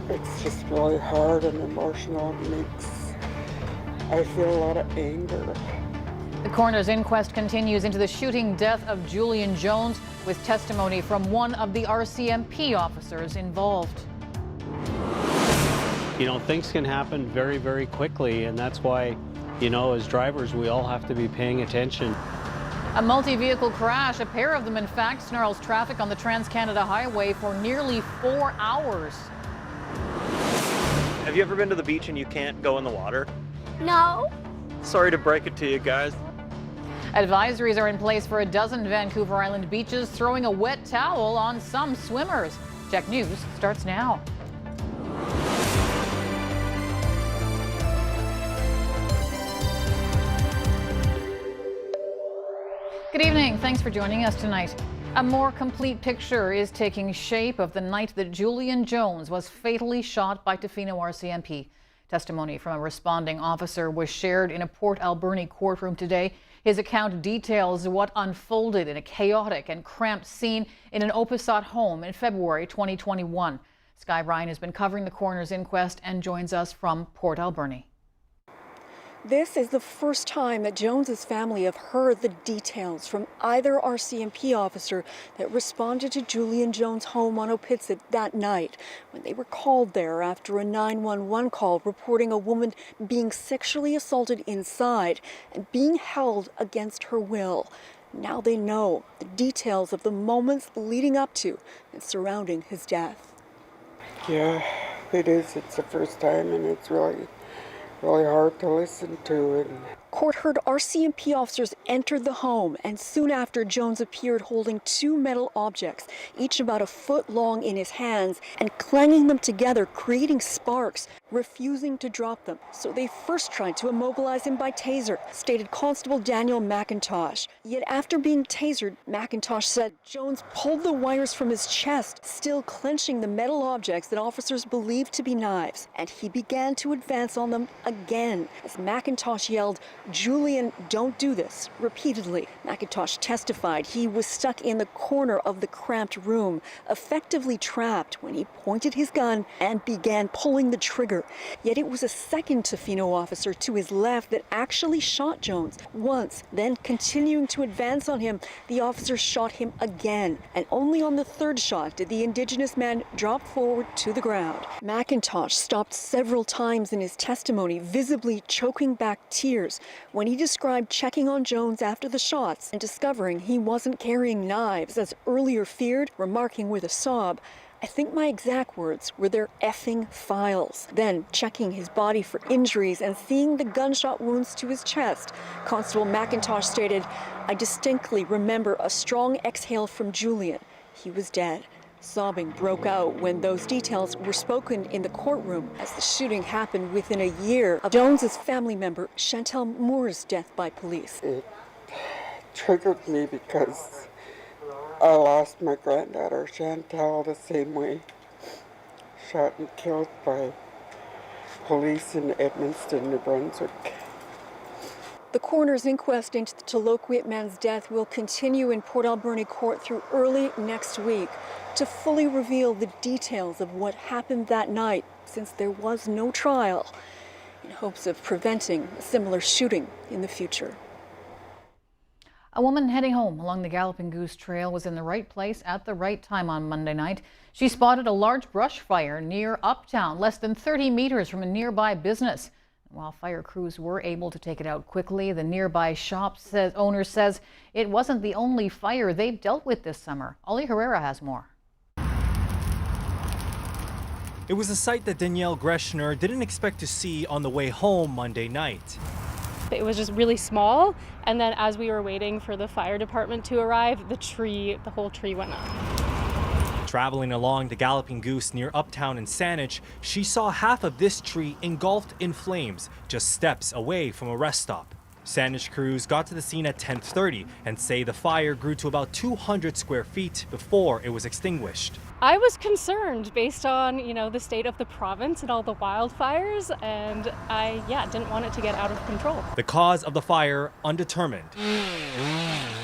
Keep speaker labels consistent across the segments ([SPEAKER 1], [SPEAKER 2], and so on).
[SPEAKER 1] It's just really hard and emotional. I feel a lot of anger.
[SPEAKER 2] The coroner's inquest continues into the shooting death of Julian Jones with testimony from one of the RCMP officers involved.
[SPEAKER 3] You know, things can happen very, very quickly, and that's why, you know, as drivers, we all have to be paying attention.
[SPEAKER 2] A multi-vehicle crash, a pair of them in fact, snarls traffic on the Trans-Canada Highway for nearly 4 hours.
[SPEAKER 4] Have you ever been to the beach and you can't go in the water?
[SPEAKER 5] No.
[SPEAKER 4] Sorry to break it to you guys.
[SPEAKER 2] Advisories are in place for a dozen Vancouver Island beaches, throwing a wet towel on some swimmers. CHEK News starts now. Good evening. Thanks for joining us tonight. A more complete picture is taking shape of the night that Julian Jones was fatally shot by Tofino RCMP. Testimony from a responding officer was shared in a Port Alberni courtroom today. His account details what unfolded in a chaotic and cramped scene in an Opposot home in February 2021. Sky Ryan has been covering the coroner's inquest and joins us from Port Alberni.
[SPEAKER 6] This is the first time that Jones's family have heard the details from either RCMP officer that responded to Julian Jones' home on Opposot that night when they were called there after a 911 call reporting a woman being sexually assaulted inside and being held against her will. Now they know the details of the moments leading up to and surrounding his death.
[SPEAKER 1] Yeah, it is. It's the first time, and it's really hard to listen to. And
[SPEAKER 6] Court heard RCMP officers entered the home, and soon after, Jones appeared holding two metal objects, each about a foot long in his hands, and clanging them together, creating sparks, refusing to drop them. So they first tried to immobilize him by taser, stated Constable Daniel McIntosh. Yet after being tasered, McIntosh said Jones pulled the wires from his chest, still clenching the metal objects that officers believed to be knives, and he began to advance on them again as McIntosh yelled, "Julian, don't do this," repeatedly. McIntosh testified he was stuck in the corner of the cramped room, effectively trapped when he pointed his gun and began pulling the trigger. Yet it was a second Tofino officer to his left that actually shot Jones once. Then, continuing to advance on him, the officer shot him again. And only on the third shot did the Indigenous man drop forward to the ground. McIntosh stopped several times in his testimony, visibly choking back tears, when he described checking on Jones after the shots and discovering he wasn't carrying knives as earlier feared, remarking with a sob, "I think my exact words were their effing files." Then, checking his body for injuries and seeing the gunshot wounds to his chest, Constable McIntosh stated, "I distinctly remember a strong exhale from Julian. He was dead." Sobbing broke out when those details were spoken in the courtroom as the shooting happened within a year of Jones's family member Chantel Moore's death by police.
[SPEAKER 1] it triggered me because I lost my granddaughter Chantel the same way, shot and killed by police in Edmundston, New Brunswick.
[SPEAKER 6] The coroner's inquest into the Taloquit man's death will continue in Port Alberni Court through early next week to fully reveal the details of what happened that night, since there was no trial, in hopes of preventing a similar shooting in the future.
[SPEAKER 2] A woman heading home along the Galloping Goose Trail was in the right place at the right time on Monday night. She spotted a large brush fire near Uptown, less than 30 meters from a nearby business. While fire crews were able to take it out quickly, the nearby shop owner says it wasn't the only fire they've dealt with this summer. Ollie Herrera has more.
[SPEAKER 7] It was a sight that Danielle Greschner didn't expect to see on the way home Monday night.
[SPEAKER 5] It was just really small, and then as we were waiting for the fire department to arrive, the whole tree went up.
[SPEAKER 7] Traveling along the Galloping Goose near Uptown and Saanich, she saw half of this tree engulfed in flames just steps away from a rest stop. Saanich crews got to the scene at 10:30 and say the fire grew to about 200 square feet before it was extinguished.
[SPEAKER 5] I was concerned based on, the state of the province and all the wildfires, and I didn't want it to get out of control.
[SPEAKER 7] The cause of the fire undetermined.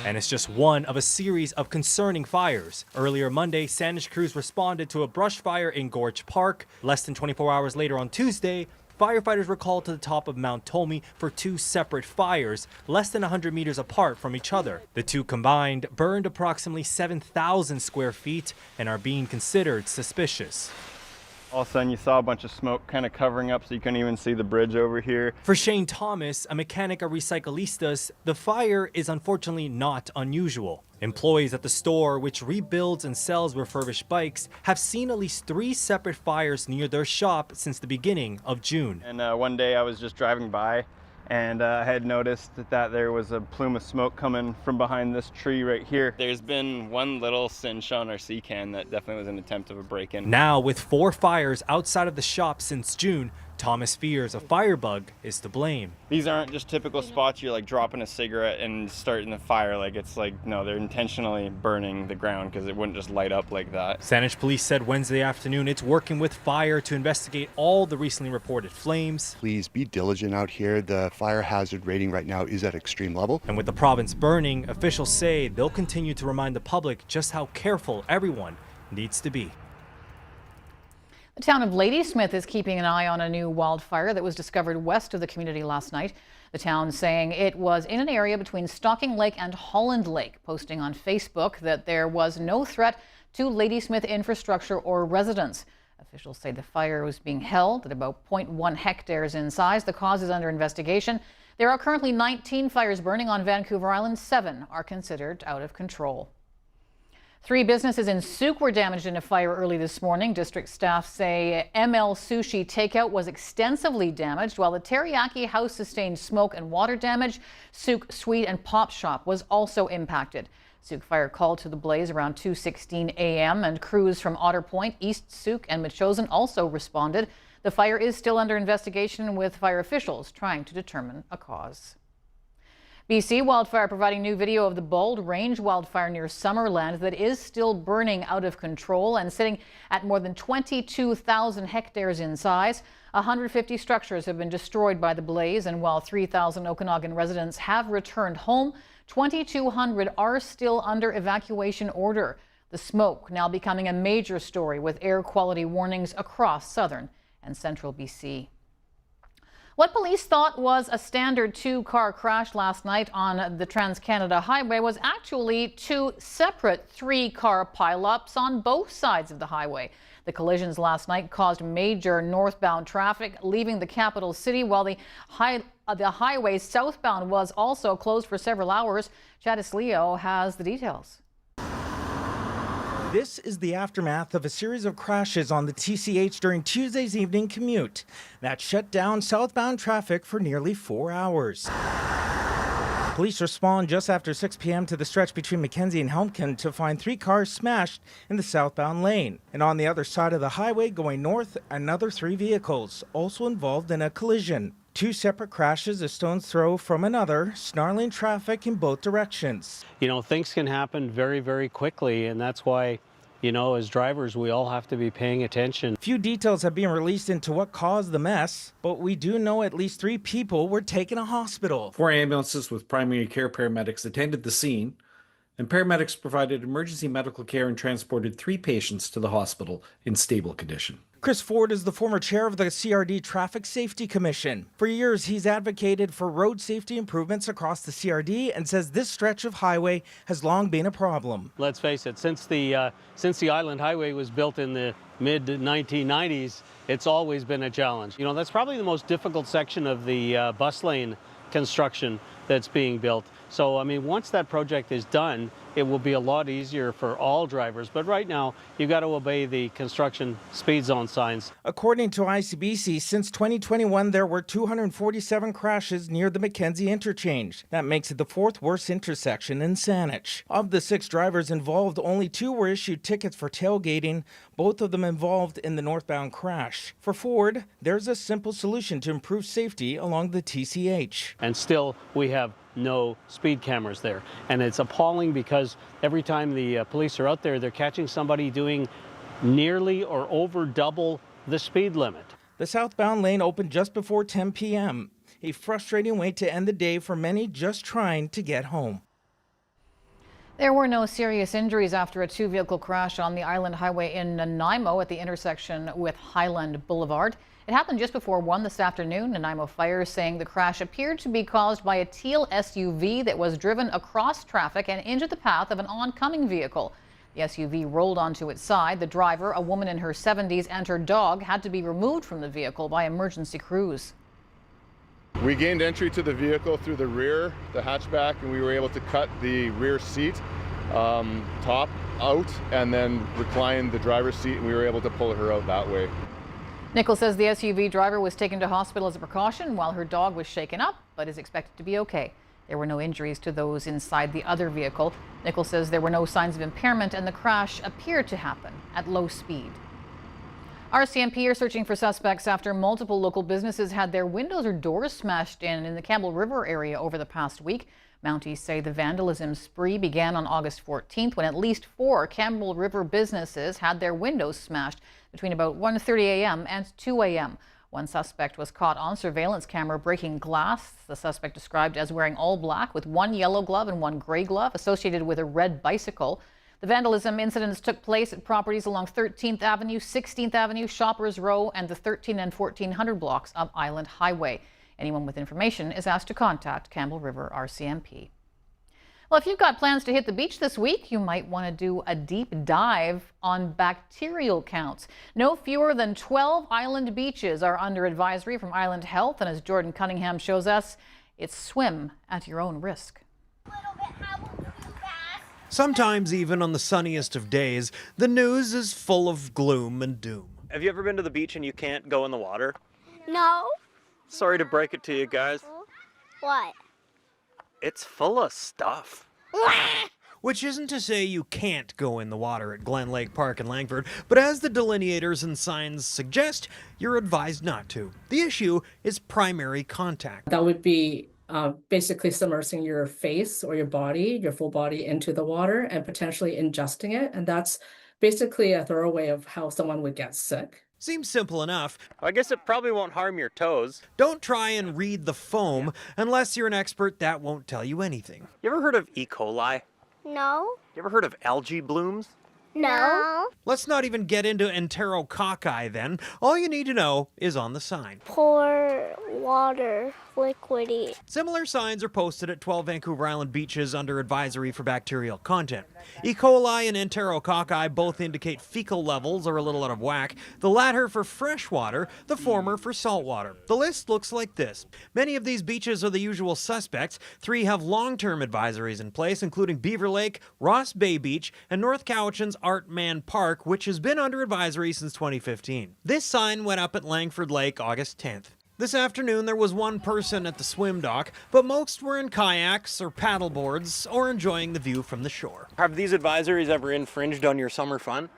[SPEAKER 7] And it's just one of a series of concerning fires. Earlier Monday, Saanich crews responded to a brush fire in Gorge Park. Less than 24 hours later on Tuesday, firefighters were called to the top of Mount Tomi for two separate fires, less than 100 meters apart from each other. The two combined burned approximately 7,000 square feet and are being considered suspicious.
[SPEAKER 8] All of a sudden you saw a bunch of smoke kind of covering up so you couldn't even see the bridge over here.
[SPEAKER 7] For Shane Thomas, a mechanic at Recyclistas, the fire is unfortunately not unusual. Employees at the store, which rebuilds and sells refurbished bikes, have seen at least 3 separate fires near their shop since the beginning of June.
[SPEAKER 8] And one day I was just driving by and I had noticed that there was a plume of smoke coming from behind this tree right here. There's been one little cinch on our C-can that definitely was an attempt of a break-in.
[SPEAKER 7] Now, with 4 fires outside of the shop since June, Thomas fears a firebug is to blame.
[SPEAKER 8] These aren't just typical spots you're like dropping a cigarette and starting the fire. No, they're intentionally burning the ground because it wouldn't just light up like that.
[SPEAKER 7] Saanich police said Wednesday afternoon it's working with fire to investigate all the recently reported flames.
[SPEAKER 9] Please be diligent out here. The fire hazard rating right now is at extreme level.
[SPEAKER 7] And with the province burning, officials say they'll continue to remind the public just how careful everyone needs to be.
[SPEAKER 2] The town of Ladysmith is keeping an eye on a new wildfire that was discovered west of the community last night. The town saying it was in an area between Stocking Lake and Holland Lake, posting on Facebook that there was no threat to Ladysmith infrastructure or residents. Officials say the fire was being held at about 0.1 hectares in size. The cause is under investigation. There are currently 19 fires burning on Vancouver Island. 7 are considered out of control. 3 businesses in Souk were damaged in a fire early this morning. District staff say ML Sushi Takeout was extensively damaged, while the Teriyaki House sustained smoke and water damage. Souk Sweet and Pop Shop was also impacted. Souk Fire called to the blaze around 2:16 a.m. and crews from Otter Point, East Souk and Metchosin also responded. The fire is still under investigation, with fire officials trying to determine a cause. BC Wildfire providing new video of the Bald Range wildfire near Summerland that is still burning out of control and sitting at more than 22,000 hectares in size. 150 structures have been destroyed by the blaze, and while 3,000 Okanagan residents have returned home, 2,200 are still under evacuation order. The smoke now becoming a major story, with air quality warnings across southern and central BC. What police thought was a standard 2-car crash last night on the Trans-Canada Highway was actually 2 separate 3-car pileups on both sides of the highway. The collisions last night caused major northbound traffic leaving the capital city, while the highway southbound was also closed for several hours. Chadis Leo has the details.
[SPEAKER 10] This is the aftermath of a series of crashes on the TCH during Tuesday's evening commute that shut down southbound traffic for nearly 4 hours. Police respond just after 6 p.m. to the stretch between Mackenzie and Helmkin to find 3 cars smashed in the southbound lane. And on the other side of the highway going north, another 3 vehicles also involved in a collision. 2 separate crashes a stone's throw from another, snarling traffic in both directions.
[SPEAKER 3] You know, things can happen very, very quickly, and that's why, you know, as drivers, we all have to be paying attention.
[SPEAKER 10] Few details have been released into what caused the mess, but we do know at least 3 people were taken to hospital.
[SPEAKER 11] 4 ambulances with primary care paramedics attended the scene, and paramedics provided emergency medical care and transported 3 patients to the hospital in stable condition.
[SPEAKER 10] Chris Ford is the former chair of the CRD Traffic Safety Commission. For years, he's advocated for road safety improvements across the CRD and says this stretch of highway has long been a problem.
[SPEAKER 3] Let's face it, since the Island Highway was built in the mid-1990s, it's always been a challenge. You know, that's probably the most difficult section of the bus lane construction that's being built. So, I mean, once that project is done, it will be a lot easier for all drivers. But right now, you've got to obey the construction speed zone signs.
[SPEAKER 10] According to ICBC, since 2021, there were 247 crashes near the Mackenzie interchange. That makes it the 4th worst intersection in Saanich. Of the 6 drivers involved, only 2 were issued tickets for tailgating, both of them involved in the northbound crash. For Ford, there's a simple solution to improve safety along the TCH.
[SPEAKER 3] And still, we have no speed cameras there. And it's appalling because every time the police are out there, they're catching somebody doing nearly or over double the speed limit.
[SPEAKER 10] The southbound lane opened just before 10 p.m., a frustrating way to end the day for many just trying to get home.
[SPEAKER 2] There were no serious injuries after a two-vehicle crash on the Island Highway in Nanaimo at the intersection with Highland Boulevard. It happened just before 1 this afternoon. Nanaimo Fire saying the crash appeared to be caused by a teal SUV that was driven across traffic and into the path of an oncoming vehicle. The SUV rolled onto its side. The driver, a woman in her 70s, and her dog had to be removed from the vehicle by emergency crews.
[SPEAKER 12] We gained entry to the vehicle through the rear, the hatchback, and we were able to cut the rear seat top out and then recline the driver's seat, and we were able to pull her out that way.
[SPEAKER 2] Nichols says the SUV driver was taken to hospital as a precaution while her dog was shaken up, but is expected to be okay. There were no injuries to those inside the other vehicle. Nichols says there were no signs of impairment and the crash appeared to happen at low speed. RCMP are searching for suspects after multiple local businesses had their windows or doors smashed in the Campbell River area over the past week. Mounties say the vandalism spree began on August 14th when at least 4 Campbell River businesses had their windows smashed between about 1:30 a.m. and 2 a.m. One suspect was caught on surveillance camera breaking glass. The suspect described as wearing all black with 1 yellow glove and 1 gray glove associated with a red bicycle. The vandalism incidents took place at properties along 13th Avenue, 16th Avenue, Shoppers Row, and the 13 and 1400 blocks of Island Highway. Anyone with information is asked to contact Campbell River RCMP. Well, if you've got plans to hit the beach this week, you might want to do a deep dive on bacterial counts. No fewer than 12 island beaches are under advisory from Island Health, and as Jordan Cunningham shows us, it's swim at your own risk.
[SPEAKER 13] Sometimes, even on the sunniest of days, the news is full of gloom and doom.
[SPEAKER 4] Have you ever been to the beach and you can't go in the water?
[SPEAKER 14] No.
[SPEAKER 4] Sorry to break it to you guys.
[SPEAKER 14] What?
[SPEAKER 4] It's full of stuff.
[SPEAKER 13] Which isn't to say you can't go in the water at Glen Lake Park in Langford, but as the delineators and signs suggest, you're advised not to. The issue is primary contact.
[SPEAKER 15] That would be basically submersing your face or your body, your full body into the water and potentially ingesting it. And that's basically a thorough way of how someone would get sick.
[SPEAKER 13] Seems simple enough.
[SPEAKER 4] I guess it probably won't harm your toes.
[SPEAKER 13] Don't try and read the foam. Unless you're an expert, that won't tell you anything.
[SPEAKER 4] You ever heard of E. coli?
[SPEAKER 14] No.
[SPEAKER 4] You ever heard of algae blooms?
[SPEAKER 14] No.
[SPEAKER 13] Let's not even get into enterococci then. All you need to know is on the sign.
[SPEAKER 14] Pour water, liquidy.
[SPEAKER 13] Similar signs are posted at 12 Vancouver Island beaches under advisory for bacterial content. E. coli and enterococci both indicate fecal levels are a little out of whack, the latter for fresh water, the former for salt water. The list looks like this. Many of these beaches are the usual suspects. 3 have long-term advisories in place, including Beaver Lake, Ross Bay Beach, and North Cowichan's Art Man Park, which has been under advisory since 2015. This sign went up at Langford Lake August 10th. This afternoon there was 1 person at the swim dock, but most were in kayaks or paddle boards or enjoying the view from the shore.
[SPEAKER 4] Have these advisories ever infringed on your summer fun?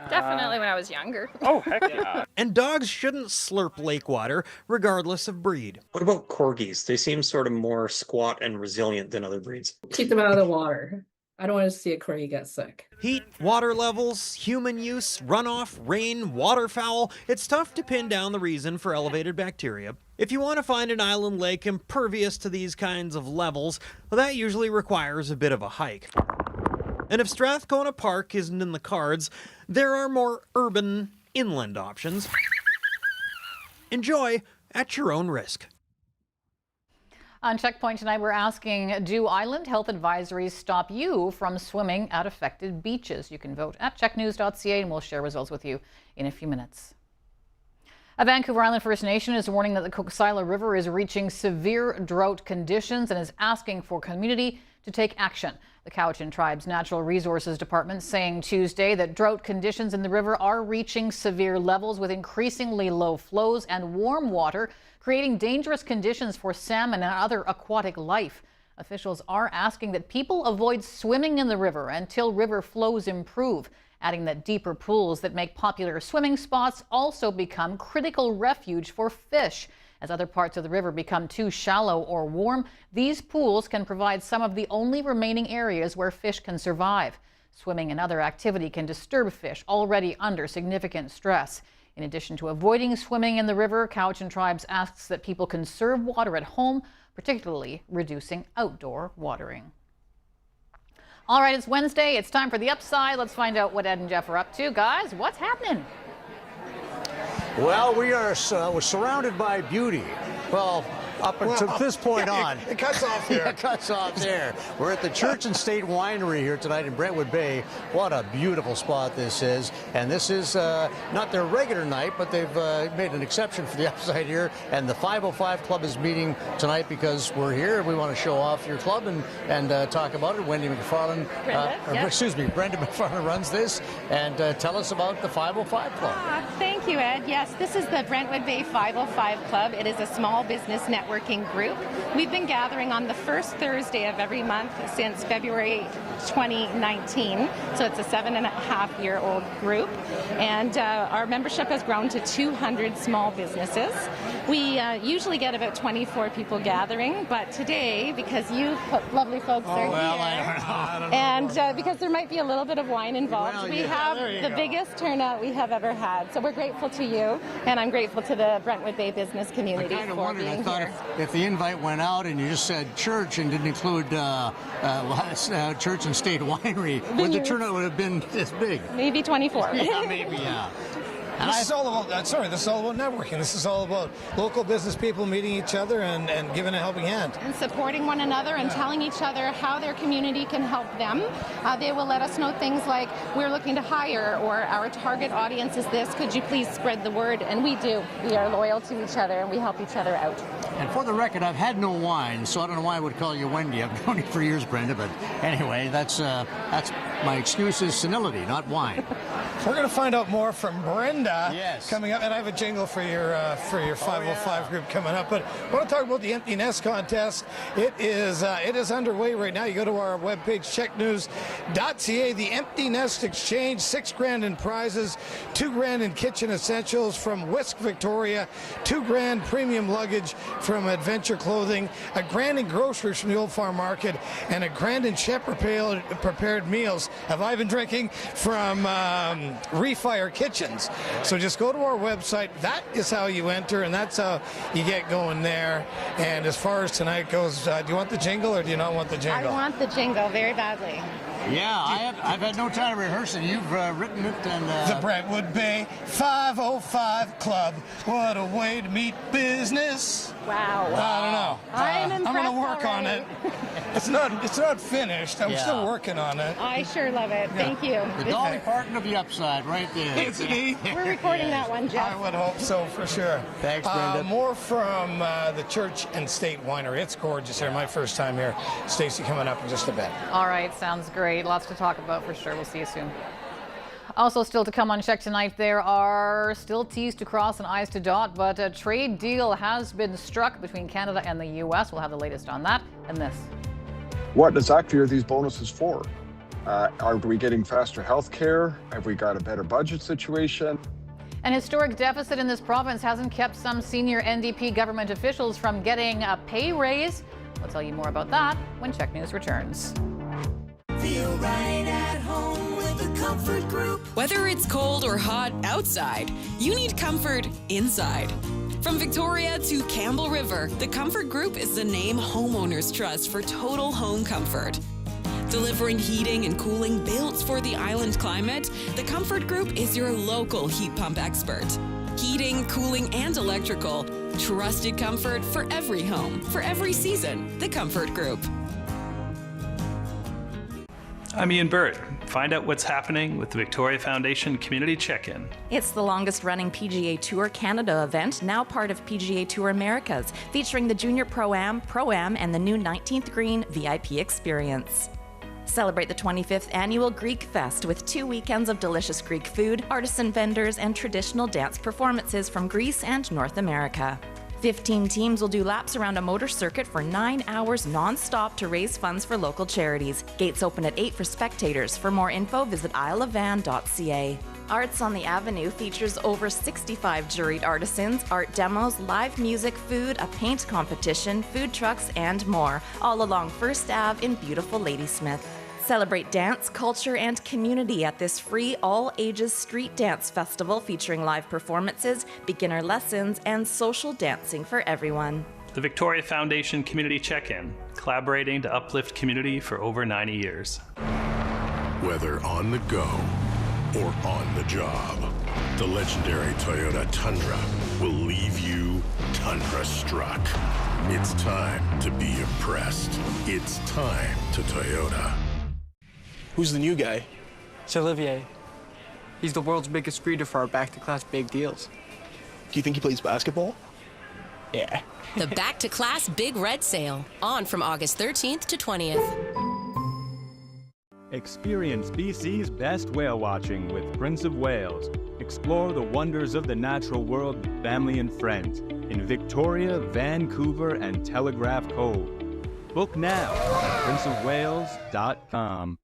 [SPEAKER 16] Definitely when I was younger.
[SPEAKER 4] Oh, heck yeah.
[SPEAKER 13] And dogs shouldn't slurp lake water, regardless of breed.
[SPEAKER 17] What about corgis? They seem sort of more squat and resilient than other breeds.
[SPEAKER 15] Keep them out of the water. I don't want to see a corgi get sick.
[SPEAKER 13] Heat, water levels, human use, runoff, rain, waterfowl. It's tough to pin down the reason for elevated bacteria. If you want to find an island lake impervious to these kinds of levels, well, that usually requires a bit of a hike. And if Strathcona Park isn't in the cards, there are more urban, inland options. Enjoy at your own risk.
[SPEAKER 2] On Checkpoint tonight, we're asking, do island health advisories stop you from swimming at affected beaches? You can vote at checknews.ca and we'll share results with you in a few minutes. A Vancouver Island First Nation is warning that the Coxsila River is reaching severe drought conditions and is asking for community to take action. The Cowichan Tribe's Natural Resources Department saying Tuesday that drought conditions in the river are reaching severe levels with increasingly low flows and warm water, creating dangerous conditions for salmon and other aquatic life. Officials are asking that people avoid swimming in the river until river flows improve, adding that deeper pools that make popular swimming spots also become critical refuge for fish. As other parts of the river become too shallow or warm, these pools can provide some of the only remaining areas where fish can survive. Swimming and other activity can disturb fish already under significant stress. In addition to avoiding swimming in the river, Cowichan Tribes asks that people conserve water at home, particularly reducing outdoor watering. All right, it's Wednesday. It's time for the Upside. Let's find out what Ed and Jeff are up to. Guys, what's happening?
[SPEAKER 18] Well, we're surrounded by beauty. Well, up until this point on.
[SPEAKER 19] It cuts off here.
[SPEAKER 18] It cuts off there. We're at the Church and State Winery here tonight in Brentwood Bay. What a beautiful spot this is. And this is not their regular night, but they've made an exception for the Upside here. And the 505 Club is meeting tonight because we're here. We want to show off your club and talk about it. Wendy McFarland, Brenda McFarland runs this. And tell us about the 505 Club.
[SPEAKER 20] Thank you, Ed. Yes, this is the Brentwood Bay 505 Club. It is a small business networking group. We've been gathering on the first Thursday of every month since February 2019. So it's a 7.5-year-old group. And our membership has grown to 200 small businesses. We usually get about 24 people gathering, but today, because you lovely folks are here,
[SPEAKER 18] I don't know.
[SPEAKER 20] and because there might be a little bit of wine involved, we have the biggest turnout we have ever had. So we're grateful to you, and I'm grateful to the Brentwood Bay business community for being here.
[SPEAKER 18] I thought if the invite went out and you just said church and didn't include Church and State Winery, would the turnout would have been this big?
[SPEAKER 20] Maybe 24.
[SPEAKER 18] Yeah, maybe, yeah.
[SPEAKER 19] This is all about networking. This is all about local business people meeting each other and giving a helping hand.
[SPEAKER 20] And supporting one another and telling each other how their community can help them. They will let us know things like, we're looking to hire, or our target audience is this, could you please spread the word? And we do. We are loyal to each other and we help each other out.
[SPEAKER 18] And for the record, I've had no wine, so I don't know why I would call you Wendy. I've known you for years, Brenda, but anyway, that's my excuse is senility, not wine.
[SPEAKER 19] We're going to find out more from Brenda
[SPEAKER 18] Yes.
[SPEAKER 19] coming up, and I have a jingle for your 505 group coming up. But I want to talk about the Empty Nest contest. It is underway right now. You go to our webpage, checknews.ca. The Empty Nest Exchange, $6,000 in prizes, $2,000 in kitchen essentials from Whisk Victoria, $2,000 premium luggage from Adventure Clothing, $1,000 in groceries from the Old Farm Market, and $1,000 in chef prepared meals. Have I been drinking from Refire Kitchens? So just go to our website. That is how you enter, and that's how you get going there. And as far as tonight goes, do you want the jingle or do you not want the jingle?
[SPEAKER 20] I want the jingle very badly.
[SPEAKER 18] Yeah, I've had no time to rehearse it. You've written it and...
[SPEAKER 19] The Brentwood Bay 505 Club. What a way to meet business.
[SPEAKER 20] Wow.
[SPEAKER 19] I don't know.
[SPEAKER 20] I'm
[SPEAKER 19] I'm going to work
[SPEAKER 20] already.
[SPEAKER 19] on it. It's not finished. I'm still working on it.
[SPEAKER 20] I sure love it. Thank you.
[SPEAKER 18] The Dolly Parton of the Upside, right there.
[SPEAKER 19] It's me.
[SPEAKER 20] We're recording that one, Jeff.
[SPEAKER 19] I would hope so, for sure.
[SPEAKER 18] Thanks, Brenda.
[SPEAKER 19] More from the Church and State Winery. It's gorgeous here. My first time here. Stacey coming up in just a bit.
[SPEAKER 2] All right, sounds great. Lots to talk about for sure. We'll see you soon. Also still to come on CHEK tonight, there are still T's to cross and I's to dot, but a trade deal has been struck between Canada and the U.S. We'll have the latest on that and this.
[SPEAKER 21] What exactly are these bonuses for? Are we getting faster health care? Have we got a better budget situation?
[SPEAKER 2] An historic deficit in this province hasn't kept some senior NDP government officials from getting a pay raise. We'll tell you more about that when CHEK News returns.
[SPEAKER 22] Feel right at home with the Comfort Group. Whether it's cold or hot outside, you need comfort inside. From Victoria to Campbell River, the Comfort Group is the name homeowners trust for total home comfort. Delivering heating and cooling built for the island climate, the Comfort Group is your local heat pump expert. Heating, cooling, and electrical. Trusted comfort for every home, for every season. The Comfort Group.
[SPEAKER 23] I'm Ian Burt. Find out what's happening with the Victoria Foundation Community Check-In.
[SPEAKER 24] It's the longest-running PGA Tour Canada event, now part of PGA Tour Americas, featuring the Junior Pro-Am, Pro-Am, and the new 19th Green VIP experience. Celebrate the 25th annual Greek Fest with 2 weekends of delicious Greek food, artisan vendors, and traditional dance performances from Greece and North America. 15 teams will do laps around a motor circuit for 9 hours non-stop to raise funds for local charities. Gates open at 8 for spectators. For more info, visit isleofvan.ca. Arts on the Avenue features over 65 juried artisans, art demos, live music, food, a paint competition, food trucks, and more, all along First Ave in beautiful Ladysmith. Celebrate dance, culture, and community at this free all-ages street dance festival featuring live performances, beginner lessons, and social dancing for everyone.
[SPEAKER 23] The Victoria Foundation Community Check-In, collaborating to uplift community for over 90 years.
[SPEAKER 1] Whether on the go or on the job, the legendary Toyota Tundra will leave you tundra-struck. It's time to be impressed. It's time to Toyota.
[SPEAKER 5] Who's the new guy? It's Olivier. He's the world's biggest greeter for our back-to-class big deals. Do you think he plays basketball? Yeah.
[SPEAKER 6] The Back to Class Big Red Sale, on from August 13th to 20th.
[SPEAKER 8] Experience BC's best whale watching with Prince of Wales. Explore the wonders of the natural world with family and friends in Victoria, Vancouver, and Telegraph Cove. Book now at princeofwales.com.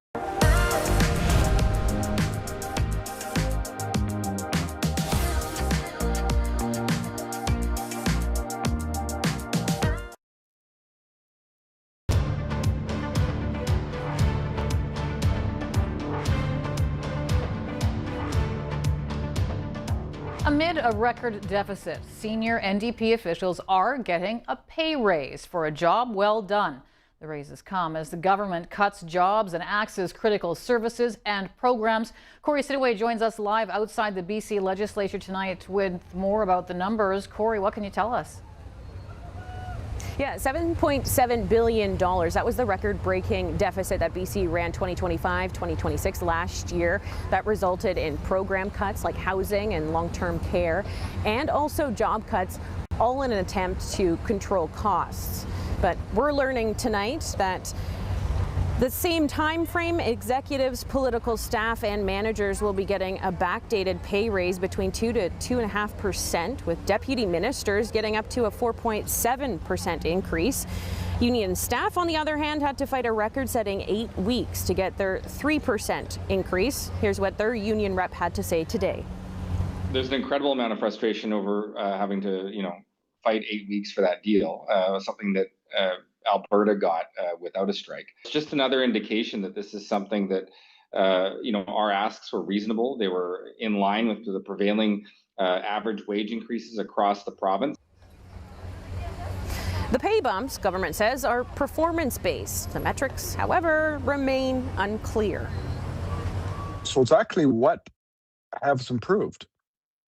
[SPEAKER 2] Amid a record deficit, senior NDP officials are getting a pay raise for a job well done. The raises come as the government cuts jobs and axes critical services and programs. Corey Sidaway joins us live outside the BC legislature tonight with more about the numbers. Corey, what can you tell us?
[SPEAKER 25] Yeah, $7.7 billion. That was the record-breaking deficit that BC ran 2025-2026 last year. That resulted in program cuts like housing and long-term care, and also job cuts, all in an attempt to control costs. But we're learning tonight that the same time frame, executives, political staff, and managers will be getting a backdated pay raise between 2 to 2.5%, with deputy ministers getting up to a 4.7% increase. Union staff, on the other hand, had to fight a record-setting 8 weeks to get their 3% increase. Here's what their union rep had to say today.
[SPEAKER 26] There's an incredible amount of frustration over having to, fight 8 weeks for that deal, something that Alberta got without a strike. It's just another indication that this is something that, our asks were reasonable. They were in line with the prevailing average wage increases across the province.
[SPEAKER 25] The pay bumps, government says, are performance-based. The metrics, however, remain unclear.
[SPEAKER 21] So exactly what has improved?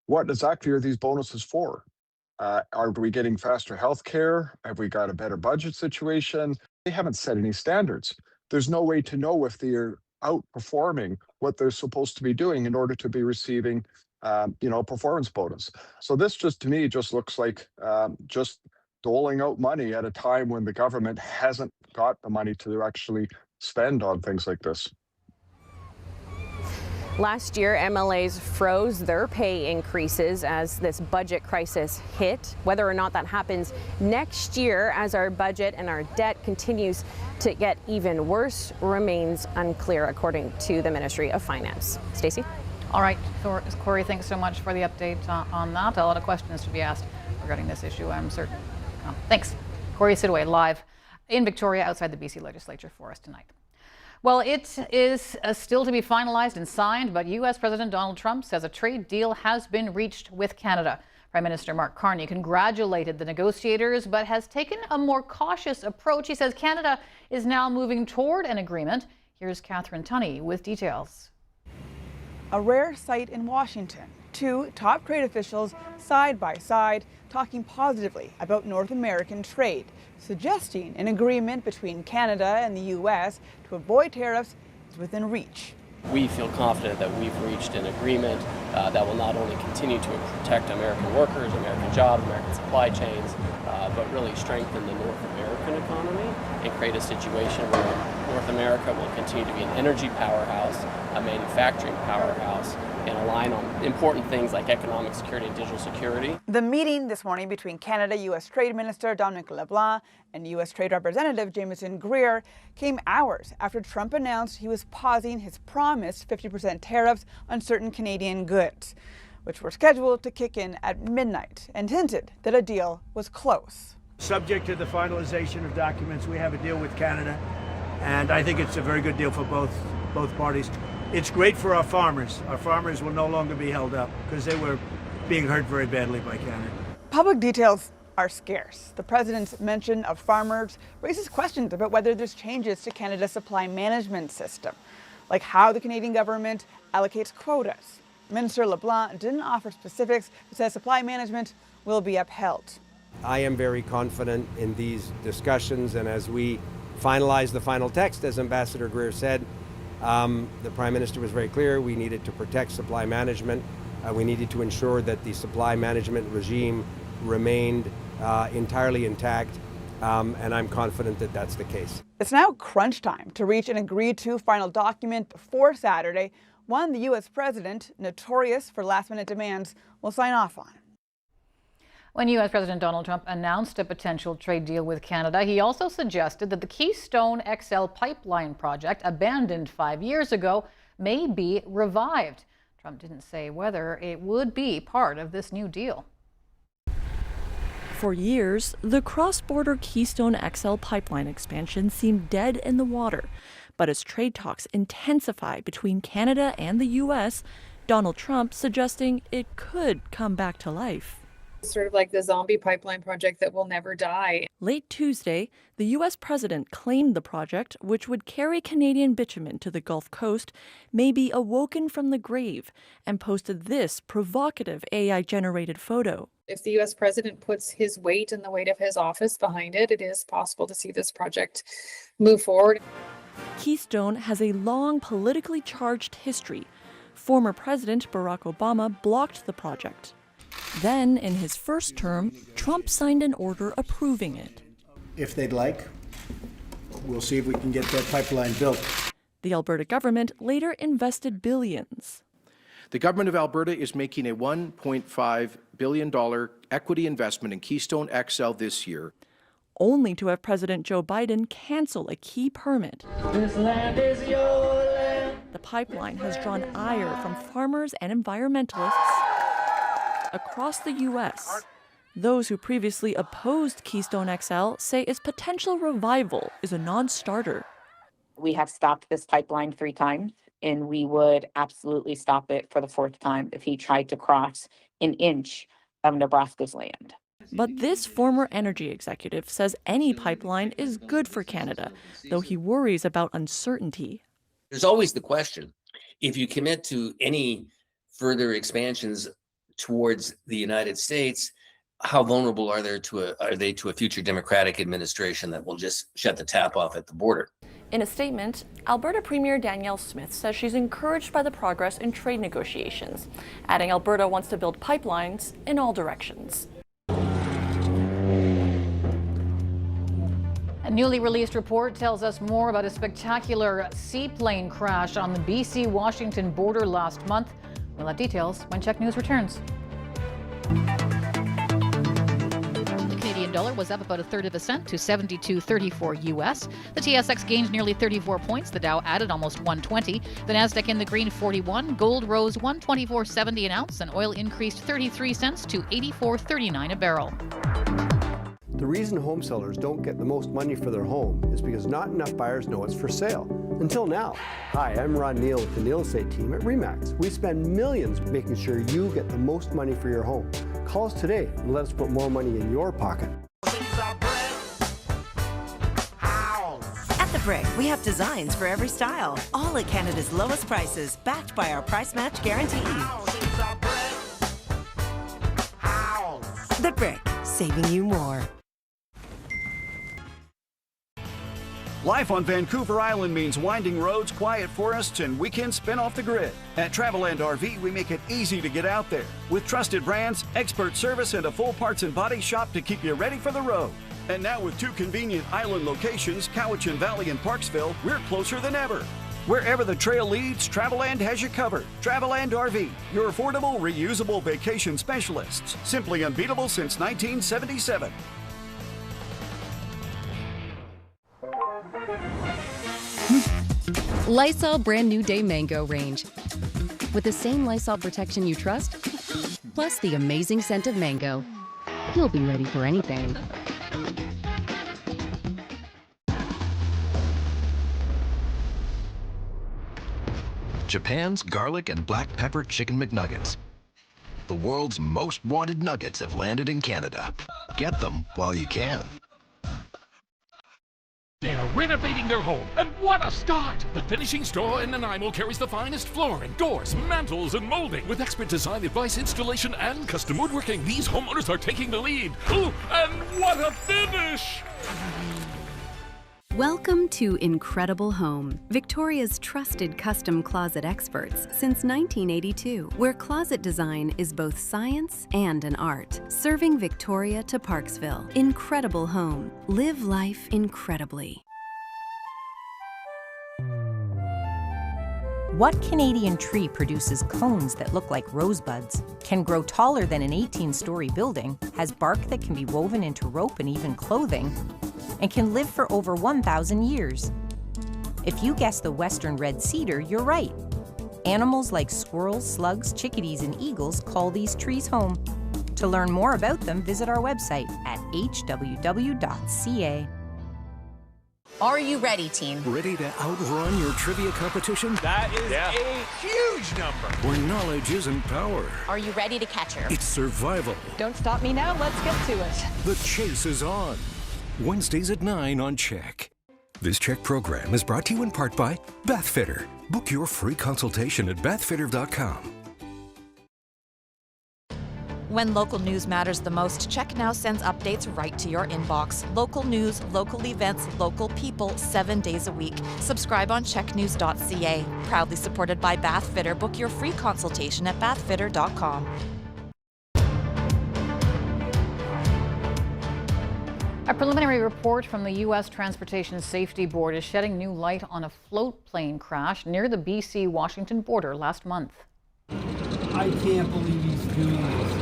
[SPEAKER 21] What exactly are these bonuses for? Are we getting faster health care? Have we got a better budget situation? They haven't set any standards. There's no way to know if they're outperforming what they're supposed to be doing in order to be receiving, performance bonus. So this to me looks like just doling out money at a time when the government hasn't got the money to actually spend on things like this.
[SPEAKER 25] Last year, MLAs froze their pay increases as this budget crisis hit. Whether or not that happens next year as our budget and our debt continues to get even worse remains unclear, according to the Ministry of Finance. Stacey?
[SPEAKER 2] All right, Corey, thanks so much for the update on that. A lot of questions to be asked regarding this issue, I'm certain. Thanks. Corey Sidaway live in Victoria outside the BC legislature for us tonight. Well, it is still to be finalized and signed, but U.S. President Donald Trump says a trade deal has been reached with Canada. Prime Minister Mark Carney congratulated the negotiators, but has taken a more cautious approach. He says Canada is now moving toward an agreement. Here's Catherine Tunney with details.
[SPEAKER 27] A rare sight in Washington. Two top trade officials side by side talking positively about North American trade, suggesting an agreement between Canada and the U.S. to avoid tariffs is within reach.
[SPEAKER 28] We feel confident that we've reached an agreement that will not only continue to protect American workers, American jobs, American supply chains, but really strengthen the North American economy and create a situation where North America will continue to be an energy powerhouse, a manufacturing powerhouse, and align on important things like economic security and digital security.
[SPEAKER 27] The meeting this morning between Canada U.S. Trade Minister Dominic LeBlanc and U.S. Trade Representative Jameson Greer came hours after Trump announced he was pausing his promised 50% tariffs on certain Canadian goods, which were scheduled to kick in at midnight, and hinted that a deal was close.
[SPEAKER 29] Subject to the finalization of documents, we have a deal with Canada, and I think it's a very good deal for both parties. It's great for our farmers. Our farmers will no longer be held up because they were being hurt very badly by Canada.
[SPEAKER 27] Public details are scarce. The president's mention of farmers raises questions about whether there's changes to Canada's supply management system, like how the Canadian government allocates quotas. Minister LeBlanc didn't offer specifics, but says supply management will be upheld.
[SPEAKER 3] I am very confident in these discussions, and as we finalize the final text, as Ambassador Greer said, the Prime Minister was very clear. We needed to protect supply management. We needed to ensure that the supply management regime remained entirely intact, and I'm confident that that's the case.
[SPEAKER 27] It's now crunch time to reach an agreed-to final document before Saturday, one the U.S. president, notorious for last-minute demands, will sign off on.
[SPEAKER 2] When U.S. President Donald Trump announced a potential trade deal with Canada, he also suggested that the Keystone XL pipeline project, abandoned 5 years ago, may be revived. Trump didn't say whether it would be part of this new deal.
[SPEAKER 4] For years, the cross-border Keystone XL pipeline expansion seemed dead in the water. But as trade talks intensify between Canada and the U.S., Donald Trump suggesting it could come back to life.
[SPEAKER 7] Sort of like the zombie pipeline project that will never die.
[SPEAKER 4] Late Tuesday, the U.S. president claimed the project, which would carry Canadian bitumen to the Gulf Coast, may be awoken from the grave, and posted this provocative AI-generated photo.
[SPEAKER 7] If the U.S. president puts his weight and the weight of his office behind it, it is possible to see this project move forward.
[SPEAKER 4] Keystone has a long politically charged history. Former President Barack Obama blocked the project. Then, in his first term, Trump signed an order approving it.
[SPEAKER 29] If they'd like, we'll see if we can get that pipeline built.
[SPEAKER 4] The Alberta government later invested billions.
[SPEAKER 9] The government of Alberta is making a $1.5 billion equity investment in Keystone XL this year,
[SPEAKER 4] only to have President Joe Biden cancel a key permit.
[SPEAKER 10] This land is your land.
[SPEAKER 4] The pipeline has drawn ire from farmers and environmentalists across the U.S. Those who previously opposed Keystone XL say its potential revival is a non-starter.
[SPEAKER 11] We have stopped this pipeline 3 times, and we would absolutely stop it for the 4th time if he tried to cross an inch of Nebraska's land.
[SPEAKER 4] But this former energy executive says any pipeline is good for Canada, though he worries about uncertainty.
[SPEAKER 12] There's always the question, if you commit to any further expansions towards the United States, how vulnerable are they to a future Democratic administration that will just shut the tap off at the border?
[SPEAKER 4] In a statement, Alberta Premier Danielle Smith says she's encouraged by the progress in trade negotiations, adding Alberta wants to build pipelines in all directions.
[SPEAKER 2] A newly released report tells us more about a spectacular seaplane crash on the BC-Washington border last month. We'll have details when CHEK News returns. The Canadian dollar was up about 1/3 of a cent to 72.34 US. The TSX gained nearly 34 points. The Dow added almost 120. The Nasdaq in the green 41. Gold rose 124.70 an ounce, and oil increased 33 cents to 84.39 a barrel.
[SPEAKER 14] The reason home sellers don't get the most money for their home is because not enough buyers know it's for sale. Until now. Hi, I'm Ron Neal with the Neal Estate team at RE/MAX. We spend millions making sure you get the most money for your home. Call us today and let us put more money in your pocket.
[SPEAKER 16] At The Brick, we have designs for every style, all at Canada's lowest prices, backed by our price match guarantee. The Brick, saving you more.
[SPEAKER 30] Life on Vancouver Island means winding roads, quiet forests, and weekend spin off the grid. At Traveland RV, we make it easy to get out there. With trusted brands, expert service, and a full parts and body shop to keep you ready for the road. And now with 2 convenient island locations, Cowichan Valley and Parksville, we're closer than ever. Wherever the trail leads, Traveland has you covered. Traveland RV, your affordable, reusable vacation specialists. Simply unbeatable since 1977.
[SPEAKER 31] Lysol Brand New Day Mango Range. With the same Lysol protection you trust, plus the amazing scent of mango. You'll be ready for anything.
[SPEAKER 32] Japan's garlic and black pepper chicken McNuggets.
[SPEAKER 1] The world's most wanted nuggets have landed in Canada. Get them while you can.
[SPEAKER 5] They're renovating their home, and what a start! The finishing store in Nanaimo carries the finest flooring, doors, mantels, and molding. With expert design advice, installation, and custom woodworking, these homeowners are taking the lead. Ooh, and what a finish!
[SPEAKER 13] Welcome to Incredible Home, Victoria's trusted custom closet experts since 1982, where closet design is both science and an art. Serving Victoria to Parksville. Incredible Home. Live life incredibly.
[SPEAKER 15] What Canadian tree produces cones that look like rosebuds, can grow taller than an 18-story building, has bark that can be woven into rope and even clothing, and can live for over 1,000 years? If you guessed the western red cedar, you're right. Animals like squirrels, slugs, chickadees, and eagles call these trees home. To learn more about them, visit our website at hww.ca.
[SPEAKER 6] Are you ready, team?
[SPEAKER 30] Ready to outrun your trivia competition?
[SPEAKER 5] That is a huge number.
[SPEAKER 30] Where knowledge isn't power.
[SPEAKER 6] Are you ready to catch her?
[SPEAKER 30] It's survival.
[SPEAKER 15] Don't stop me now, let's get to it.
[SPEAKER 30] The chase is on. Wednesdays at 9 on CHEK. This CHEK program is brought to you in part by Bathfitter. Book your free consultation at bathfitter.com.
[SPEAKER 17] When local news matters the most, CHEK now sends updates right to your inbox. Local news, local events, local people, 7 days a week. Subscribe on checknews.ca. Proudly supported by Bathfitter. Book your free consultation at bathfitter.com.
[SPEAKER 2] A preliminary report from the U.S. Transportation Safety Board is shedding new light on a float plane crash near the BC-Washington border last month.
[SPEAKER 10] I can't believe he's doing this.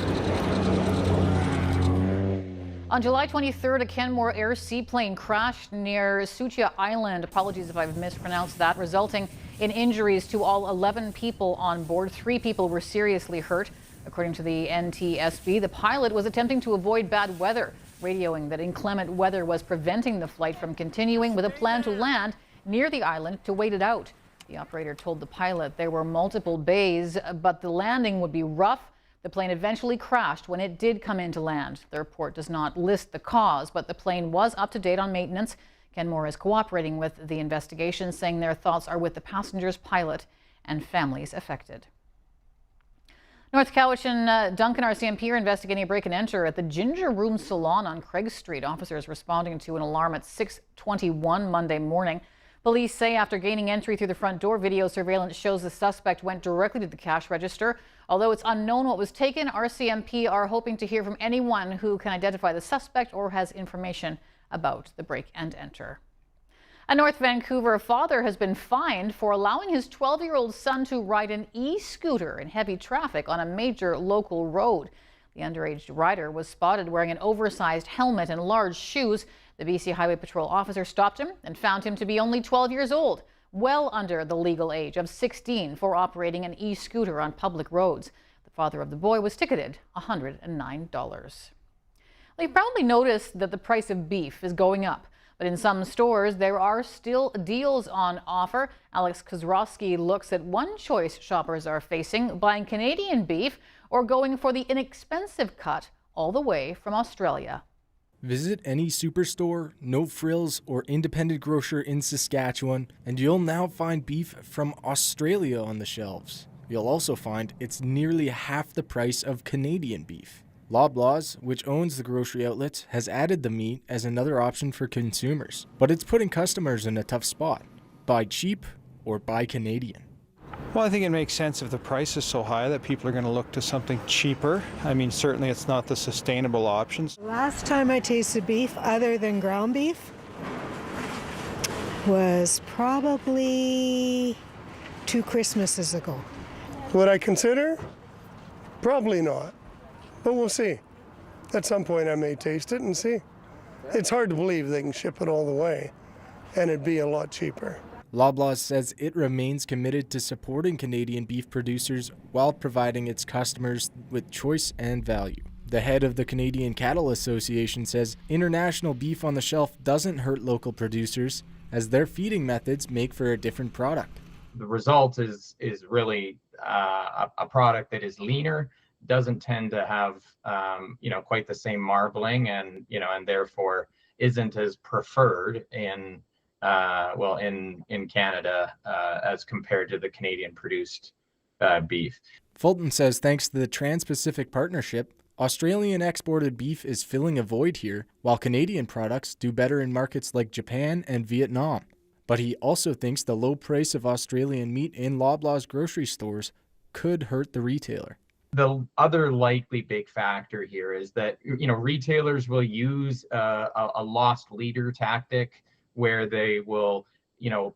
[SPEAKER 2] On July 23rd, a Canmore Air seaplane crashed near Sucia Island. Apologies if I've mispronounced that, resulting in injuries to all 11 people on board. 3 people were seriously hurt. According to the NTSB, the pilot was attempting to avoid bad weather, radioing that inclement weather was preventing the flight from continuing with a plan to land near the island to wait it out. The operator told the pilot there were multiple bays, but the landing would be rough. The plane eventually crashed when it did come into land. The report does not list the cause, but the plane was up to date on maintenance. Canmore is cooperating with the investigation, saying their thoughts are with the passengers, pilot, and families affected. North Cowichan Duncan RCMP are investigating a break and enter at the Ginger Room Salon on Craig Street. Officers responding to an alarm at 6:21 Monday morning. Police say after gaining entry through the front door, video surveillance shows the suspect went directly to the cash register. Although it's unknown what was taken, RCMP are hoping to hear from anyone who can identify the suspect or has information about the break and enter. A North Vancouver father has been fined for allowing his 12-year-old son to ride an e-scooter in heavy traffic on a major local road. The underage rider was spotted wearing an oversized helmet and large shoes. The BC Highway Patrol officer stopped him and found him to be only 12 years old, well under the legal age of 16 for operating an e-scooter on public roads. The father of the boy was ticketed $109. Well, you've probably noticed that the price of beef is going up, but in some stores there are still deals on offer. Alex Kozrowski looks at one choice shoppers are facing: buying Canadian beef or going for the inexpensive cut all the way from Australia.
[SPEAKER 18] Visit any superstore, No Frills, or independent grocer in Saskatchewan, and you'll now find beef from Australia on the shelves. You'll also find it's nearly half the price of Canadian beef. Loblaws, which owns the grocery outlets, has added the meat as another option for consumers, but it's putting customers in a tough spot. Buy cheap or buy Canadian.
[SPEAKER 19] Well, I think it makes sense if the price is so high that people are going to look to something cheaper. I mean, certainly it's not the sustainable options.
[SPEAKER 20] Last time I tasted beef other than ground beef was probably 2 Christmases ago.
[SPEAKER 22] Would I consider? Probably not, but we'll see. At some point I may taste it and see. It's hard to believe they can ship it all the way and it'd be a lot cheaper.
[SPEAKER 18] Loblaws says it remains committed to supporting Canadian beef producers while providing its customers with choice and value. The head of the Canadian Cattle Association says international beef on the shelf doesn't hurt local producers, as their feeding methods make for a different product.
[SPEAKER 23] The result is really a product that is leaner,
[SPEAKER 3] doesn't tend to have, quite the same marbling, and therefore isn't as preferred in Canada as compared to the Canadian produced beef.
[SPEAKER 18] Fulton says thanks to the Trans-Pacific Partnership, Australian exported beef is filling a void here, while Canadian products do better in markets like Japan and Vietnam. But he also thinks the low price of Australian meat in Loblaws grocery stores could hurt the retailer.
[SPEAKER 3] The other likely big factor here is that retailers will use a lost leader tactic, where they will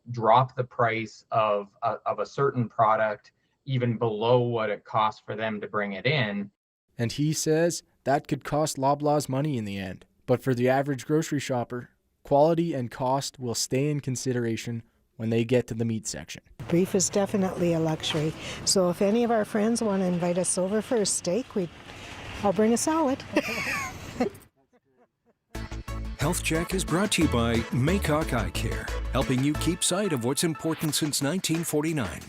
[SPEAKER 3] drop the price of a certain product even below what it costs for them to bring it in.
[SPEAKER 18] And he says that could cost Loblaws money in the end. But for the average grocery shopper, quality and cost will stay in consideration when they get to the meat section.
[SPEAKER 20] Beef is definitely a luxury. So if any of our friends want to invite us over for a steak, I'll bring a salad.
[SPEAKER 7] Health Check is brought to you by Maycock Eye Care, helping you keep sight of what's important since 1949.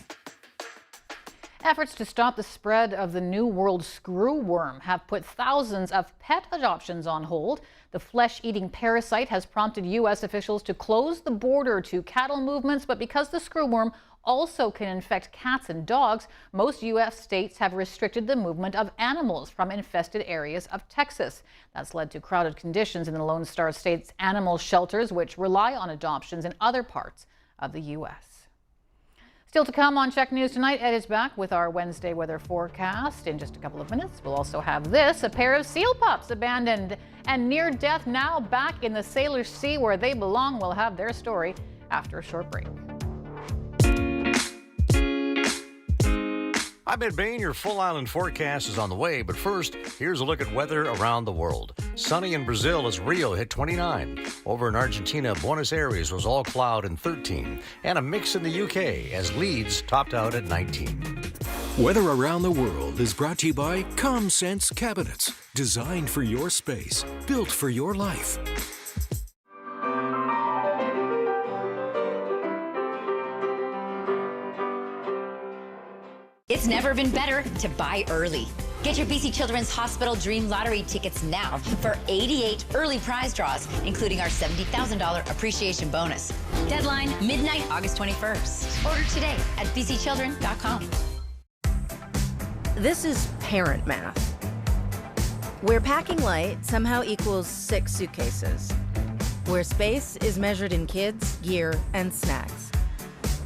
[SPEAKER 2] Efforts to stop the spread of the New World screwworm have put thousands of pet adoptions on hold. The flesh-eating parasite has prompted U.S. officials to close the border to cattle movements, but because the screwworm also can infect cats and dogs, most U.S. states have restricted the movement of animals from infested areas of Texas. That's led to crowded conditions in the Lone Star State's animal shelters, which rely on adoptions in other parts of the U.S. Still to come on CHEK News tonight, Ed is back with our Wednesday weather forecast in just a couple of minutes. We'll also have this, a pair of seal pups abandoned and near death, now back in the Sailor Sea where they belong. We'll have their story after a short break.
[SPEAKER 8] I'm Ed Bain. Your full island forecast is on the way, but first, here's a look at weather around the world. Sunny in Brazil as Rio hit 29. Over in Argentina, Buenos Aires was all cloud and 13. And a mix in the UK as Leeds topped out at 19.
[SPEAKER 7] Weather around the world is brought to you by ComSense Cabinets. Designed for your space, built for your life.
[SPEAKER 21] It's never been better to buy early. Get your BC Children's Hospital Dream Lottery tickets now for 88 early prize draws, including our $70,000 appreciation bonus. Deadline midnight, August 21st. Order today at bcchildren.com.
[SPEAKER 23] This is parent math, where packing light somehow equals 6 suitcases, where space is measured in kids, gear, and snacks,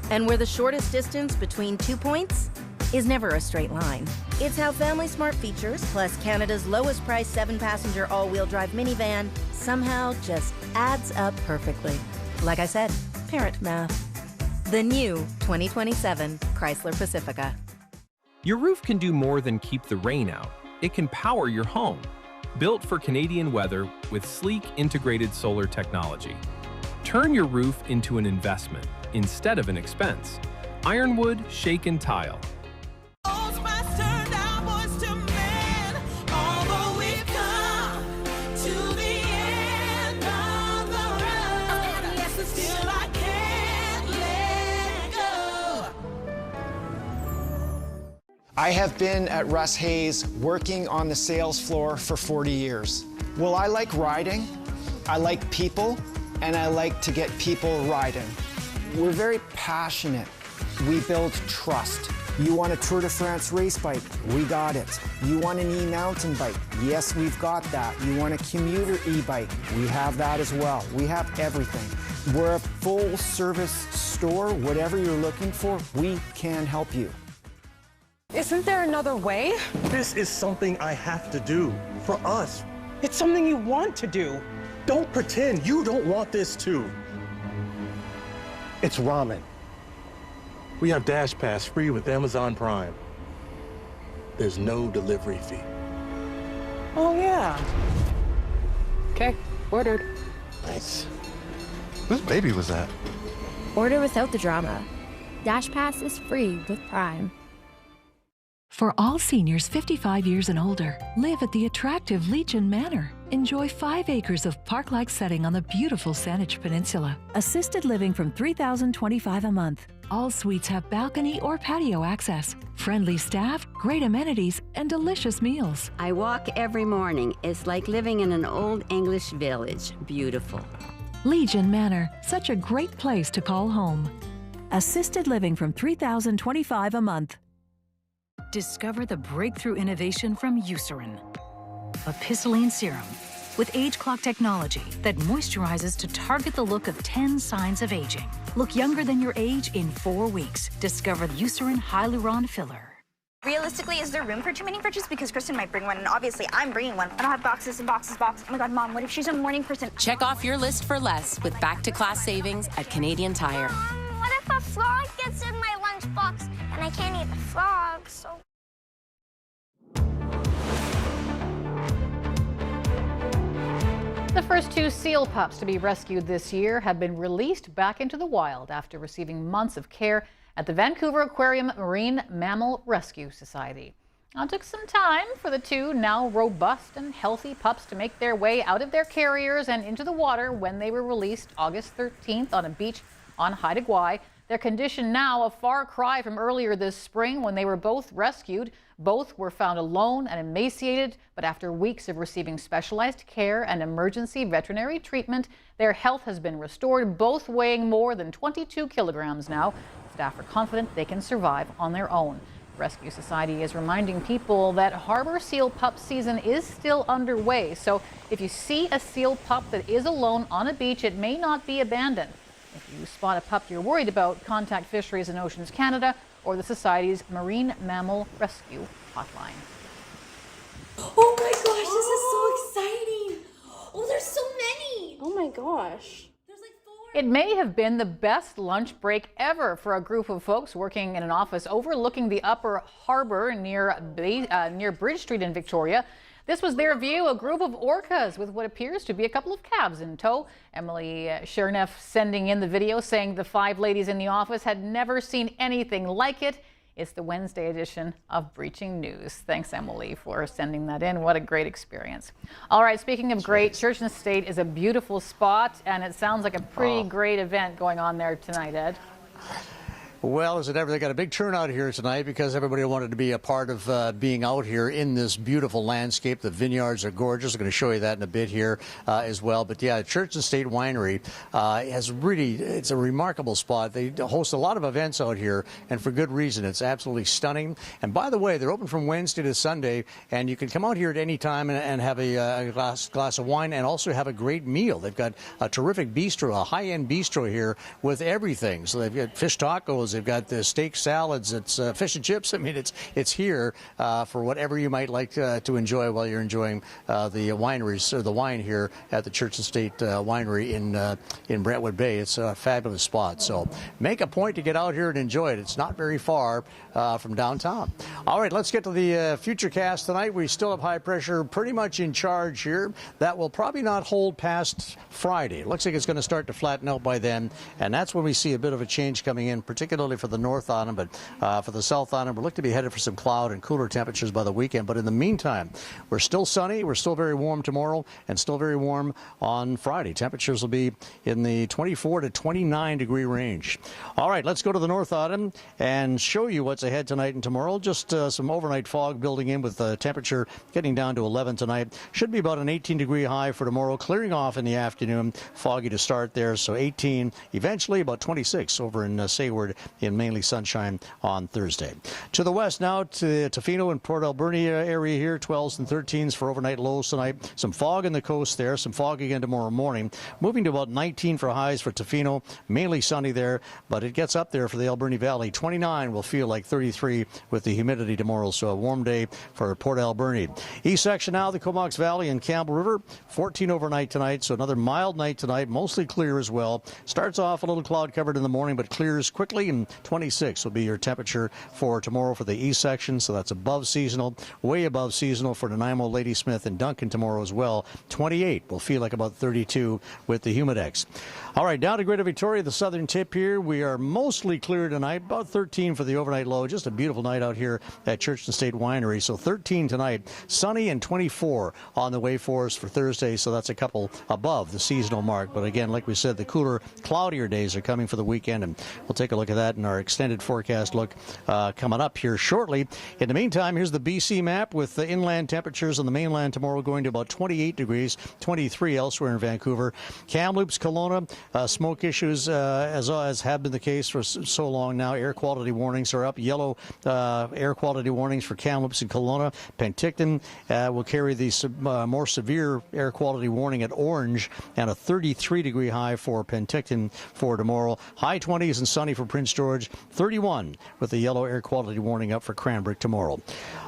[SPEAKER 23] and where the shortest distance between 2 points is never a straight line. It's how Family Smart features, plus Canada's lowest price 7-passenger all-wheel drive minivan, somehow just adds up perfectly. Like I said, parent math. The new 2027 Chrysler Pacifica.
[SPEAKER 24] Your roof can do more than keep the rain out. It can power your home. Built for Canadian weather with sleek integrated solar technology. Turn your roof into an investment instead of an expense. Ironwood Shake and Tile.
[SPEAKER 25] I have been at Russ Hayes working on the sales floor for 40 years. Well, I like riding, I like people, and I like to get people riding. We're very passionate. We build trust. You want a Tour de France race bike? We got it. You want an e-mountain bike? Yes, we've got that. You want a commuter e-bike? We have that as well. We have everything. We're a full-service store. Whatever you're looking for, we can help you.
[SPEAKER 26] Isn't there another way?
[SPEAKER 27] This is something I have to do for us. It's something you want to do. Don't pretend you don't want this too. It's ramen. We have Dash Pass free with Amazon Prime. There's no delivery fee.
[SPEAKER 26] Oh, yeah. Okay, ordered.
[SPEAKER 27] Nice. Whose baby was that?
[SPEAKER 28] Order without the drama. Dash Pass is free with Prime.
[SPEAKER 29] For all seniors 55 years and older, live at the attractive Legion Manor.
[SPEAKER 1] Enjoy 5 acres of park-like setting on the beautiful Saanich Peninsula. Assisted living from $3,025 a month. All suites have balcony or patio access. Friendly staff, great amenities, and delicious meals.
[SPEAKER 4] I walk every morning. It's like living in an old English village. Beautiful.
[SPEAKER 1] Legion Manor, such a great place to call home. Assisted living from $3,025 a month.
[SPEAKER 5] Discover the breakthrough innovation from Eucerin, a piscine serum with age clock technology that moisturizes to target the look of 10 signs of aging. Look younger than your age in 4 weeks. Discover Eucerin Hyaluron Filler.
[SPEAKER 9] Realistically, is there room for too many fridges? Because Kristen might bring one, and obviously I'm bringing one. I don't have boxes and boxes. Oh my God, Mom, what if she's a morning person?
[SPEAKER 6] Check off your list for less with back-to-class savings at Canadian Tire.
[SPEAKER 11] What if a frog gets in my lunchbox and I can't eat the frog, so...
[SPEAKER 2] The first 2 seal pups to be rescued this year have been released back into the wild after receiving months of care at the Vancouver Aquarium Marine Mammal Rescue Society. Now, it took some time for the 2 now robust and healthy pups to make their way out of their carriers and into the water when they were released August 13th on a beach on Haida Gwaii. Their condition now a far cry from earlier this spring when they were both rescued. Both were found alone and emaciated, but after weeks of receiving specialized care and emergency veterinary treatment, their health has been restored, both weighing more than 22 kilograms now. Staff are confident they can survive on their own. Rescue Society is reminding people that harbor seal pup season is still underway, so if you see a seal pup that is alone on a beach, it may not be abandoned. If you spot a pup you're worried about, contact Fisheries and Oceans Canada or the Society's Marine Mammal Rescue Hotline.
[SPEAKER 12] Oh my gosh, this is so exciting! Oh, there's so many! Oh my gosh.
[SPEAKER 2] It may have been the best lunch break ever for a group of folks working in an office overlooking the upper harbor near Bridge Street in Victoria. This was their view, a group of orcas with what appears to be a couple of calves in tow. Emily Cherneff sending in the video saying the 5 ladies in the office had never seen anything like it. It's the Wednesday edition of Breaching News. Thanks, Emily, for sending that in. What a great experience. All right, speaking of great, Church and Estate is a beautiful spot, and it sounds like a pretty great event going on there tonight, Ed.
[SPEAKER 8] Well, as it ever, they got a big turnout here tonight because everybody wanted to be a part of being out here in this beautiful landscape. The vineyards are gorgeous. I'm going to show you that in a bit here as well. But yeah, Church and State Winery has really, it's a remarkable spot. They host a lot of events out here, and for good reason. It's absolutely stunning. And by the way, they're open from Wednesday to Sunday, and you can come out here at any time and have a glass of wine and also have a great meal. They've got a terrific bistro, a high-end bistro here with everything. So they've got fish tacos. They've got the steak salads. It's fish and chips. I mean, it's here for whatever you might like to enjoy while you're enjoying the wineries or the wine here at the Church and State Winery in Brentwood Bay. It's a fabulous spot. So make a point to get out here and enjoy it. It's not very far from downtown. All right, let's get to the future cast tonight. We still have high pressure pretty much in charge here. That will probably not hold past Friday. It looks like it's going to start to flatten out by then, and that's when we see a bit of a change coming in, particularly for the North Island, but for the South Island, we're looking to be headed for some cloud and cooler temperatures by the weekend. But in the meantime, we're still sunny. We're still very warm tomorrow and still very warm on Friday. Temperatures will be in the 24 to 29 degree range. All right, let's go to the North Island and show you what's ahead tonight and tomorrow. Just some overnight fog building in with the temperature getting down to 11 tonight. Should be about an 18 degree high for tomorrow, clearing off in the afternoon. Foggy to start there, so 18, eventually about 26 over in Sayward in mainly sunshine on Thursday. To the west now to Tofino and Port Alberni area here, 12s and 13s for overnight lows tonight. Some fog in the coast there, some fog again tomorrow morning. Moving to about 19 for highs for Tofino, mainly sunny there, but it gets up there for the Alberni Valley. 29 will feel like 33 with the humidity tomorrow, so a warm day for Port Alberni. East section now, the Comox Valley and Campbell River, 14 overnight tonight, so another mild night tonight, mostly clear as well. Starts off a little cloud covered in the morning, but clears quickly, and 26 will be your temperature for tomorrow for the east section, so that's above seasonal, way above seasonal for Nanaimo, Ladysmith, and Duncan tomorrow as well. 28 will feel like about 32 with the Humidex. All right, down to Greater Victoria, the southern tip here. We are mostly clear tonight, about 13 for the overnight low. Just a beautiful night out here at Church and State Winery. So 13 tonight, sunny, and 24 on the way for us for Thursday. So that's a couple above the seasonal mark. But again, like we said, the cooler, cloudier days are coming for the weekend, and we'll take a look at that in our extended forecast look coming up here shortly. In the meantime, here's the BC map with the inland temperatures on the mainland tomorrow going to about 28 degrees, 23 elsewhere in Vancouver. Kamloops, Kelowna, smoke issues as have been the case for so long now. Air quality warnings are up. Yellow air quality warnings for Kamloops and Kelowna. Penticton will carry the more severe air quality warning at orange, and a 33-degree high for Penticton for tomorrow. High 20s and sunny for Prince George. 31 with the yellow air quality warning up for Cranbrook tomorrow.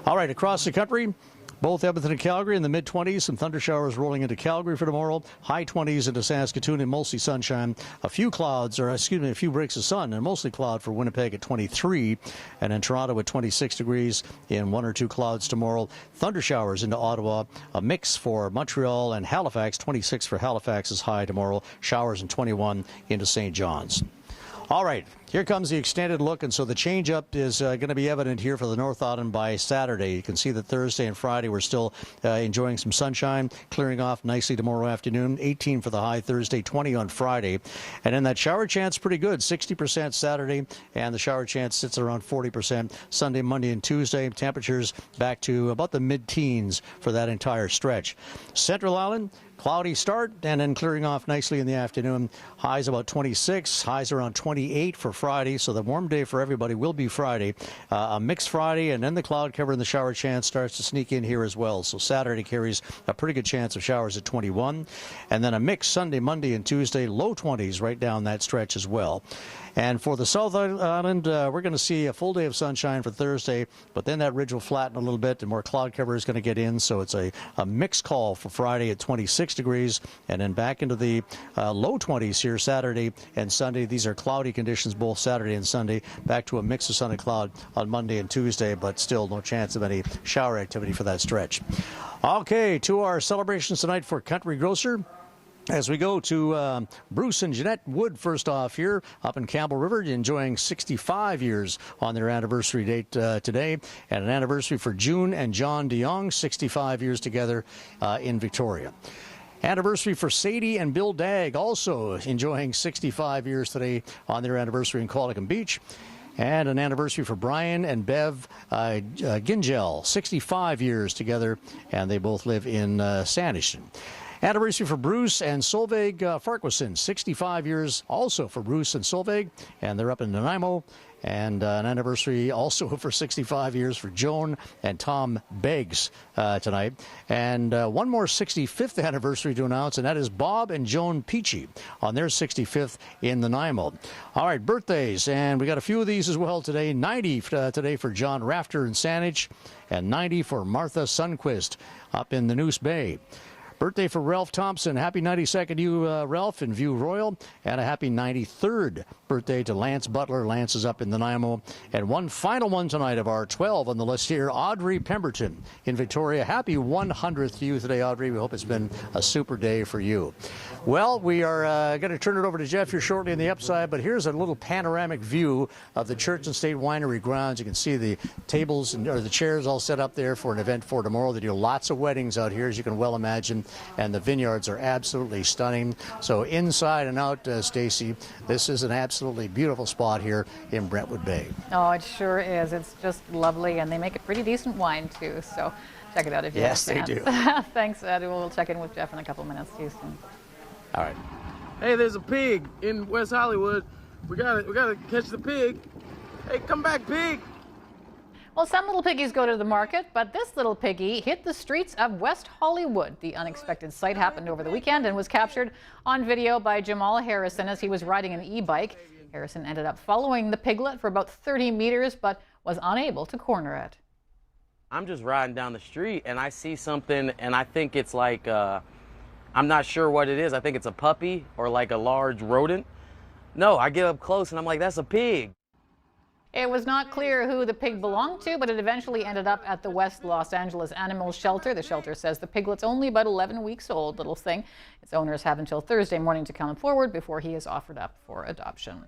[SPEAKER 8] All right, across the country, both Edmonton and Calgary in the mid-20s. Some thunder showers rolling into Calgary for tomorrow. High 20s into Saskatoon and mostly sunshine. A few breaks of sun and mostly cloud for Winnipeg at 23. And in Toronto at 26 degrees in 1 or 2 clouds tomorrow. Thunder showers into Ottawa. A mix for Montreal and Halifax. 26 for Halifax is high tomorrow. Showers and 21 into St. John's. All right, here comes the extended look, and so the change-up is going to be evident here for the North Island by Saturday. You can see that Thursday and Friday we're still enjoying some sunshine, clearing off nicely tomorrow afternoon. 18 for the high Thursday, 20 on Friday. And then that shower chance pretty good, 60% Saturday, and the shower chance sits around 40% Sunday, Monday, and Tuesday. Temperatures back to about the mid-teens for that entire stretch. Central Island, cloudy start and then clearing off nicely in the afternoon. Highs about 26, highs around 28 for Friday. So the warm day for everybody will be Friday. A mixed Friday, and then the cloud cover and the shower chance starts to sneak in here as well. So Saturday carries a pretty good chance of showers at 21. And then a mixed Sunday, Monday, and Tuesday, low 20s right down that stretch as well. And for the South Island, we're going to see a full day of sunshine for Thursday, but then that ridge will flatten a little bit and more cloud cover is going to get in. So it's a mixed call for Friday at 26 degrees, and then back into the low 20s here Saturday and Sunday. These are cloudy conditions both Saturday and Sunday. Back to a mix of sun and cloud on Monday and Tuesday, but still no chance of any shower activity for that stretch. Okay, to our celebrations tonight for Country Grocer. As we go to Bruce and Jeanette Wood, first off here up in Campbell River, enjoying 65 years on their anniversary date today, and an anniversary for June and John DeYoung, 65 years together in Victoria. Anniversary for Sadie and Bill Dagg, also enjoying 65 years today on their anniversary in Qualicum Beach. And an anniversary for Brian and Bev Gingell, 65 years together, and they both live in Sandishton. Anniversary for Bruce and Solveig Farquharson, 65 years also for Bruce and Solveig, and they're up in Nanaimo. And an anniversary also for 65 years for Joan and Tom Beggs tonight. And one more 65th anniversary to announce, and that is Bob and Joan Peachy on their 65th in Nanaimo. All right, birthdays, and we got a few of these as well today. 90 today for John Rafter in Saanich, and 90 for Martha Sundquist up in the Noose Bay. Birthday for Ralph Thompson. Happy 92nd to you, Ralph, in View Royal. And a happy 93rd birthday to Lance Butler. Lance is up in Nanaimo. And one final one tonight of our 12 on the list here, Audrey Pemberton in Victoria. Happy 100th to you today, Audrey. We hope it's been a super day for you. Well, we are going to turn it over to Jeff here shortly in the upside, but here's a little panoramic view of the Church and State Winery grounds. You can see the tables or the chairs all set up there for an event for tomorrow. They do lots of weddings out here, as you can well imagine. And the vineyards are absolutely stunning. So inside and out, Stacy, this is an absolutely beautiful spot here in Brentwood Bay.
[SPEAKER 2] Oh, it sure is. It's just lovely, and they make a pretty decent wine, too. So check it out if you have a chance.
[SPEAKER 8] Yes, they do.
[SPEAKER 2] Thanks, Ed. We'll check in with Jeff in a couple minutes. See you soon.
[SPEAKER 8] All right.
[SPEAKER 10] Hey, there's a pig in West Hollywood. We gotta catch the pig. Hey, come back, pig.
[SPEAKER 2] Well, some little piggies go to the market, but this little piggy hit the streets of West Hollywood. The unexpected sight happened over the weekend and was captured on video by Jamal Harrison as he was riding an e-bike. Harrison ended up following the piglet for about 30 meters, but was unable to corner it.
[SPEAKER 13] I'm just riding down the street and I see something, and I think it's like, I'm not sure what it is. I think it's a puppy or like a large rodent. No, I get up close and I'm like, that's a pig.
[SPEAKER 2] It was not clear who the pig belonged to, but it eventually ended up at the West Los Angeles Animal Shelter. The shelter says the piglet's only about 11 weeks old, little thing. Its owners have until Thursday morning to come forward before he is offered up for adoption.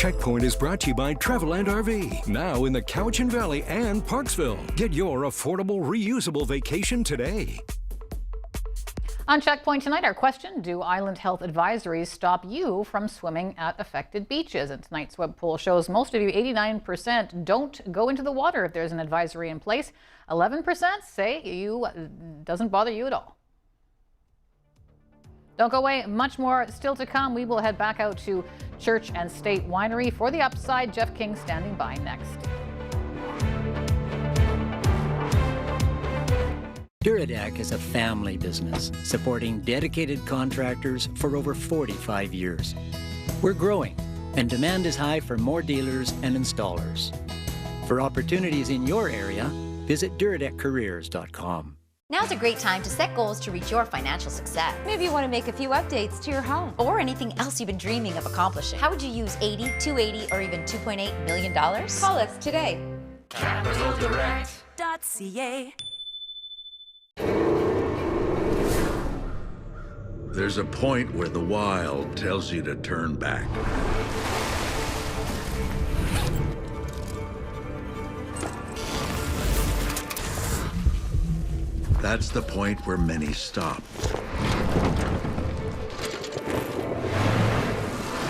[SPEAKER 7] Checkpoint is brought to you by Traveland RV, now in the Cowichan Valley and Parksville. Get your affordable, reusable vacation today.
[SPEAKER 2] On Checkpoint tonight, our question: do island health advisories stop you from swimming at affected beaches? And tonight's web poll shows most of you, 89%, don't go into the water if there's an advisory in place. 11% say doesn't bother you at all. Don't go away, much more still to come. We will head back out to Church and State Winery for the upside. Jeff King standing by next.
[SPEAKER 3] Duradeck is a family business supporting dedicated contractors for over 45 years. We're growing, and demand is high for more dealers and installers. For opportunities in your area, visit DuradeckCareers.com.
[SPEAKER 21] Now's a great time to set goals to reach your financial success.
[SPEAKER 14] Maybe you want to make a few updates to your home.
[SPEAKER 21] Or anything else you've been dreaming of accomplishing. How would you use $80, $280, or even $2.8 million?
[SPEAKER 14] Call us today.
[SPEAKER 15] CapitalDirect.ca.
[SPEAKER 16] There's a point where the wild tells you to turn back. That's the point where many stop.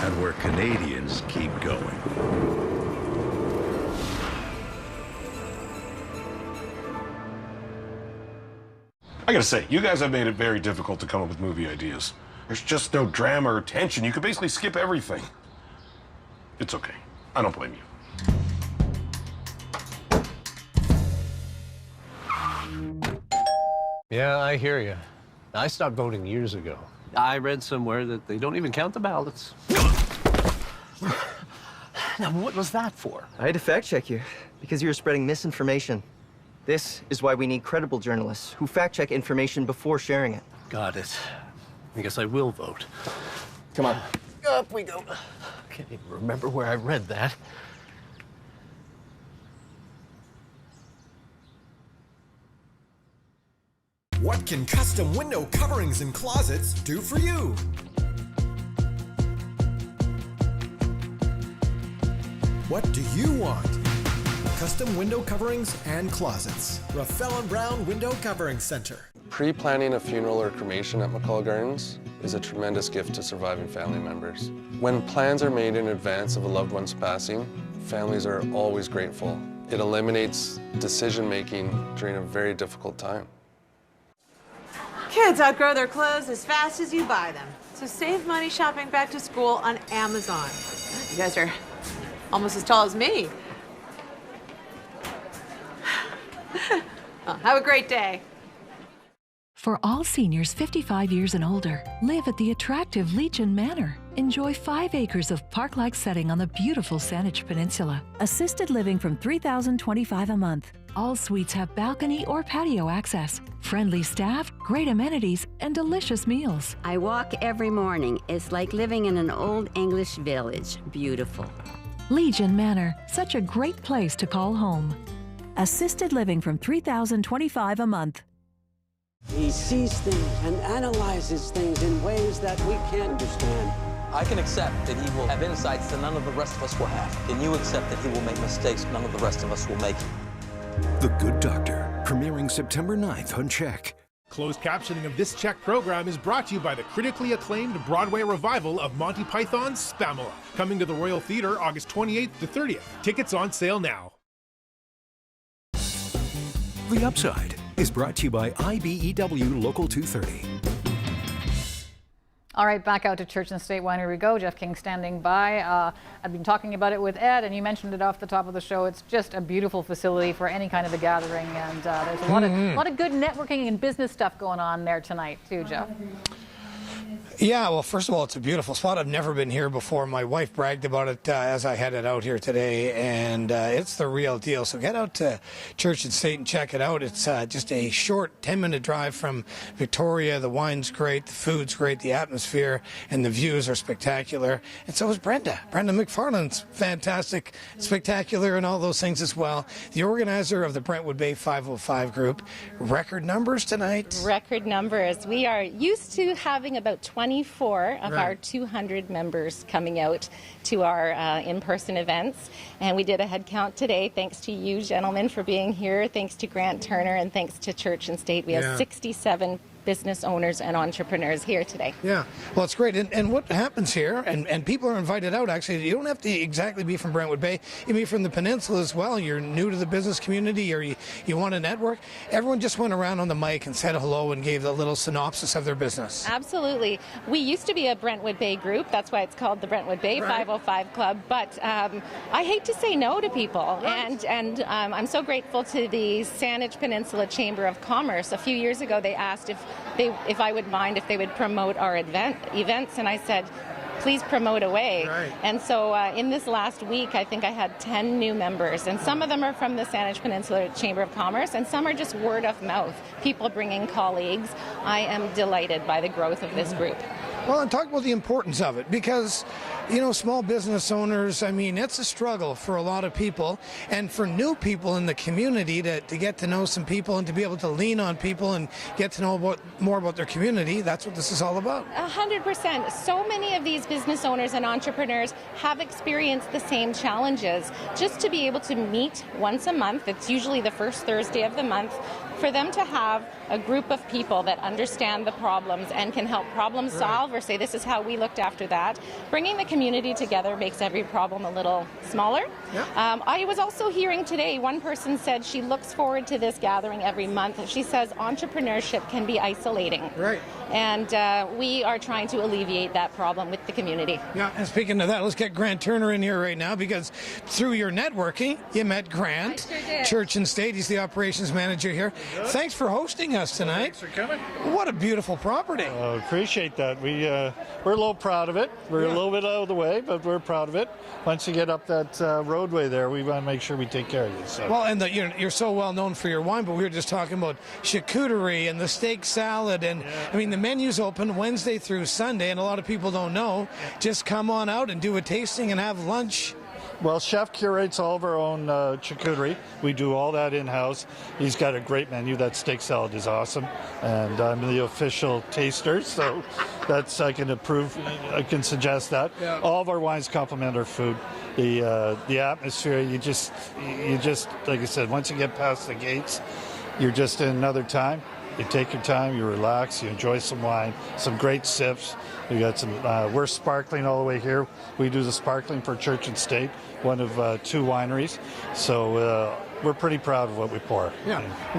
[SPEAKER 16] And where Canadians keep going.
[SPEAKER 17] I gotta say, you guys have made it very difficult to come up with movie ideas. There's just no drama or tension. You could basically skip everything. It's okay. I don't blame you.
[SPEAKER 18] Yeah, I hear you. I stopped voting years ago. I read somewhere that they don't even count the ballots. Now, what was that for?
[SPEAKER 19] I had to fact check you because you were spreading misinformation. This is why we need credible journalists who fact check information before sharing it.
[SPEAKER 18] Got it. I guess I will vote.
[SPEAKER 19] Come on.
[SPEAKER 18] Up we go. Can't even remember where I read that.
[SPEAKER 22] What can custom window coverings and closets do for you? What do you want? Custom window coverings and closets. Rafael and Brown Window Covering Center.
[SPEAKER 29] Pre-planning a funeral or cremation at McCullough Gardens is a tremendous gift to surviving family members. When plans are made in advance of a loved one's passing, families are always grateful. It eliminates decision-making during a very difficult time.
[SPEAKER 30] Kids outgrow their clothes as fast as you buy them. So save money shopping back to school on Amazon. You guys are almost as tall as me. Well, have a great day.
[SPEAKER 1] For all seniors 55 years and older, live at the attractive Legion Manor. Enjoy 5 acres of park-like setting on the beautiful Saanich Peninsula. Assisted living from $3,025 a month. All suites have balcony or patio access. Friendly staff, great amenities, and delicious meals.
[SPEAKER 4] I walk every morning. It's like living in an old English village. Beautiful.
[SPEAKER 1] Legion Manor, such a great place to call home. Assisted living from $3,025 a month.
[SPEAKER 31] He sees things and analyzes things in ways that we can't understand.
[SPEAKER 32] I can accept that he will have insights that none of the rest of us will have. Can you accept that he will make mistakes none of the rest of us will make?
[SPEAKER 7] The Good Doctor, premiering September 9th on CHEK.
[SPEAKER 33] Closed captioning of this CHEK program is brought to you by the critically acclaimed Broadway revival of Monty Python's Spamalot, coming to the Royal Theatre August 28th to 30th. Tickets on sale now.
[SPEAKER 7] The Upside is brought to you by IBEW Local 230.
[SPEAKER 2] All right, back out to Church and State Winery we go. Jeff King standing by. I've been talking about it with Ed, and you mentioned it off the top of the show. It's just a beautiful facility for any kind of a gathering, and there's a lot of good networking and business stuff going on there tonight too, Jeff.
[SPEAKER 34] Yeah, well, first of all, it's a beautiful spot. I've never been here before. My wife bragged about it as I headed out here today, and it's the real deal. So get out to Church and State and check it out. It's just a short 10-minute drive from Victoria. The wine's great, the food's great, the atmosphere and the views are spectacular. And so is Brenda. Brenda McFarland's fantastic, spectacular, and all those things as well. The organizer of the Brentwood Bay 505 group. Record numbers tonight.
[SPEAKER 35] Record numbers. We are used to having about 20
[SPEAKER 5] 24 of our 200 members coming out to our in-person events. And we did a head count today, thanks to you gentlemen for being here, thanks to Grant Turner, and thanks to Church and State. We have 67 business owners and entrepreneurs here today.
[SPEAKER 34] Yeah, well, it's great. And what happens here, and people are invited out, actually, you don't have to exactly be from Brentwood Bay. You can be from the peninsula as well. You're new to the business community, or you want to network. Everyone just went around on the mic and said hello and gave a little synopsis of their business.
[SPEAKER 5] Absolutely. We used to be a Brentwood Bay group. That's why it's called the Brentwood Bay 505 Club. But I hate to say no to people. And I'm so grateful to the Saanich Peninsula Chamber of Commerce. A few years ago, they asked if I would mind if they would promote our events, and I said, please promote away. And so in this last week, I think I had 10 new members, and some of them are from the Saanich Peninsula Chamber of Commerce, and some are just word of mouth, people bringing colleagues. I am delighted by the growth of this group.
[SPEAKER 34] Well, and talk about the importance of it, because, you know, small business owners, I mean, it's a struggle for a lot of people, and for new people in the community to get to know some people and to be able to lean on people and get to know more about their community. That's what this is all about.
[SPEAKER 5] 100%. So many of these business owners and entrepreneurs have experienced the same challenges. Just to be able to meet once a month, it's usually the first Thursday of the month, for them to have a group of people that understand the problems and can help problem solve or say this is how we looked after that. Bringing the community together makes every problem a little smaller. I was also hearing today, one person said she looks forward to this gathering every month. She says entrepreneurship can be isolating. And we are trying to alleviate that problem with the community.
[SPEAKER 34] Yeah, and speaking of that, let's get Grant Turner in here right now, because through your networking, you met Grant.
[SPEAKER 5] I sure did.
[SPEAKER 34] Church and State, he's the operations manager here. Thanks for hosting us tonight.
[SPEAKER 6] Thanks for coming.
[SPEAKER 34] What a beautiful property.
[SPEAKER 6] Appreciate that. We're a little proud of it. We're a little bit out of the way, but we're proud of it. Once you get up that roadway there, we want to make sure we take care of you. So.
[SPEAKER 34] Well, and you're so well known for your wine, but we were just talking about charcuterie and the steak salad, and I mean, the menu's open Wednesday through Sunday, and a lot of people don't know. Just come on out and do a tasting and have lunch.
[SPEAKER 6] Well, Chef curates all of our own charcuterie. We do all that in-house. He's got a great menu. That steak salad is awesome. And I'm the official taster, so that's, I can approve, I can suggest that. All of our wines complement our food. The atmosphere, you just, like I said, once you get past the gates, you're just in another time. You take your time, you relax, you enjoy some wine, some great sips. We got some, we're sparkling all the way here. We do the sparkling for Church and State, one of 2 wineries. So we're pretty proud of what we pour.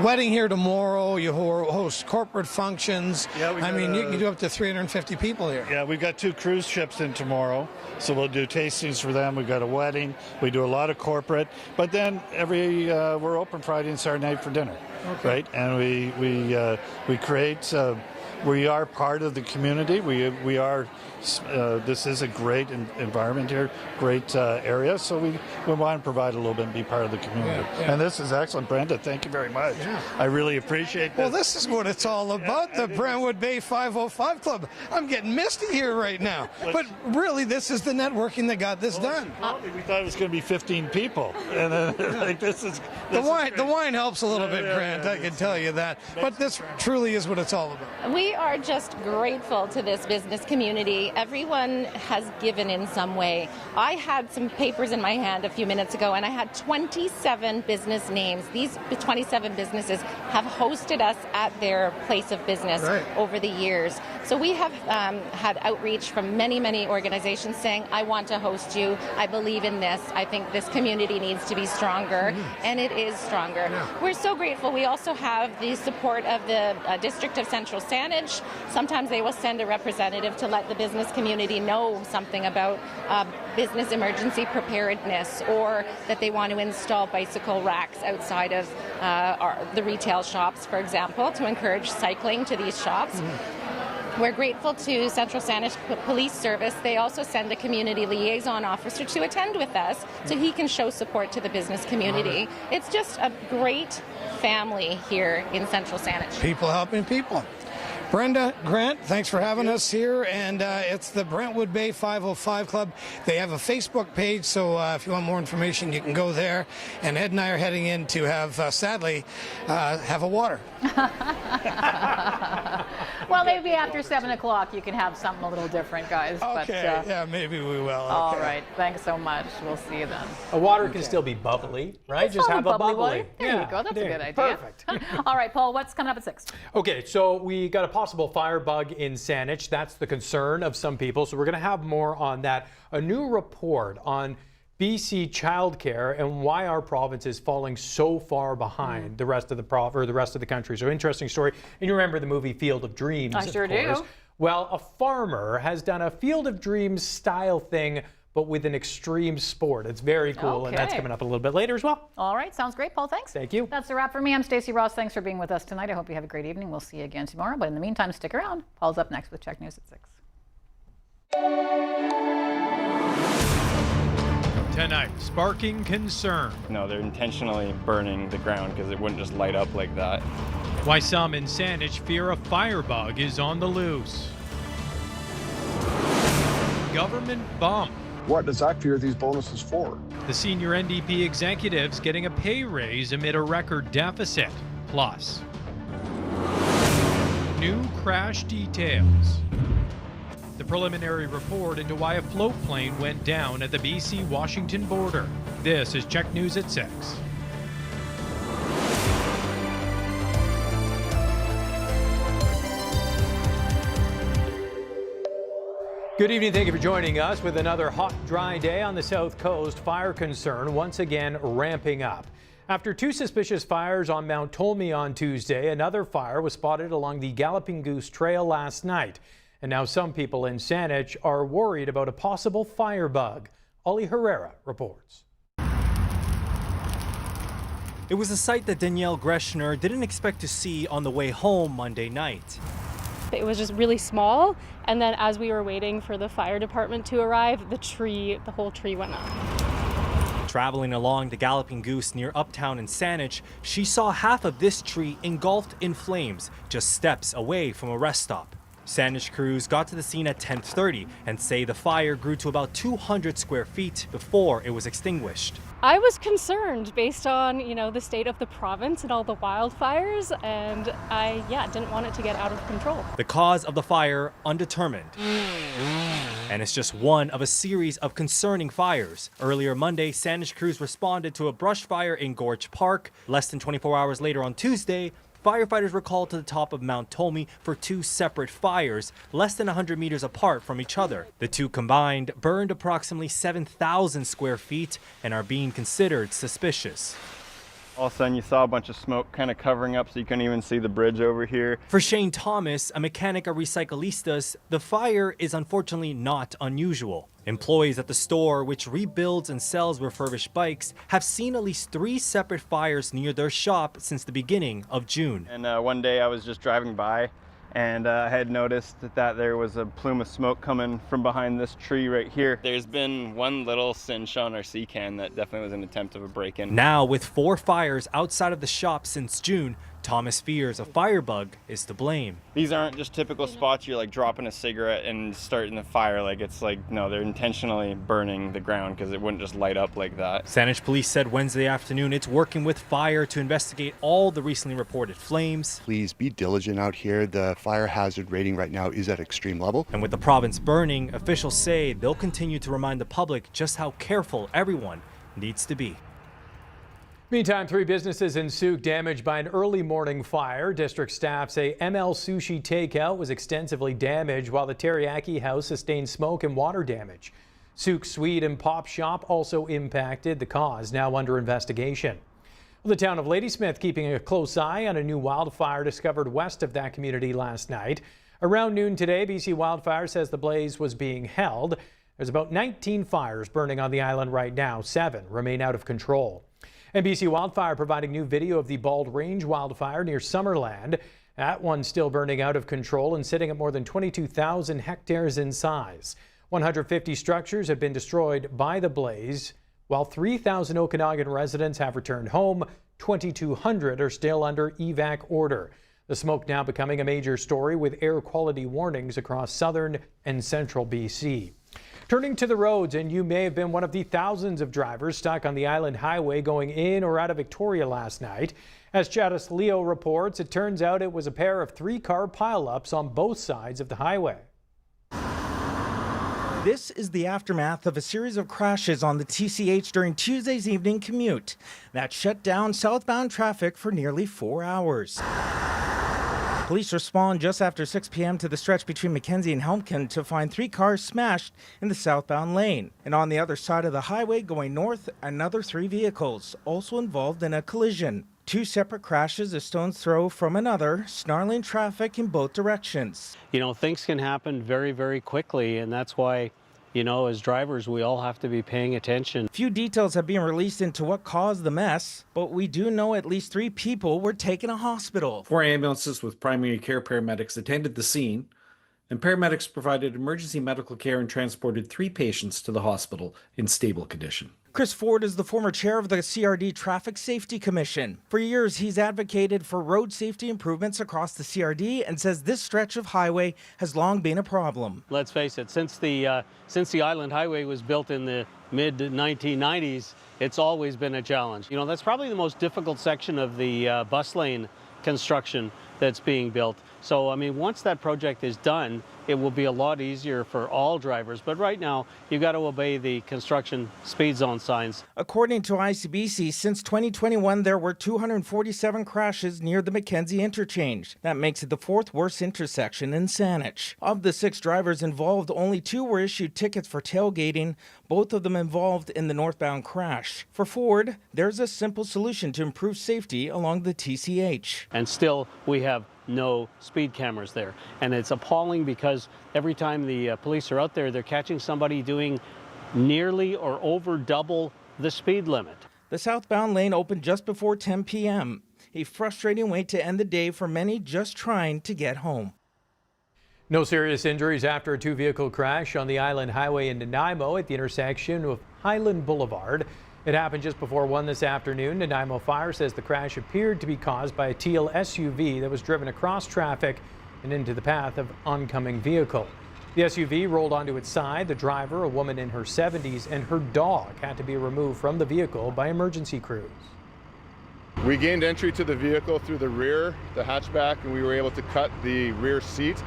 [SPEAKER 34] Wedding here tomorrow, you host corporate functions. I mean, you can do up to 350 people here.
[SPEAKER 6] Yeah, we've got 2 cruise ships in tomorrow, so we'll do tastings for them. We've got a wedding. We do a lot of corporate, but then we're open Friday and Saturday night for dinner, right? And we create. We are part of the community. We are. This is a great environment here, great area. So we want to provide a little bit and be part of the community. And this is excellent, Brenda. Thank you very much. I really appreciate that.
[SPEAKER 34] Well, this is what it's all about, the Brentwood Bay 505 Club. I'm getting misty here right now. But really, this is the networking that got this done.
[SPEAKER 6] We thought it was going to be 15 people. And like this is
[SPEAKER 34] the wine helps a little bit, Grant. I can tell you that. But this truly is what it's all about.
[SPEAKER 5] We are just grateful to this business community. Everyone has given in some way. I had some papers in my hand a few minutes ago, and I had 27 business names. These 27 businesses have hosted us at their place of business over the years. So we have had outreach from many, many organizations saying, I want to host you. I believe in this. I think this community needs to be stronger, and it is stronger. We're so grateful. We also have the support of the District of Central Saanich. Sometimes they will send a representative to let the business community know something about business emergency preparedness, or that they want to install bicycle racks outside of the retail shops, for example, to encourage cycling to these shops. We're grateful to Central Saanich Police Service. They also send a community liaison officer to attend with us so he can show support to the business community. It's just a great family here in Central Saanich.
[SPEAKER 34] People helping people. Brenda, Grant, thanks for having us here. And it's the Brentwood Bay 505 Club. They have a Facebook page, so if you want more information, you can go there. And Ed and I are heading in to have, sadly, have a water.
[SPEAKER 2] Well, maybe after 7 o'clock you can have something a little different, guys.
[SPEAKER 34] Okay, yeah, maybe we will.
[SPEAKER 2] All right, thanks so much. We'll see you then.
[SPEAKER 8] A water can still be bubbly, right? Just have a bubbly.
[SPEAKER 2] Water. There you go, that's a good idea.
[SPEAKER 8] Perfect.
[SPEAKER 2] All right, Paul, what's coming up at 6?
[SPEAKER 8] Okay, so we got a possible fire bug in Saanich. That's the concern of some people, so we're going to have more on that. A new report on BC childcare and why our province is falling so far behind the rest of the country. So interesting story. And you remember the movie Field of Dreams?
[SPEAKER 2] I sure do.
[SPEAKER 8] Well, a farmer has done a Field of Dreams style thing, but with an extreme sport. It's very cool, and that's coming up a little bit later as well.
[SPEAKER 2] All right, sounds great, Paul. Thanks.
[SPEAKER 8] Thank you.
[SPEAKER 2] That's a wrap for me. I'm Stacey Ross. Thanks for being with us tonight. I hope you have a great evening. We'll see you again tomorrow. But in the meantime, stick around. Paul's up next with CHEK News at 6.
[SPEAKER 9] Tonight, sparking concern.
[SPEAKER 10] No, they're intentionally burning the ground because it wouldn't just light up like that.
[SPEAKER 9] Why some in Saanich fear a firebug is on the loose. Government bump.
[SPEAKER 11] What exactly are these bonuses for?
[SPEAKER 9] The senior NDP executives getting a pay raise amid a record deficit. Plus, new crash details. The preliminary report into why a float plane went down at the BC-Washington border. This is CHEK News at 6.
[SPEAKER 8] Good evening. Thank you for joining us with another hot, dry day on the South Coast. Fire concern once again ramping up. After 2 suspicious fires on Mount Tolmie on Tuesday, another fire was spotted along the Galloping Goose Trail last night. And now some people in Saanich are worried about a possible firebug. Ollie Herrera reports.
[SPEAKER 12] It was a sight that Danielle Greschner didn't expect to see on the way home Monday night.
[SPEAKER 13] It was just really small, and then as we were waiting for the fire department to arrive, the whole tree went up.
[SPEAKER 12] Traveling along the Galloping Goose near Uptown in Saanich, she saw half of this tree engulfed in flames just steps away from a rest stop. Saanich crews got to the scene at 10:30 and say the fire grew to about 200 square feet before it was extinguished.
[SPEAKER 13] I was concerned based on, the state of the province and all the wildfires, and I didn't want it to get out of control.
[SPEAKER 12] The cause of the fire undetermined. And it's just one of a series of concerning fires. Earlier Monday, Saanich crews responded to a brush fire in Gorge Park. Less than 24 hours later on Tuesday, firefighters were called to the top of Mount Tolmie for 2 separate fires, less than 100 meters apart from each other. The 2 combined burned approximately 7,000 square feet and are being considered suspicious.
[SPEAKER 10] All of a sudden you saw a bunch of smoke kind of covering up so you couldn't even see the bridge over here.
[SPEAKER 12] For Shane Thomas, a mechanic at Recyclistas, the fire is unfortunately not unusual. Employees at the store, which rebuilds and sells refurbished bikes, have seen at least 3 separate fires near their shop since the beginning of June.
[SPEAKER 10] And one day I was just driving by and I had noticed that there was a plume of smoke coming from behind this tree right here. There's been one little cinch on our C-can that definitely was an attempt of a break-in.
[SPEAKER 12] Now, with 4 fires outside of the shop since June, Thomas fears a firebug is to blame.
[SPEAKER 10] These aren't just typical spots you're like dropping a cigarette and starting the fire. No, they're intentionally burning the ground because it wouldn't just light up like that.
[SPEAKER 12] Saanich police said Wednesday afternoon it's working with fire to investigate all the recently reported flames.
[SPEAKER 15] Please be diligent out here. The fire hazard rating right now is at extreme level.
[SPEAKER 12] And with the province burning, officials say they'll continue to remind the public just how careful everyone needs to be.
[SPEAKER 8] Meantime, 3 businesses in Souk damaged by an early morning fire. District staff say ML Sushi Takeout was extensively damaged, while the Teriyaki House sustained smoke and water damage. Souk Sweet and Pop Shop also impacted. The cause now under investigation. The town of Ladysmith keeping a close eye on a new wildfire discovered west of that community last night. Around noon today, BC Wildfire says the blaze was being held. There's about 19 fires burning on the island right now. 7 remain out of control. And BC Wildfire providing new video of the Bald Range wildfire near Summerland. That one still burning out of control and sitting at more than 22,000 hectares in size. 150 structures have been destroyed by the blaze, while 3,000 Okanagan residents have returned home. 2,200 are still under evac order. The smoke now becoming a major story with air quality warnings across southern and central BC. Turning to the roads, and you may have been one of the thousands of drivers stuck on the Island Highway going in or out of Victoria last night. As Chattis Leo reports, it turns out it was a pair of 3-car pileups on both sides of the highway.
[SPEAKER 3] This is the aftermath of a series of crashes on the TCH during Tuesday's evening commute that shut down southbound traffic for nearly 4 hours. Police respond just after 6 p.m. to the stretch between Mackenzie and Helmkin to find 3 cars smashed in the southbound lane. And on the other side of the highway going north, another 3 vehicles also involved in a collision. 2 separate crashes a stone's throw from another, snarling traffic in both directions.
[SPEAKER 31] You know, things can happen very, very quickly, and that's why, you know, as drivers, we all have to be paying attention.
[SPEAKER 3] Few details have been released into what caused the mess, but we do know at least 3 people were taken to hospital.
[SPEAKER 14] 4 ambulances with primary care paramedics attended the scene, and paramedics provided emergency medical care and transported 3 patients to the hospital in stable condition.
[SPEAKER 3] Chris Ford is the former chair of the CRD Traffic Safety Commission. For years, he's advocated for road safety improvements across the CRD and says this stretch of highway has long been a problem.
[SPEAKER 31] Let's face it, since the Island Highway was built in the mid-1990s, it's always been a challenge. You know, that's probably the most difficult section of the bus lane construction that's being built. So, I mean, once that project is done, it will be a lot easier for all drivers. But right now, you've got to obey the construction speed zone signs.
[SPEAKER 3] According to ICBC, since 2021, there were 247 crashes near the Mackenzie interchange. That makes it the 4th worst intersection in Saanich. Of the 6 drivers involved, only 2 were issued tickets for tailgating, both of them involved in the northbound crash. For Ford, there's a simple solution to improve safety along the TCH.
[SPEAKER 31] And still, we have no speed cameras there. And it's appalling because every time the police are out there, they're catching somebody doing nearly or over double the speed limit.
[SPEAKER 3] The southbound lane opened just before 10 p.m. A frustrating way to end the day for many just trying to get home.
[SPEAKER 8] No serious injuries after a 2-vehicle crash on the Island Highway in Nanaimo at the intersection of Highland Boulevard. It happened just before 1 this afternoon. Nanaimo Fire says the crash appeared to be caused by a teal SUV that was driven across traffic and into the path of oncoming vehicle. The SUV rolled onto its side. The driver, a woman in her 70s, and her dog had to be removed from the vehicle by emergency crews.
[SPEAKER 16] We gained entry to the vehicle through the rear, the hatchback, and we were able to cut the rear seat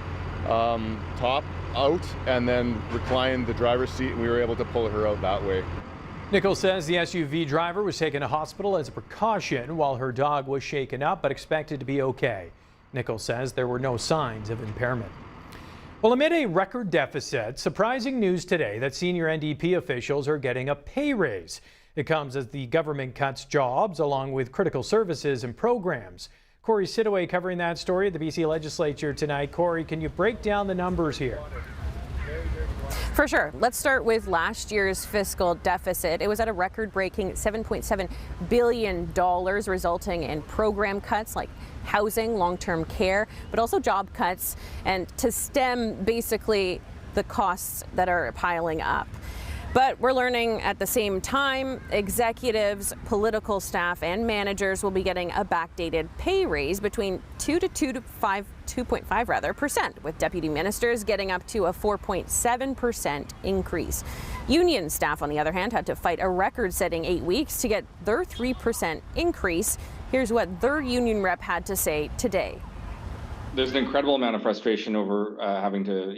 [SPEAKER 16] top out and then recline the driver's seat, and we were able to pull her out that way.
[SPEAKER 8] Nichols says the SUV driver was taken to hospital as a precaution while her dog was shaken up but expected to be okay. Nichols says there were no signs of impairment. Well, amid a record deficit, surprising news today that senior NDP officials are getting a pay raise. It comes as the government cuts jobs along with critical services and programs. Corey Sidaway covering that story at the BC Legislature tonight. Corey, can you break down the numbers here?
[SPEAKER 17] For sure. Let's start with last year's fiscal deficit. It was at a record-breaking $7.7 billion, resulting in program cuts like housing, long-term care, but also job cuts, and to stem basically the costs that are piling up. But we're learning at the same time, executives, political staff, and managers will be getting a backdated pay raise between 2.5%, with deputy ministers getting up to a 4.7% increase. Union staff, on the other hand, had to fight a record-setting 8 weeks to get their 3% increase. Here's what their union rep had to say today.
[SPEAKER 18] There's an incredible amount of frustration over having to,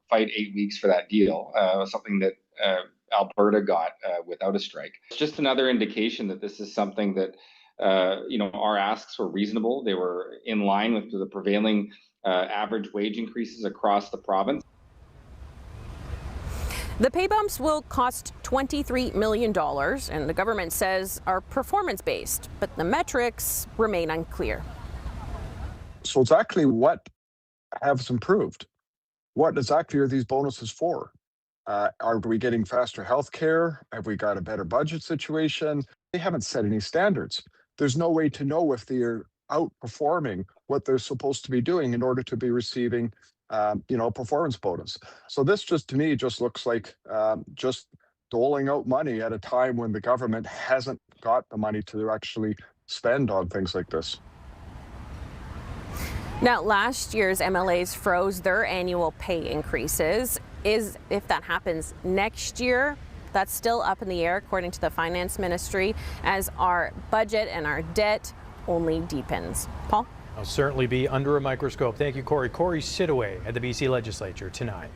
[SPEAKER 18] fight 8 weeks for that deal, something that Alberta got without a strike. It's just another indication that this is something that, our asks were reasonable. They were in line with the prevailing average wage increases across the province.
[SPEAKER 17] The pay bumps will cost $23 million, and the government says are performance-based, but the metrics remain unclear.
[SPEAKER 11] So exactly what has improved? What exactly are these bonuses for? Are we getting faster health care? Have we got a better budget situation? They haven't set any standards. There's no way to know if they're outperforming what they're supposed to be doing in order to be receiving, performance bonus. So this to me looks like just doling out money at a time when the government hasn't got the money to actually spend on things like this.
[SPEAKER 17] Now, last year's MLAs froze their annual pay increases. If that happens next year, that's still up in the air, according to the Finance Ministry, as our budget and our debt only deepens. Paul?
[SPEAKER 8] I'll certainly be under a microscope. Thank you, Corey. Corey Sidaway at the BC Legislature tonight.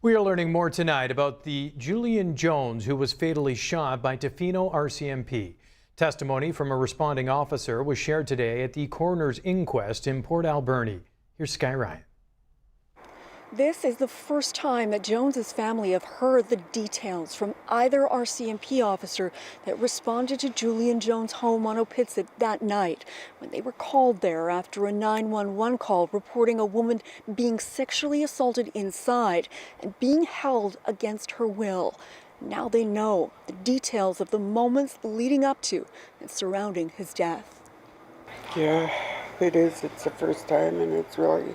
[SPEAKER 8] We are learning more tonight about the Julian Jones who was fatally shot by Tofino RCMP. Testimony from a responding officer was shared today at the coroner's inquest in Port Alberni. Here's Sky Ryan.
[SPEAKER 1] This is the first time that Jones's family have heard the details from either RCMP officer that responded to Julian Jones' home on Opitsit that night when they were called there after a 911 call reporting a woman being sexually assaulted inside and being held against her will. Now they know the details of the moments leading up to and surrounding his death.
[SPEAKER 4] Yeah, it is. It's the first time, and it's really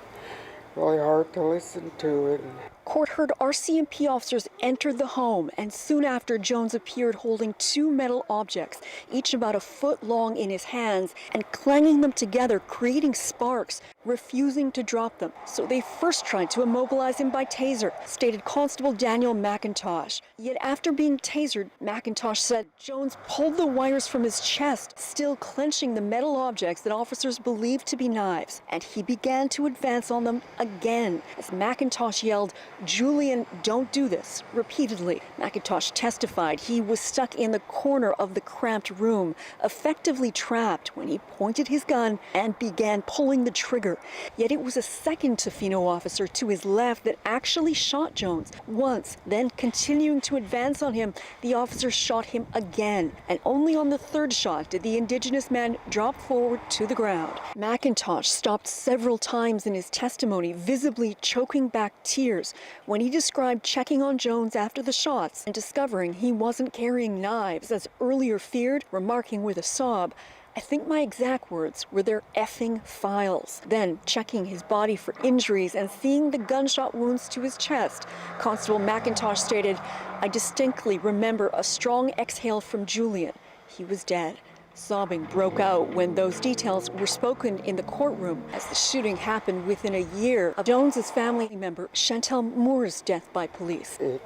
[SPEAKER 4] hard to listen to it.
[SPEAKER 1] Court heard RCMP officers entered the home, and soon after, Jones appeared holding two metal objects, each about a foot long in his hands, and clanging them together, creating sparks, refusing to drop them. So they first tried to immobilize him by taser, stated Constable Daniel McIntosh. Yet after being tasered, McIntosh said Jones pulled the wires from his chest, still clenching the metal objects that officers believed to be knives, and he began to advance on them again, as McIntosh yelled, "Julian, don't do this," repeatedly. McIntosh testified he was stuck in the corner of the cramped room, effectively trapped when he pointed his gun and began pulling the trigger. Yet it was a second Tofino officer to his left that actually shot Jones once, then continuing to advance on him, the officer shot him again. And only on the third shot did the Indigenous man drop forward to the ground. McIntosh stopped several times in his testimony, visibly choking back tears, when he described checking on Jones after the shots and discovering he wasn't carrying knives as earlier feared, remarking with a sob, "I think my exact words were their effing files." Then checking his body for injuries and seeing the gunshot wounds to his chest, Constable McIntosh stated, "I distinctly remember a strong exhale from Julian. He was dead." Sobbing broke out when those details were spoken in the courtroom as the shooting happened within a year of Jones's family member Chantel Moore's death by police.
[SPEAKER 4] It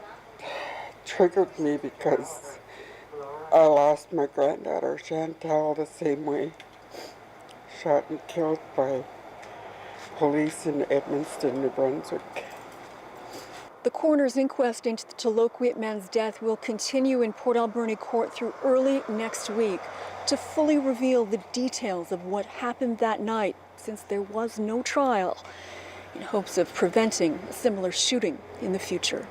[SPEAKER 4] triggered me because I lost my granddaughter Chantel the same way, shot and killed by police in Edmundston, New Brunswick.
[SPEAKER 1] The coroner's inquest into the Taloquit man's death will continue in Port Alberni Court through early next week to fully reveal the details of what happened that night, since there was no trial, in hopes of preventing a similar shooting in the future.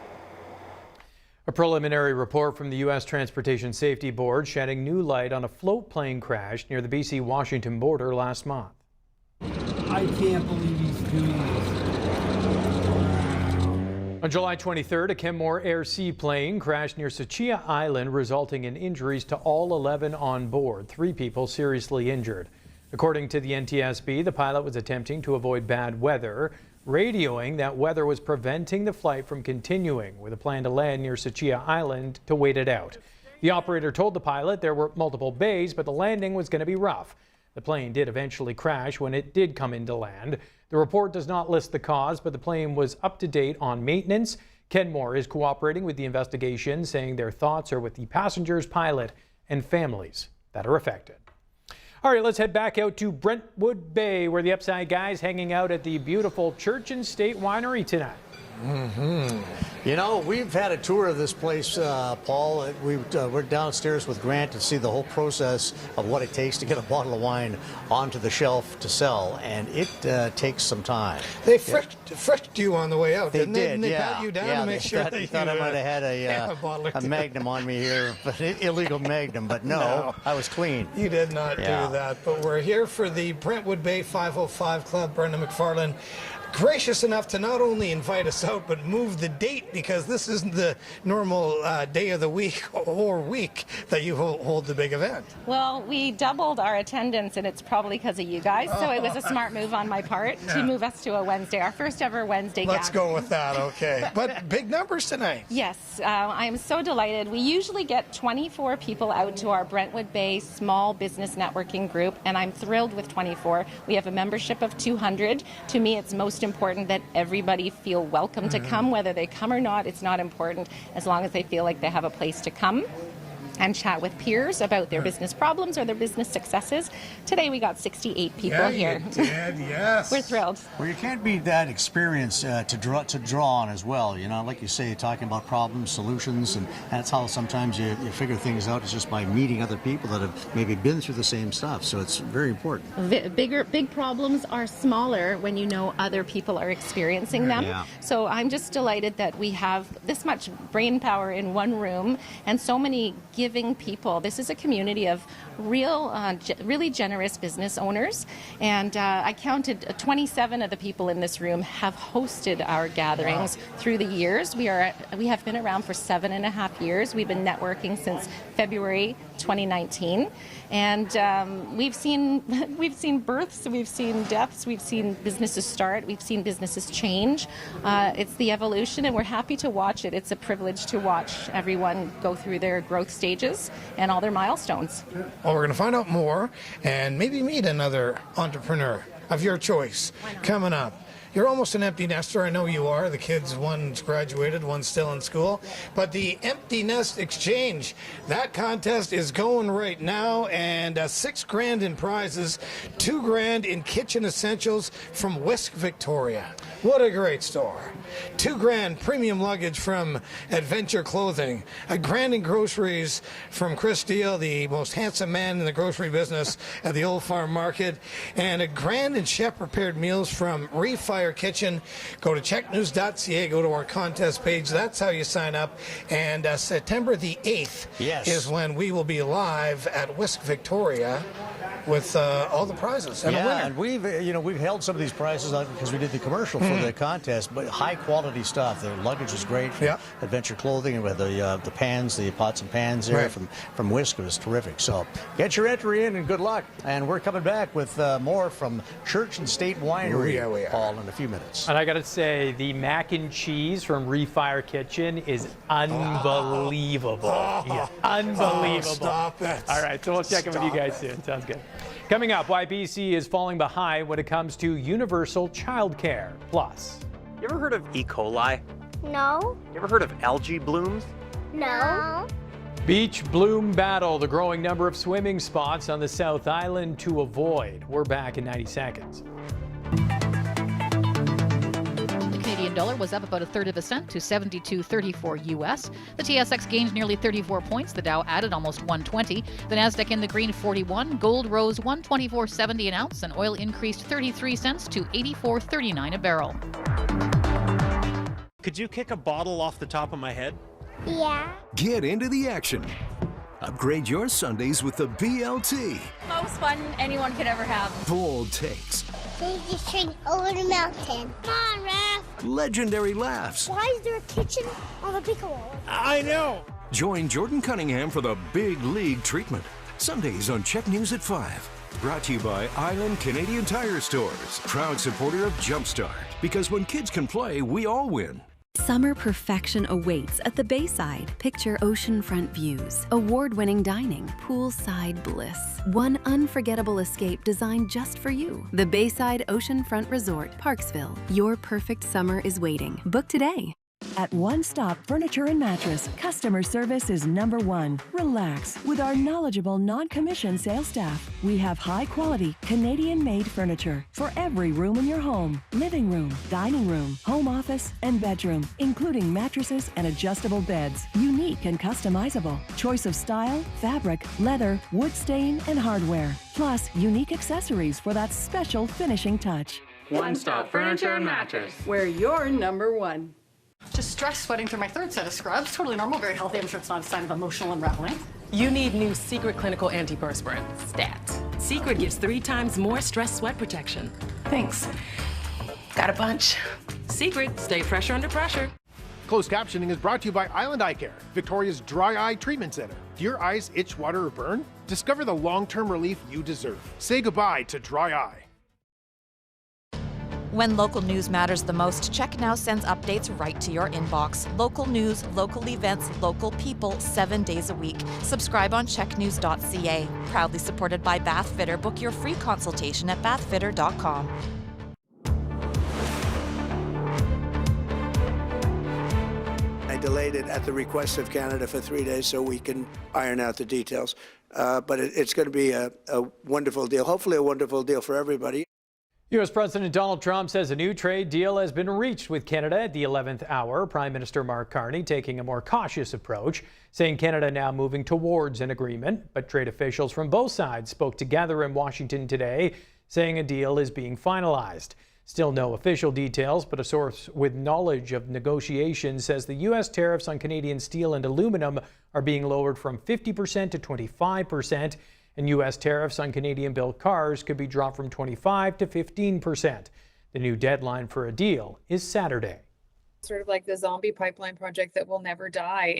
[SPEAKER 8] A preliminary report from the U.S. Transportation Safety Board shedding new light on a float plane crash near the BC-Washington border last month.
[SPEAKER 19] I can't believe he's doing this.
[SPEAKER 8] On July 23rd, a Kenmore Air seaplane crashed near CHEK Island, resulting in injuries to all 11 on board, 3 people seriously injured. According to the NTSB, the pilot was attempting to avoid bad weather, radioing that weather was preventing the flight from continuing, with a plan to land near CHEK Island to wait it out. The operator told the pilot there were multiple bays, but the landing was going to be rough. The plane did eventually crash when it did come into land. The report does not list the cause, but the plane was up to date on maintenance. Kenmore is cooperating with the investigation, saying their thoughts are with the passengers, pilot, and families that are affected. All right, let's head back out to Brentwood Bay, where the Upside guys hanging out at the beautiful Church and State Winery tonight.
[SPEAKER 20] You know, we've had a tour of this place, Paul. We're downstairs with Grant to see the whole process of what it takes to get a bottle of wine onto the shelf to sell, and it takes some time.
[SPEAKER 34] They frisked you on the way out, didn't they?
[SPEAKER 20] Did,
[SPEAKER 34] They
[SPEAKER 20] yeah.
[SPEAKER 34] pat you down
[SPEAKER 20] yeah,
[SPEAKER 34] to make sure
[SPEAKER 20] thought,
[SPEAKER 34] that you
[SPEAKER 20] thought I might have had a
[SPEAKER 34] two.
[SPEAKER 20] Magnum on me here, but illegal Magnum. But no, I was clean.
[SPEAKER 34] You did not do that. But we're here for the Brentwood Bay 505 Club. Brenda McFarland, gracious enough to not only invite us out, but move the date, because this isn't the normal day of the week or week that you hold the big event.
[SPEAKER 5] Well, we doubled our attendance, and it's probably because of you guys, so it was a smart move on my part to move us to a Wednesday, our first ever Wednesday
[SPEAKER 34] Let's
[SPEAKER 5] gathering.
[SPEAKER 34] go with that, okay. But big numbers tonight.
[SPEAKER 5] Yes, I am so delighted. We usually get 24 people out to our Brentwood Bay Small Business Networking Group, and I'm thrilled with 24. We have a membership of 200. To me, it's most important that everybody feel welcome to come. Whether they come or not, it's not important, as long as they feel like they have a place to come and chat with peers about their business problems or their business successes. Today we got 68 people here.
[SPEAKER 34] You did, yes.
[SPEAKER 5] We're thrilled.
[SPEAKER 20] Well, you can't beat that experience to draw on as well. You know, like you say, talking about problems, solutions, and that's how sometimes you figure things out. It's just by meeting other people that have maybe been through the same stuff. So it's very important.
[SPEAKER 5] Big problems are smaller when you know other people are experiencing them.
[SPEAKER 20] Yeah.
[SPEAKER 5] So I'm just delighted that we have this much brain power in one room and so many giving people. This is a community of really generous business owners, and I counted 27 of the people in this room have hosted our gatherings through the years. We have been around for 7.5 years. We've been networking since February 2019, and we've seen births, we've seen deaths, we've seen businesses start, we've seen businesses change. It's the evolution, and we're happy to watch it. It's a privilege to watch everyone go through their growth stages and all their milestones.
[SPEAKER 34] Well, we're going to find out more and maybe meet another entrepreneur of your choice coming up. You're almost an empty nester. I know you are. The kids, one's graduated, one's still in school. But the Empty Nest Exchange, that contest is going right now, and $6,000 in prizes, $2,000 in kitchen essentials from Whisk Victoria. What a great store. $2,000 premium luggage from Adventure Clothing. $1,000 in groceries from Chris Steele, the most handsome man in the grocery business at the Old Farm Market. And $1,000 in chef-prepared meals from Refire Kitchen. Go to checknews.ca, go to our contest page. That's how you sign up. And September the 8th is when we will be live at Whisk Victoria with all the prizes and a winner.
[SPEAKER 20] And we've held some of these prizes on because we did the commercial for the contest, but high quality stuff. The luggage was great from Adventure Clothing, and with the pans, the pots and pans there from Whisk. It was terrific. So get your entry in and good luck. And we're coming back with more from Church and State Winery, Paul, in a few minutes.
[SPEAKER 8] And I got to say, the mac and cheese from Refire Kitchen is unbelievable. Unbelievable.
[SPEAKER 34] Stop it.
[SPEAKER 8] All right, so we'll check in with you guys soon. Sounds good. Coming up, why BC is falling behind when it comes to universal childcare. Plus,
[SPEAKER 6] you ever heard of E. coli?
[SPEAKER 7] No.
[SPEAKER 6] You ever heard of algae blooms?
[SPEAKER 7] No.
[SPEAKER 8] beach bloom battle, the growing number of swimming spots on the South Island to avoid. We're back in 90 seconds.
[SPEAKER 2] Canadian dollar was up about 1/3 of a cent to 72.34 US. The TSX gained nearly 34 points. The Dow added almost 120. The Nasdaq in the green 41. Gold rose 124.70 an ounce, and oil increased 33 cents to 84.39 a barrel.
[SPEAKER 21] Could you kick a bottle off the top of my head?
[SPEAKER 7] Yeah.
[SPEAKER 22] Get into the action. Upgrade your Sundays with the BLT.
[SPEAKER 23] Most fun anyone could ever have.
[SPEAKER 22] Bold takes.
[SPEAKER 7] They just train over the mountain. Come on, Raph.
[SPEAKER 22] Legendary laughs.
[SPEAKER 7] Why is there a kitchen on the big wall?
[SPEAKER 22] I know. Join Jordan Cunningham for the Big League treatment. Sundays on CHEK News at 5. Brought to you by Island Canadian Tire Stores. Proud supporter of Jumpstart. Because when kids can play, we all win.
[SPEAKER 24] Summer perfection awaits at the Bayside. Picture oceanfront views, award-winning dining, poolside bliss. One unforgettable escape designed just for you. The Bayside Oceanfront Resort, Parksville. Your perfect summer is waiting. Book today.
[SPEAKER 25] At One Stop Furniture and Mattress, customer service is #1. Relax with our knowledgeable non-commissioned sales staff. We have high-quality, Canadian-made furniture for every room in your home. Living room, dining room, home office, and bedroom, including mattresses and adjustable beds. Unique and customizable. Choice of style, fabric, leather, wood stain, and hardware. Plus, unique accessories for that special finishing touch.
[SPEAKER 26] One Stop Furniture and Mattress, where you're #1. Just stress sweating through my 3rd set of scrubs. Totally normal, very healthy. I'm sure it's not a sign of emotional unraveling.
[SPEAKER 27] You need new Secret Clinical Antiperspirant, STAT. Secret gives 3 times more stress sweat protection.
[SPEAKER 26] Thanks.
[SPEAKER 27] Got a bunch. Secret, stay fresher under pressure.
[SPEAKER 3] Closed captioning is brought to you by Island Eye Care, Victoria's dry eye treatment center. Do your eyes itch, water, or burn? Discover the long-term relief you deserve. Say goodbye to dry eye.
[SPEAKER 9] When local news matters the most, CHEK now sends updates right to your inbox. Local news, local events, local people, 7 days a week. Subscribe on checknews.ca. Proudly supported by Bathfitter. Book your free consultation at bathfitter.com.
[SPEAKER 10] I delayed it at the request of Canada for 3 days so we can iron out the details. But it's going to be a wonderful deal, hopefully a wonderful deal for everybody.
[SPEAKER 8] U.S. President Donald Trump says a new trade deal has been reached with Canada at the 11th hour. Prime Minister Mark Carney taking a more cautious approach, saying Canada now moving towards an agreement. But trade officials from both sides spoke together in Washington today, saying a deal is being finalized. Still no official details, but a source with knowledge of negotiations says the U.S. tariffs on Canadian steel and aluminum are being lowered from 50% to 25%. And U.S. tariffs on Canadian-built cars could be dropped from 25% to 15%. The new deadline for a deal is Saturday.
[SPEAKER 12] Sort of like the zombie pipeline project that will never die.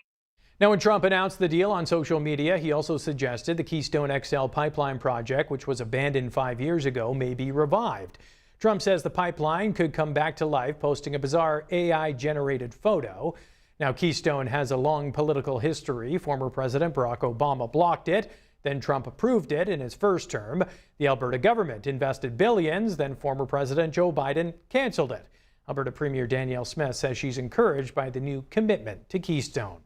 [SPEAKER 8] Now, when Trump announced the deal on social media, he also suggested the Keystone XL pipeline project, which was abandoned 5 years ago, may be revived. Trump says the pipeline could come back to life, posting a bizarre AI-generated photo. Now, Keystone has a long political history. Former President Barack Obama blocked it. Then Trump approved it in his first term. The Alberta government invested billions. Then former President Joe Biden canceled it. Alberta Premier Danielle Smith says she's encouraged by the new commitment to Keystone.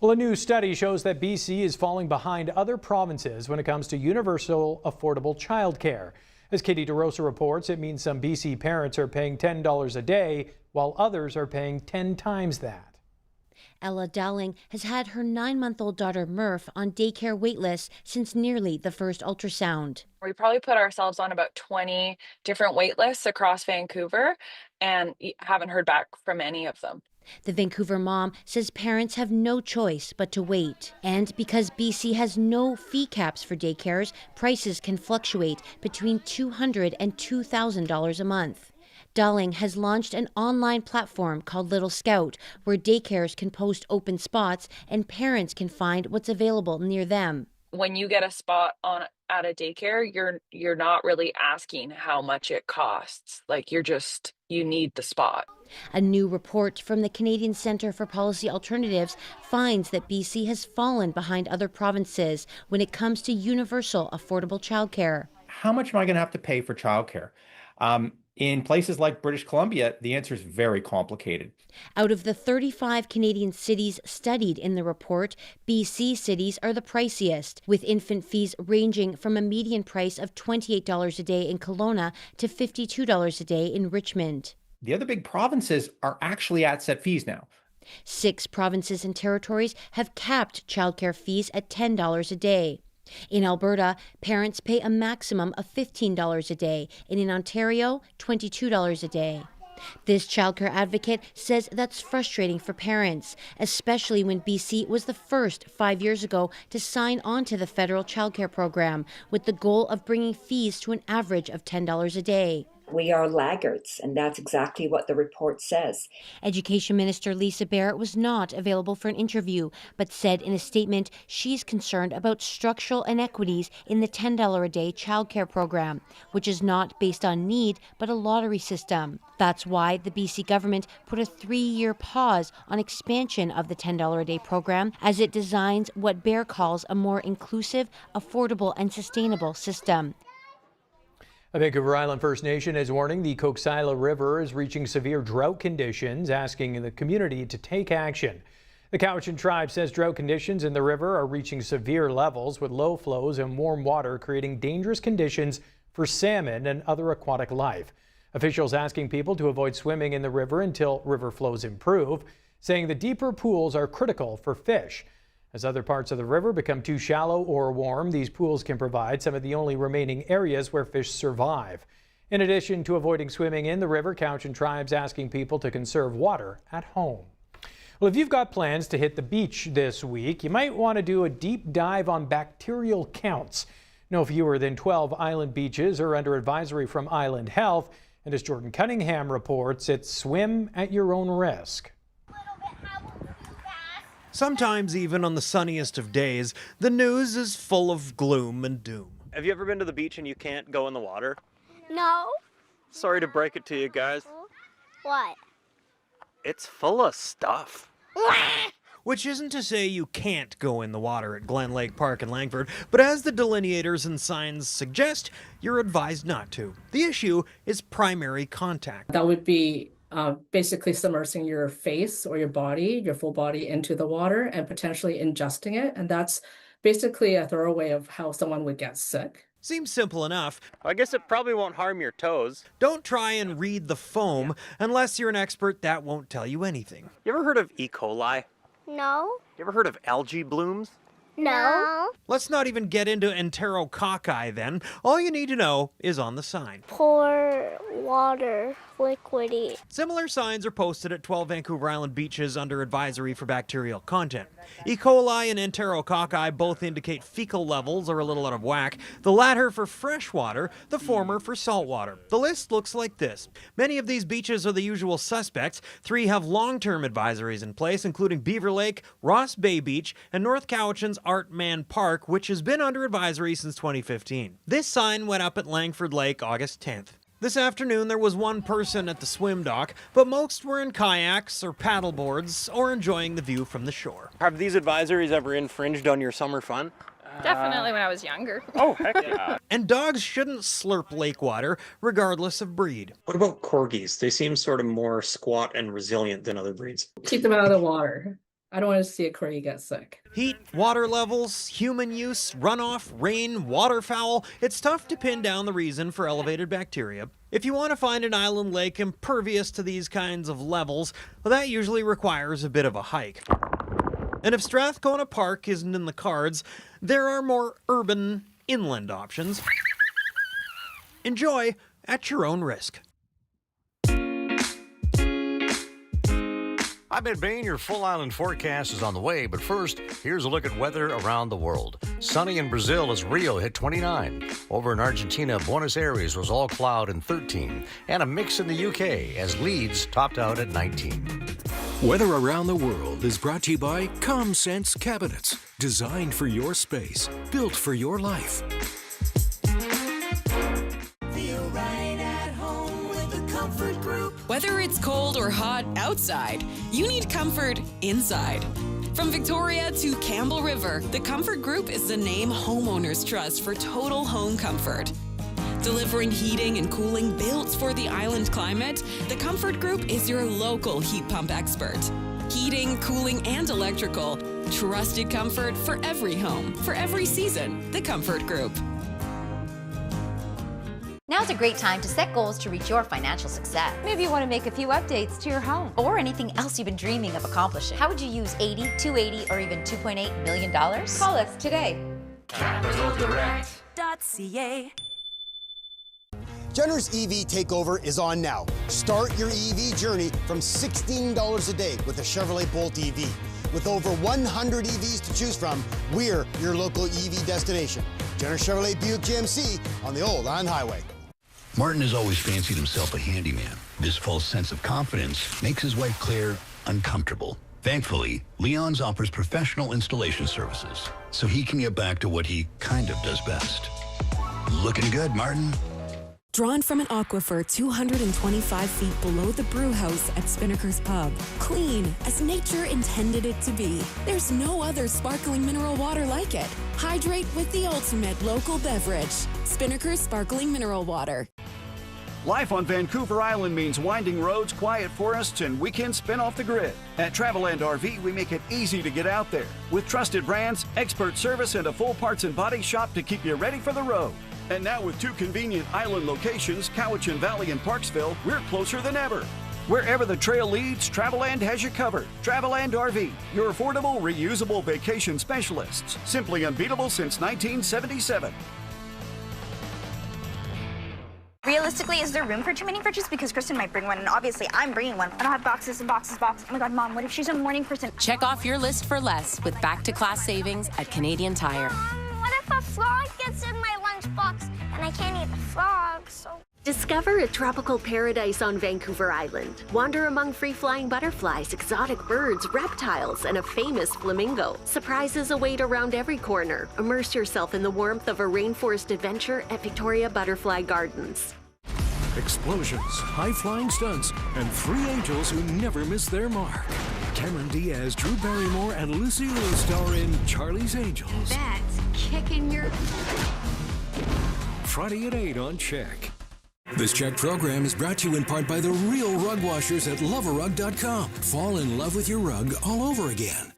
[SPEAKER 8] Well, a new study shows that BC is falling behind other provinces when it comes to universal affordable childcare. As Katie DeRosa reports, it means some BC parents are paying $10 a day, while others are paying 10 times that.
[SPEAKER 13] Ella Dowling has had her 9-month-old daughter Murph on daycare waitlists since nearly the first ultrasound.
[SPEAKER 23] We probably put ourselves on about 20 different wait lists across Vancouver and haven't heard back from any of them.
[SPEAKER 13] The Vancouver mom says parents have no choice but to wait. And because BC has no fee caps for daycares, prices can fluctuate between $200 and $2,000 a month. Dowling has launched an online platform called Little Scout, where daycares can post open spots and parents can find what's available near them.
[SPEAKER 23] When you get a spot at a daycare, you're not really asking how much it costs. Like you need the spot.
[SPEAKER 13] A new report from the Canadian Centre for Policy Alternatives finds that BC has fallen behind other provinces when it comes to universal affordable childcare.
[SPEAKER 14] How much am I going to have to pay for childcare? In places like British Columbia, the answer is very complicated.
[SPEAKER 13] Out of the 35 Canadian cities studied in the report, BC cities are the priciest, with infant fees ranging from a median price of $28 a day in Kelowna to $52 a day in Richmond.
[SPEAKER 14] The other big provinces are actually at set fees now.
[SPEAKER 13] 6 provinces and territories have capped childcare fees at $10 a day. In Alberta, parents pay a maximum of $15 a day, and in Ontario, $22 a day. This childcare advocate says that's frustrating for parents, especially when BC was the first 5 years ago to sign on to the federal childcare program, with the goal of bringing fees to an average of $10 a day.
[SPEAKER 15] We are laggards, and that's exactly what the report says.
[SPEAKER 13] Education Minister Lisa Barrett was not available for an interview, but said in a statement she's concerned about structural inequities in the $10 a day childcare program, which is not based on need, but a lottery system. That's why the BC government put a 3-year pause on expansion of the $10 a day program as it designs what Bear calls a more inclusive, affordable, and sustainable system.
[SPEAKER 8] A Vancouver Island First Nation is warning the Coxsila River is reaching severe drought conditions, asking the community to take action. The Cowichan tribe says drought conditions in the river are reaching severe levels, with low flows and warm water creating dangerous conditions for salmon and other aquatic life. Officials asking people to avoid swimming in the river until river flows improve, saying the deeper pools are critical for fish. As other parts of the river become too shallow or warm, these pools can provide some of the only remaining areas where fish survive. In addition to avoiding swimming in the river, Cowichan tribe's asking people to conserve water at home. Well, if you've got plans to hit the beach this week, you might want to do a deep dive on bacterial counts. No fewer than 12 island beaches are under advisory from Island Health, And as Jordan Cunningham reports, it's swim at your own risk.
[SPEAKER 1] Sometimes, even on the sunniest of days, the news is full of gloom and doom.
[SPEAKER 6] Have you ever been to the beach and you can't go in the water?
[SPEAKER 7] No.
[SPEAKER 6] Sorry to break it to you guys.
[SPEAKER 7] What?
[SPEAKER 6] It's full of stuff.
[SPEAKER 1] Which isn't to say you can't go in the water at Glen Lake Park in Langford, but as the delineators and signs suggest, you're advised not to. The issue is primary contact.
[SPEAKER 4] That would be basically submersing your face or your body, your full body, into the water and potentially ingesting it. And that's basically a thorough way of how someone would get sick.
[SPEAKER 1] Seems simple enough.
[SPEAKER 6] I guess it probably won't harm your toes.
[SPEAKER 1] Don't try and read the foam. Unless you're an expert, that won't tell you anything.
[SPEAKER 6] You ever heard of E. coli?
[SPEAKER 7] No.
[SPEAKER 6] You ever heard of algae blooms?
[SPEAKER 7] No.
[SPEAKER 1] Let's not even get into enterococci then. All you need to know is on the sign.
[SPEAKER 7] Pour water, liquidy.
[SPEAKER 1] Similar signs are posted at 12 Vancouver Island beaches under advisory for bacterial content. E. coli and enterococci both indicate fecal levels are a little out of whack, the latter for fresh water, the former for salt water. The list looks like this. Many of these beaches are the usual suspects. 3 have long-term advisories in place, including Beaver Lake, Ross Bay Beach, and North Cowichan's Art Man Park, which has been under advisory since 2015. This sign went up at Langford Lake August 10th. This afternoon there was one person at the swim dock, but most were in kayaks or paddle boards or enjoying the view from the shore.
[SPEAKER 6] Have these advisories ever infringed on your summer fun?
[SPEAKER 5] Definitely when I was younger.
[SPEAKER 6] Oh, heck yeah.
[SPEAKER 1] And dogs shouldn't slurp lake water, regardless of breed.
[SPEAKER 11] What about corgis? They seem sort of more squat and resilient than other breeds.
[SPEAKER 4] Keep them out of the water. I don't want to see a corgi get sick.
[SPEAKER 1] Heat, water levels, human use, runoff, rain, waterfowl. It's tough to pin down the reason for elevated bacteria. If you want to find an island lake impervious to these kinds of levels, well, that usually requires a bit of a hike. And if Strathcona Park isn't in the cards, there are more urban, inland options. Enjoy at your own risk.
[SPEAKER 16] I'm Ed Bain. Your full island forecast is on the way, but first, here's a look at weather around the world. Sunny in Brazil as Rio hit 29. Over in Argentina, Buenos Aires was all cloud and 13. And a mix in the UK as Leeds topped out at 19.
[SPEAKER 22] Weather around the world is brought to you by ComSense Cabinets. Designed for your space, built for your life.
[SPEAKER 27] Whether it's cold or hot outside, you need comfort inside. From Victoria to Campbell River, the Comfort Group is the name homeowners trust for total home comfort. Delivering heating and cooling built for the island climate, the Comfort Group is your local heat pump expert. Heating, cooling, and electrical. Trusted comfort for every home, for every season. The Comfort Group.
[SPEAKER 17] Now's a great time to set goals to reach your financial success. Maybe you want to make a few updates to your home or anything else you've been dreaming of accomplishing. How would you use $80, $280, or even $2.8 million? Call us today.
[SPEAKER 18] CapitalDirect.ca. Jenner's EV Takeover is on now. Start your EV journey from $16 a day with a Chevrolet Bolt EV. With over 100 EVs to choose from, we're your local EV destination. Jenner Chevrolet Buick GMC on the Old Island Highway.
[SPEAKER 19] Martin has always fancied himself a handyman. This false sense of confidence makes his wife Claire uncomfortable. Thankfully, Leon's offers professional installation services, so he can get back to what he kind of does best. Looking good, Martin.
[SPEAKER 27] Drawn from an aquifer 225 feet below the brew house at Spinnaker's Pub. Clean, as nature intended it to be. There's no other sparkling mineral water like it. Hydrate with the ultimate local beverage. Spinnaker's Sparkling Mineral Water.
[SPEAKER 28] Life on Vancouver Island means winding roads, quiet forests, and weekend spin off the grid. At Travelland RV, we make it easy to get out there. With trusted brands, expert service, and a full parts and body shop to keep you ready for the road. And now with 2 convenient island locations, Cowichan Valley and Parksville, we're closer than ever. Wherever the trail leads, Travelland has you covered. Travelland RV, your affordable, reusable vacation specialists. Simply unbeatable since 1977.
[SPEAKER 29] Realistically, is there room for too many fridges? Because Kristen might bring one, and obviously I'm bringing one. I don't have boxes and boxes. Oh my God, Mom, what if she's a morning person?
[SPEAKER 27] Check off your list for less with back-to-class savings at Canadian Tire.
[SPEAKER 7] What if a frog gets in my lunchbox and I can't eat the frog? So
[SPEAKER 2] Discover a tropical paradise on Vancouver Island. Wander among free-flying butterflies, exotic birds, reptiles, and a famous flamingo. Surprises await around every corner. Immerse yourself in the warmth of a rainforest adventure at Victoria Butterfly Gardens.
[SPEAKER 22] Explosions, high-flying stunts, and three angels who never miss their mark. Cameron Diaz, Drew Barrymore, and Lucy Liu star in Charlie's Angels.
[SPEAKER 2] That's kicking your...
[SPEAKER 22] Friday at 8 on CHEK.
[SPEAKER 3] This CHEK program is brought to you in part by the real rug washers at loverug.com. Fall in love with your rug all over again.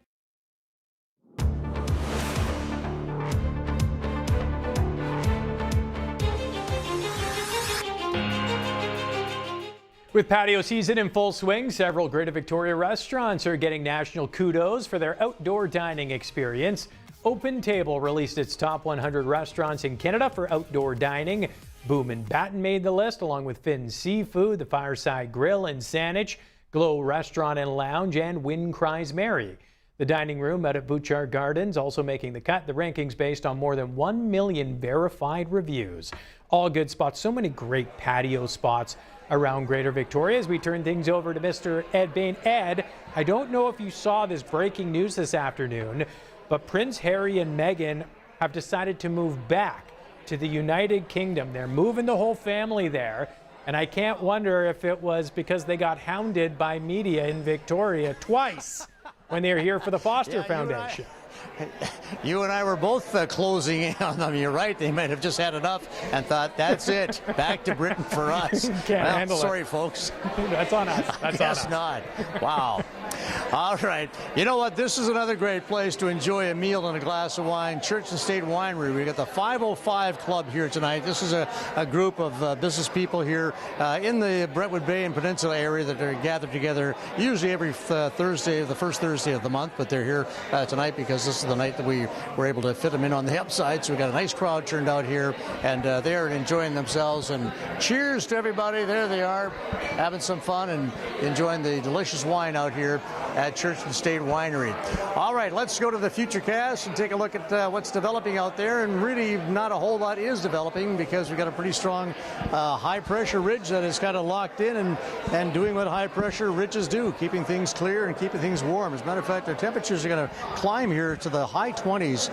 [SPEAKER 8] With patio season in full swing, several Greater Victoria restaurants are getting national kudos for their outdoor dining experience. Open Table released its top 100 restaurants in Canada for outdoor dining. Boom and Batten made the list, along with Finn's Seafood, the Fireside Grill in Saanich, Glow Restaurant and Lounge, and Wind Cries Mary. The dining room out at Butchart Gardens also making the cut. The rankings based on more than 1 million verified reviews. All good spots, so many great patio spots around Greater Victoria. As we turn things over to Mr. Ed Bain. Ed, I don't know if you saw this breaking news this afternoon, but Prince Harry and Meghan have decided to move back to the United Kingdom. They're moving the whole family there, and I can't wonder if it was because they got hounded by media in Victoria twice when they were here for the Foster Foundation.
[SPEAKER 9] You and I were both closing in on them. You're right. They might have just had enough and thought, that's it. Back to Britain for us.
[SPEAKER 8] Can't handle
[SPEAKER 9] sorry,
[SPEAKER 8] it.
[SPEAKER 9] folks.
[SPEAKER 8] That's on us. That's
[SPEAKER 9] Guess
[SPEAKER 8] on us.
[SPEAKER 9] not. Wow. All right. You know what? This is another great place to enjoy a meal and a glass of wine. Church and State Winery. We got the 505 Club here tonight. This is a group of business people here in the Brentwood Bay and Peninsula area that are gathered together usually every Thursday, the first Thursday of the month, but they're here tonight because this is the night that we were able to fit them in on the upside. So we got a nice crowd turned out here, and they are enjoying themselves. And cheers to everybody. There they are, having some fun and enjoying the delicious wine out here at Church and State Winery. All right, let's go to the Futurecast and take a look at what's developing out there. And really not a whole lot is developing because we've got a pretty strong high-pressure ridge that is kind of locked in and doing what high-pressure ridges do, keeping things clear and keeping things warm. As a matter of fact, our temperatures are going to climb here to the high 20s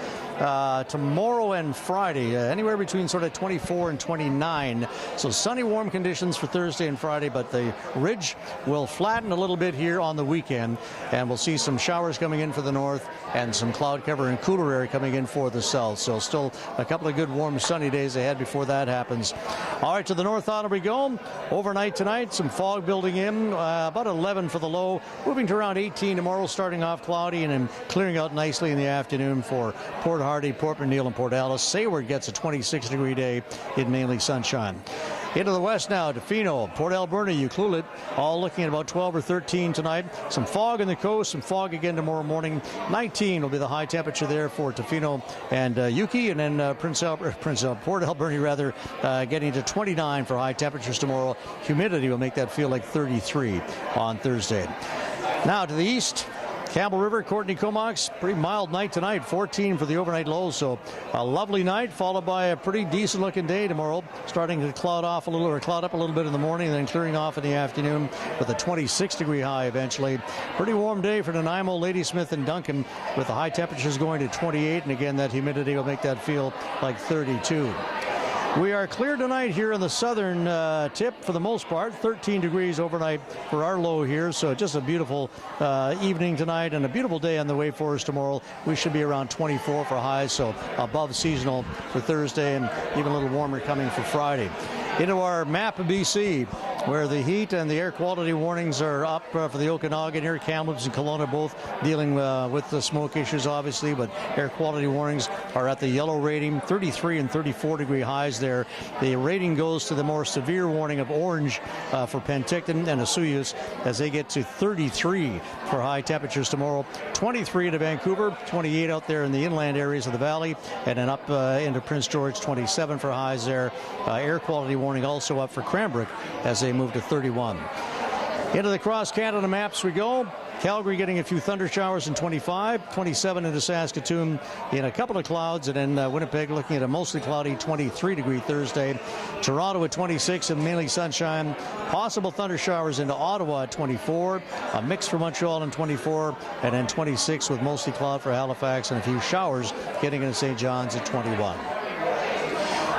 [SPEAKER 9] tomorrow and Friday, anywhere between sort of 24 and 29. So sunny, warm conditions for Thursday and Friday, but the ridge will flatten a little bit here on the weekend, and we'll see some showers coming in for the north and some cloud cover and cooler air coming in for the south. So still a couple of good warm sunny days ahead before that happens. All right, to the north out we go. Overnight tonight, some fog building in, about 11 for the low, moving to around 18 tomorrow, starting off cloudy and then clearing out nicely in the afternoon for Port Hardy, Port McNeill, and Port Alice. Sayward gets a 26-degree day in mainly sunshine. Into the west now, Tofino, Port Alberta, Ucluelet, all looking at about 12 or 13 tonight. Some fog on the coast, some fog again tomorrow morning. 19 will be the high temperature there for Tofino and Yuki, and then Port Alberta getting to 29 for high temperatures tomorrow. Humidity will make that feel like 33 on Thursday. Now to the east, Campbell River, Courtney Comox, pretty mild night tonight, 14 for the overnight low. So a lovely night followed by a pretty decent looking day tomorrow, starting to cloud up a little bit in the morning and then clearing off in the afternoon with a 26-degree high eventually. Pretty warm day for Nanaimo, Ladysmith, and Duncan, with the high temperatures going to 28, and again that humidity will make that feel like 32. We are clear tonight here in the southern tip for the most part. 13 degrees overnight for our low here. So just a beautiful evening tonight and a beautiful day on the way for us tomorrow. We should be around 24 for highs, so above seasonal for Thursday and even a little warmer coming for Friday. Into our map of BC, where the heat and the air quality warnings are up for the Okanagan here. Kamloops and Kelowna both dealing with the smoke issues, obviously, but air quality warnings are at the yellow rating, 33 and 34-degree highs there. The rating goes to the more severe warning of orange for Penticton and Osoyoos as they get to 33 for high temperatures tomorrow. 23 into Vancouver, 28 out there in the inland areas of the valley, and then up into Prince George, 27 for highs there. Air quality warning also up for Cranbrook as they move to 31. Into the cross Canada maps we go. Calgary getting a few thunder showers in 25, 27 into Saskatoon in a couple of clouds, and then Winnipeg looking at a mostly cloudy 23-degree Thursday. Toronto at 26 and mainly sunshine. Possible thunder showers into Ottawa at 24. A mix for Montreal in 24, and then 26 with mostly cloud for Halifax and a few showers getting into St. John's at 21.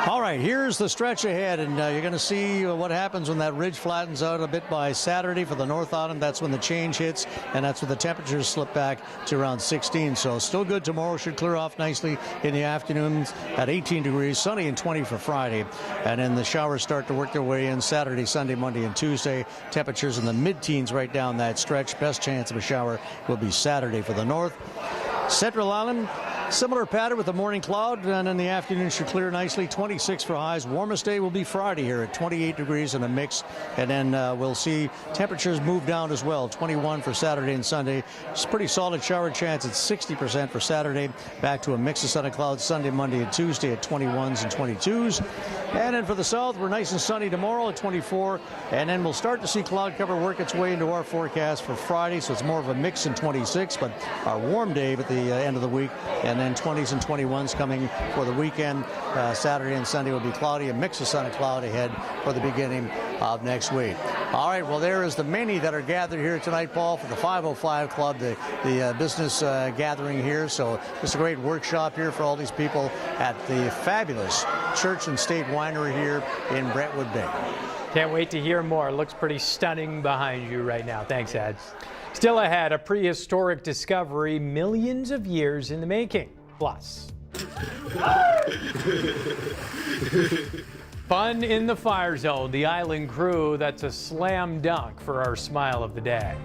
[SPEAKER 9] All right, here's the stretch ahead, and you're going to see what happens when that ridge flattens out a bit by Saturday for the North Island. That's when the change hits, and that's when the temperatures slip back to around 16. So still good tomorrow. Should clear off nicely in the afternoons at 18 degrees. Sunny and 20 for Friday. And then the showers start to work their way in Saturday, Sunday, Monday, and Tuesday. Temperatures in the mid-teens right down that stretch. Best chance of a shower will be Saturday for the North. Central Island, similar pattern with the morning cloud, and in the afternoon should clear nicely. 26 for highs. Warmest day will be Friday here at 28 degrees in a mix, and then we'll see temperatures move down as well. 21 for Saturday and Sunday. It's a pretty solid shower chance at 60% for Saturday. Back to a mix of sun and clouds Sunday, Monday, and Tuesday at 21s and 22s. And then for the south, we're nice and sunny tomorrow at 24, and then we'll start to see cloud cover work its way into our forecast for Friday, so it's more of a mix in 26, but our warm day at the end of the week, and then 20s and 21s coming for the weekend. Saturday and Sunday will be cloudy, a mix of sun and cloud ahead for the beginning of next week. All right, well, there is the many that are gathered here tonight, Paul, for the 505 Club, the business gathering here. So it's a great workshop here for all these people at the fabulous Church and State Winery here in Brentwood Bay.
[SPEAKER 8] Can't wait to hear more. It looks pretty stunning behind you right now. Thanks, Ed. Still ahead, a prehistoric discovery millions of years in the making. Plus, fun in the fire zone. The Island crew, that's a slam dunk for our smile of the day.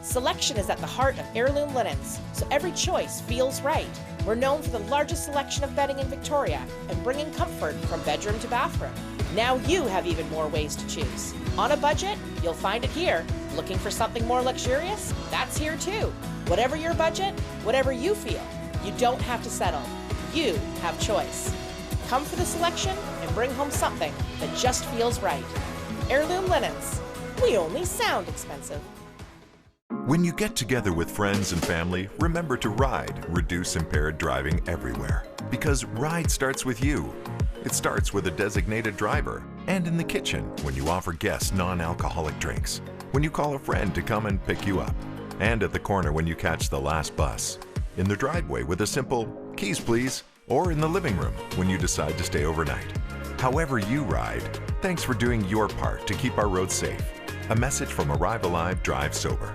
[SPEAKER 10] Selection is at the heart of Heirloom Linens, so every choice feels right. We're known for the largest selection of bedding in Victoria and bringing comfort from bedroom to bathroom. Now you have even more ways to choose. On a budget? You'll find it here. Looking for something more luxurious? That's here too. Whatever your budget, whatever you feel, you don't have to settle. You have choice. Come for the selection and bring home something that just feels right. Heirloom Linens. We only sound expensive.
[SPEAKER 12] When you get together with friends and family, remember to ride. Reduce impaired driving everywhere. Because ride starts with you. It starts with a designated driver, and in the kitchen when you offer guests non-alcoholic drinks, when you call a friend to come and pick you up, and at the corner when you catch the last bus, in the driveway with a simple "keys please," or in the living room when you decide to stay overnight. However you ride, thanks for doing your part to keep our roads safe. A message from Arrive Alive, Drive Sober.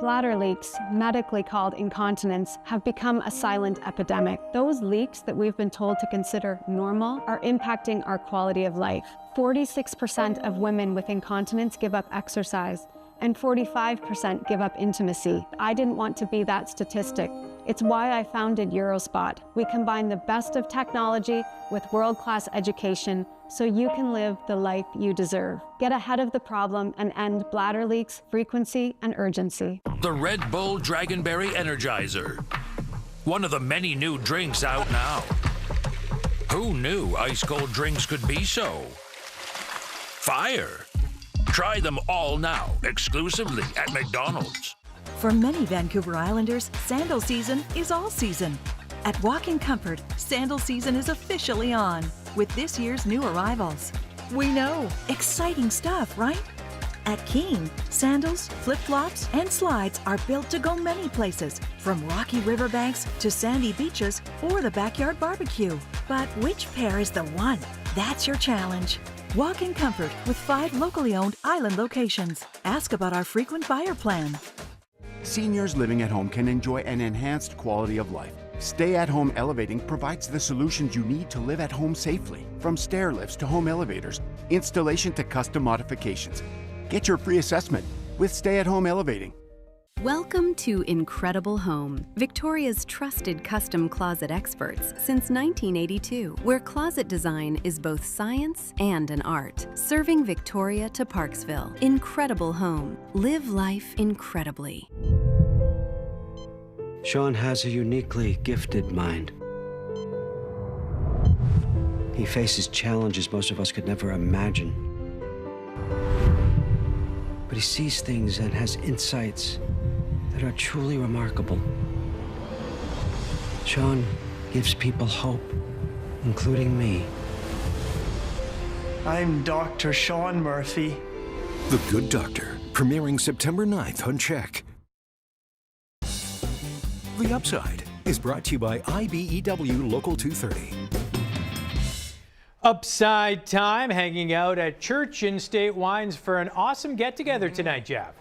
[SPEAKER 14] Bladder leaks, medically called incontinence, have become a silent epidemic. Those leaks that we've been told to consider normal are impacting our quality of life. 46% of women with incontinence give up exercise, and 45% give up intimacy. I didn't want to be that statistic. It's why I founded Eurospot. We combine the best of technology with world-class education so you can live the life you deserve. Get ahead of the problem and end bladder leaks, frequency, and urgency.
[SPEAKER 20] The Red Bull Dragonberry Energizer. One of the many new drinks out now. Who knew ice cold drinks could be so fire? Try them all now, exclusively at McDonald's.
[SPEAKER 21] For many Vancouver Islanders, sandal season is all season. At Walk-In Comfort, sandal season is officially on with this year's new arrivals. We know, exciting stuff, right? At Keene, sandals, flip-flops, and slides are built to go many places, from rocky riverbanks to sandy beaches or the backyard barbecue. But which pair is the one? That's your challenge. Walk-In Comfort with 5 locally owned island locations. Ask about our frequent buyer plan.
[SPEAKER 23] Seniors living at home can enjoy an enhanced quality of life. Stay-at-Home Elevating provides the solutions you need to live at home safely, from stair lifts to home elevators, installation to custom modifications. Get your free assessment with Stay-at-Home Elevating.
[SPEAKER 24] Welcome to Incredible Home, Victoria's trusted custom closet experts since 1982, where closet design is both science and an art. Serving Victoria to Parksville. Incredible Home. Live life incredibly.
[SPEAKER 25] Sean has a uniquely gifted mind. He faces challenges most of us could never imagine. but he sees things and has insights that are truly remarkable. Sean gives people hope, including me.
[SPEAKER 1] I'm Dr. Sean Murphy.
[SPEAKER 22] The Good Doctor, premiering September 9th on CHEK. The Upside is brought to you by IBEW Local 230.
[SPEAKER 8] Upside time, hanging out at Church and State Wines for an awesome get-together tonight, Jeff.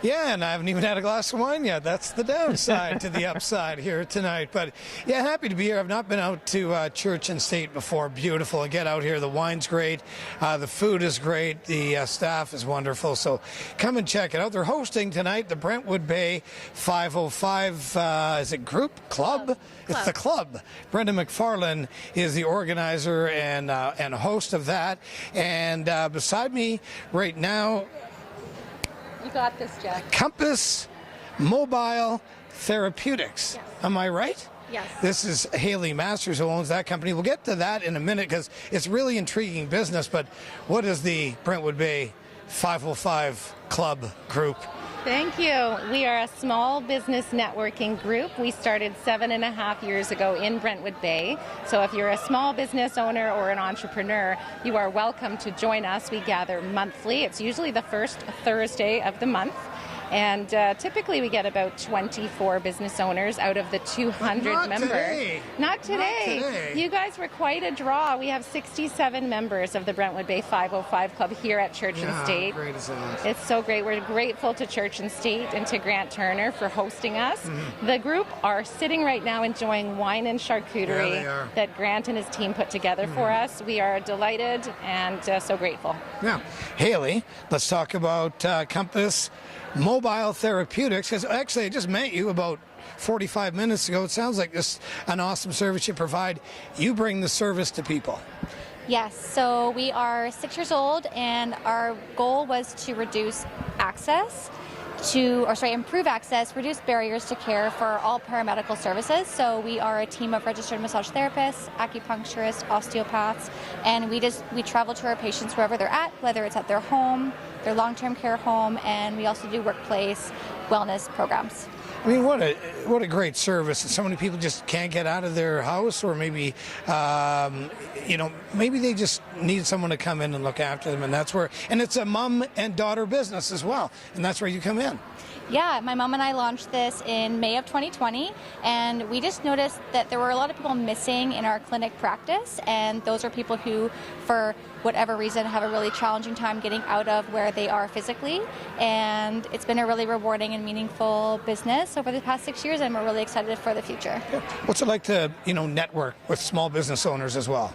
[SPEAKER 4] Yeah, and I haven't even had a glass of wine yet. That's the downside to the upside here tonight. But yeah, happy to be here. I've not been out to Church and State before. Beautiful to get out here. The wine's great. The food is great. The staff is wonderful. So come and check it out. They're hosting tonight the Brentwood Bay 505, is it group? Club? It's the club. Brenda McFarlane is the organizer and host of that. And beside me right now,
[SPEAKER 5] you got this, Jeff.
[SPEAKER 4] Compass Mobile Therapeutics. Yes. Am I right?
[SPEAKER 5] Yes.
[SPEAKER 4] This is Haley Masters who owns that company. We'll get to that in a minute because it's really intriguing business. But what is the Brentwood Bay 505 Club Group?
[SPEAKER 5] Thank you. We are a small business networking group. We started 7.5 years ago in Brentwood Bay. So if you're a small business owner or an entrepreneur, you are welcome to join us. We gather monthly. It's usually the first Thursday of the month. And typically we get about 24 business owners out of the 200 members.
[SPEAKER 4] Today.
[SPEAKER 5] Not today.
[SPEAKER 4] Not today.
[SPEAKER 5] You guys were quite a draw. We have 67 members of the Brentwood Bay 505 Club here at Church and State.
[SPEAKER 4] How great is that?
[SPEAKER 5] It's so great. We're grateful to Church and State and to Grant Turner for hosting us. Mm-hmm. The group are sitting right now enjoying wine and charcuterie that Grant and his team put together for us. We are delighted and so grateful.
[SPEAKER 4] Yeah. Haley, let's talk about Compass Mobile Therapeutics, because actually I just met you about 45 minutes ago. It sounds like this an awesome service you provide. You bring the service to people.
[SPEAKER 6] Yes, so we are 6 years old, and our goal was to reduce access improve access, reduce barriers to care for all paramedical services. So we are a team of registered massage therapists, acupuncturists, osteopaths, and we travel to our patients wherever they're at, whether it's at their home, their long-term care home, and we also do workplace wellness programs.
[SPEAKER 4] I mean, what a great service. So many people just can't get out of their house, or maybe, maybe they just need someone to come in and look after them, and that's where. And it's a mom and daughter business as well, and that's where you come in.
[SPEAKER 6] Yeah, my mom and I launched this in May of 2020, and we just noticed that there were a lot of people missing in our clinic practice, and those are people who, for whatever reason, have a really challenging time getting out of where they are physically, and it's been a really rewarding and meaningful business over the past 6 years, and we're really excited for the future.
[SPEAKER 4] What's it like to, network with small business owners as well?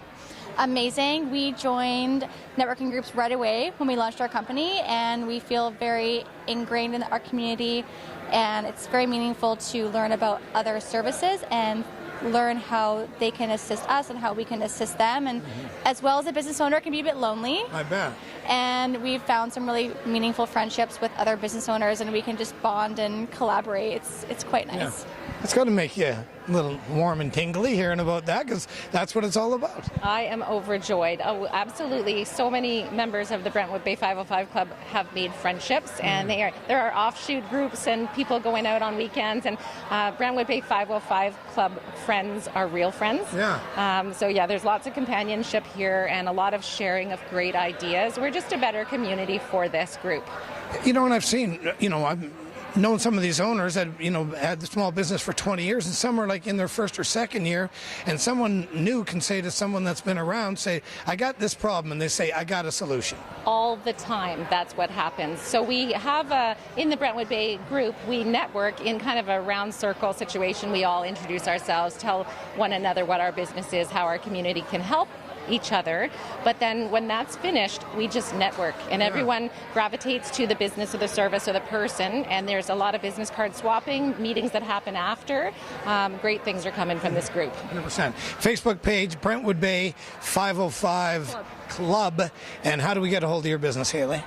[SPEAKER 6] Amazing. We joined networking groups right away when we launched our company, and we feel very ingrained in our community, and it's very meaningful to learn about other services and learn how they can assist us and how we can assist them. And as well as a business owner, it can be a bit lonely.
[SPEAKER 4] I bet.
[SPEAKER 6] And we've found some really meaningful friendships with other business owners, and we can just bond and collaborate. It's quite nice.
[SPEAKER 4] Yeah. It's got to make you a little warm and tingly hearing about that, because that's what it's all about.
[SPEAKER 5] I am overjoyed. Oh, absolutely. So many members of the Brentwood Bay 505 Club have made friendships, and there are offshoot groups and people going out on weekends, and Brentwood Bay 505 Club friends are real friends.
[SPEAKER 4] Yeah.
[SPEAKER 5] So there's lots of companionship here and a lot of sharing of great ideas. We're just a better community for this group.
[SPEAKER 4] And I've seen, I've known some of these owners that, had the small business for 20 years, and some are like in their first or second year, and someone new can say to someone that's been around, say, I got this problem, and they say, I got a solution.
[SPEAKER 5] All the time, that's what happens. So we have in the Brentwood Bay group, we network in kind of a round circle situation. We all introduce ourselves, tell one another what our business is, how our community can help each other, but then when that's finished, we just network, and everyone gravitates to the business or the service or the person, and there's a lot of business card swapping, meetings that happen after. Great things are coming from this group.
[SPEAKER 4] 100%. Facebook page, Brentwood Bay 505 Club. And how do we get a hold of your business, Haley?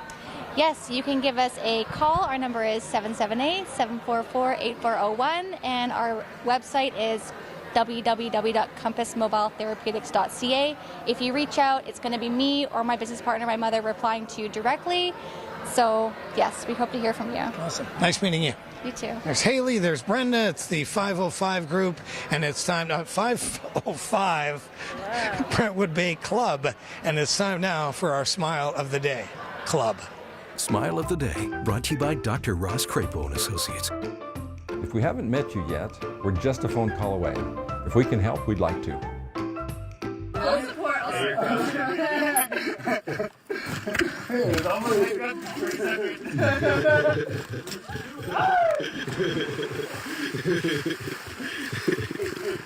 [SPEAKER 6] Yes, you can give us a call. Our number is 778-744-8401, and our website is www.compassmobiletherapeutics.ca. If you reach out, it's going to be me or my business partner, my mother, replying to you directly. So, yes, we hope to hear from you.
[SPEAKER 4] Awesome. Nice meeting you.
[SPEAKER 6] You too.
[SPEAKER 4] There's Haley, there's Brenda, it's the 505 group, and it's time, 505 Brentwood Bay Club, and it's time now for our Smile of the Day Club.
[SPEAKER 22] Smile of the Day, brought to you by Dr. Ross Crapo and Associates.
[SPEAKER 11] If we haven't met you yet, we're just a phone call away. If we can help, we'd like to.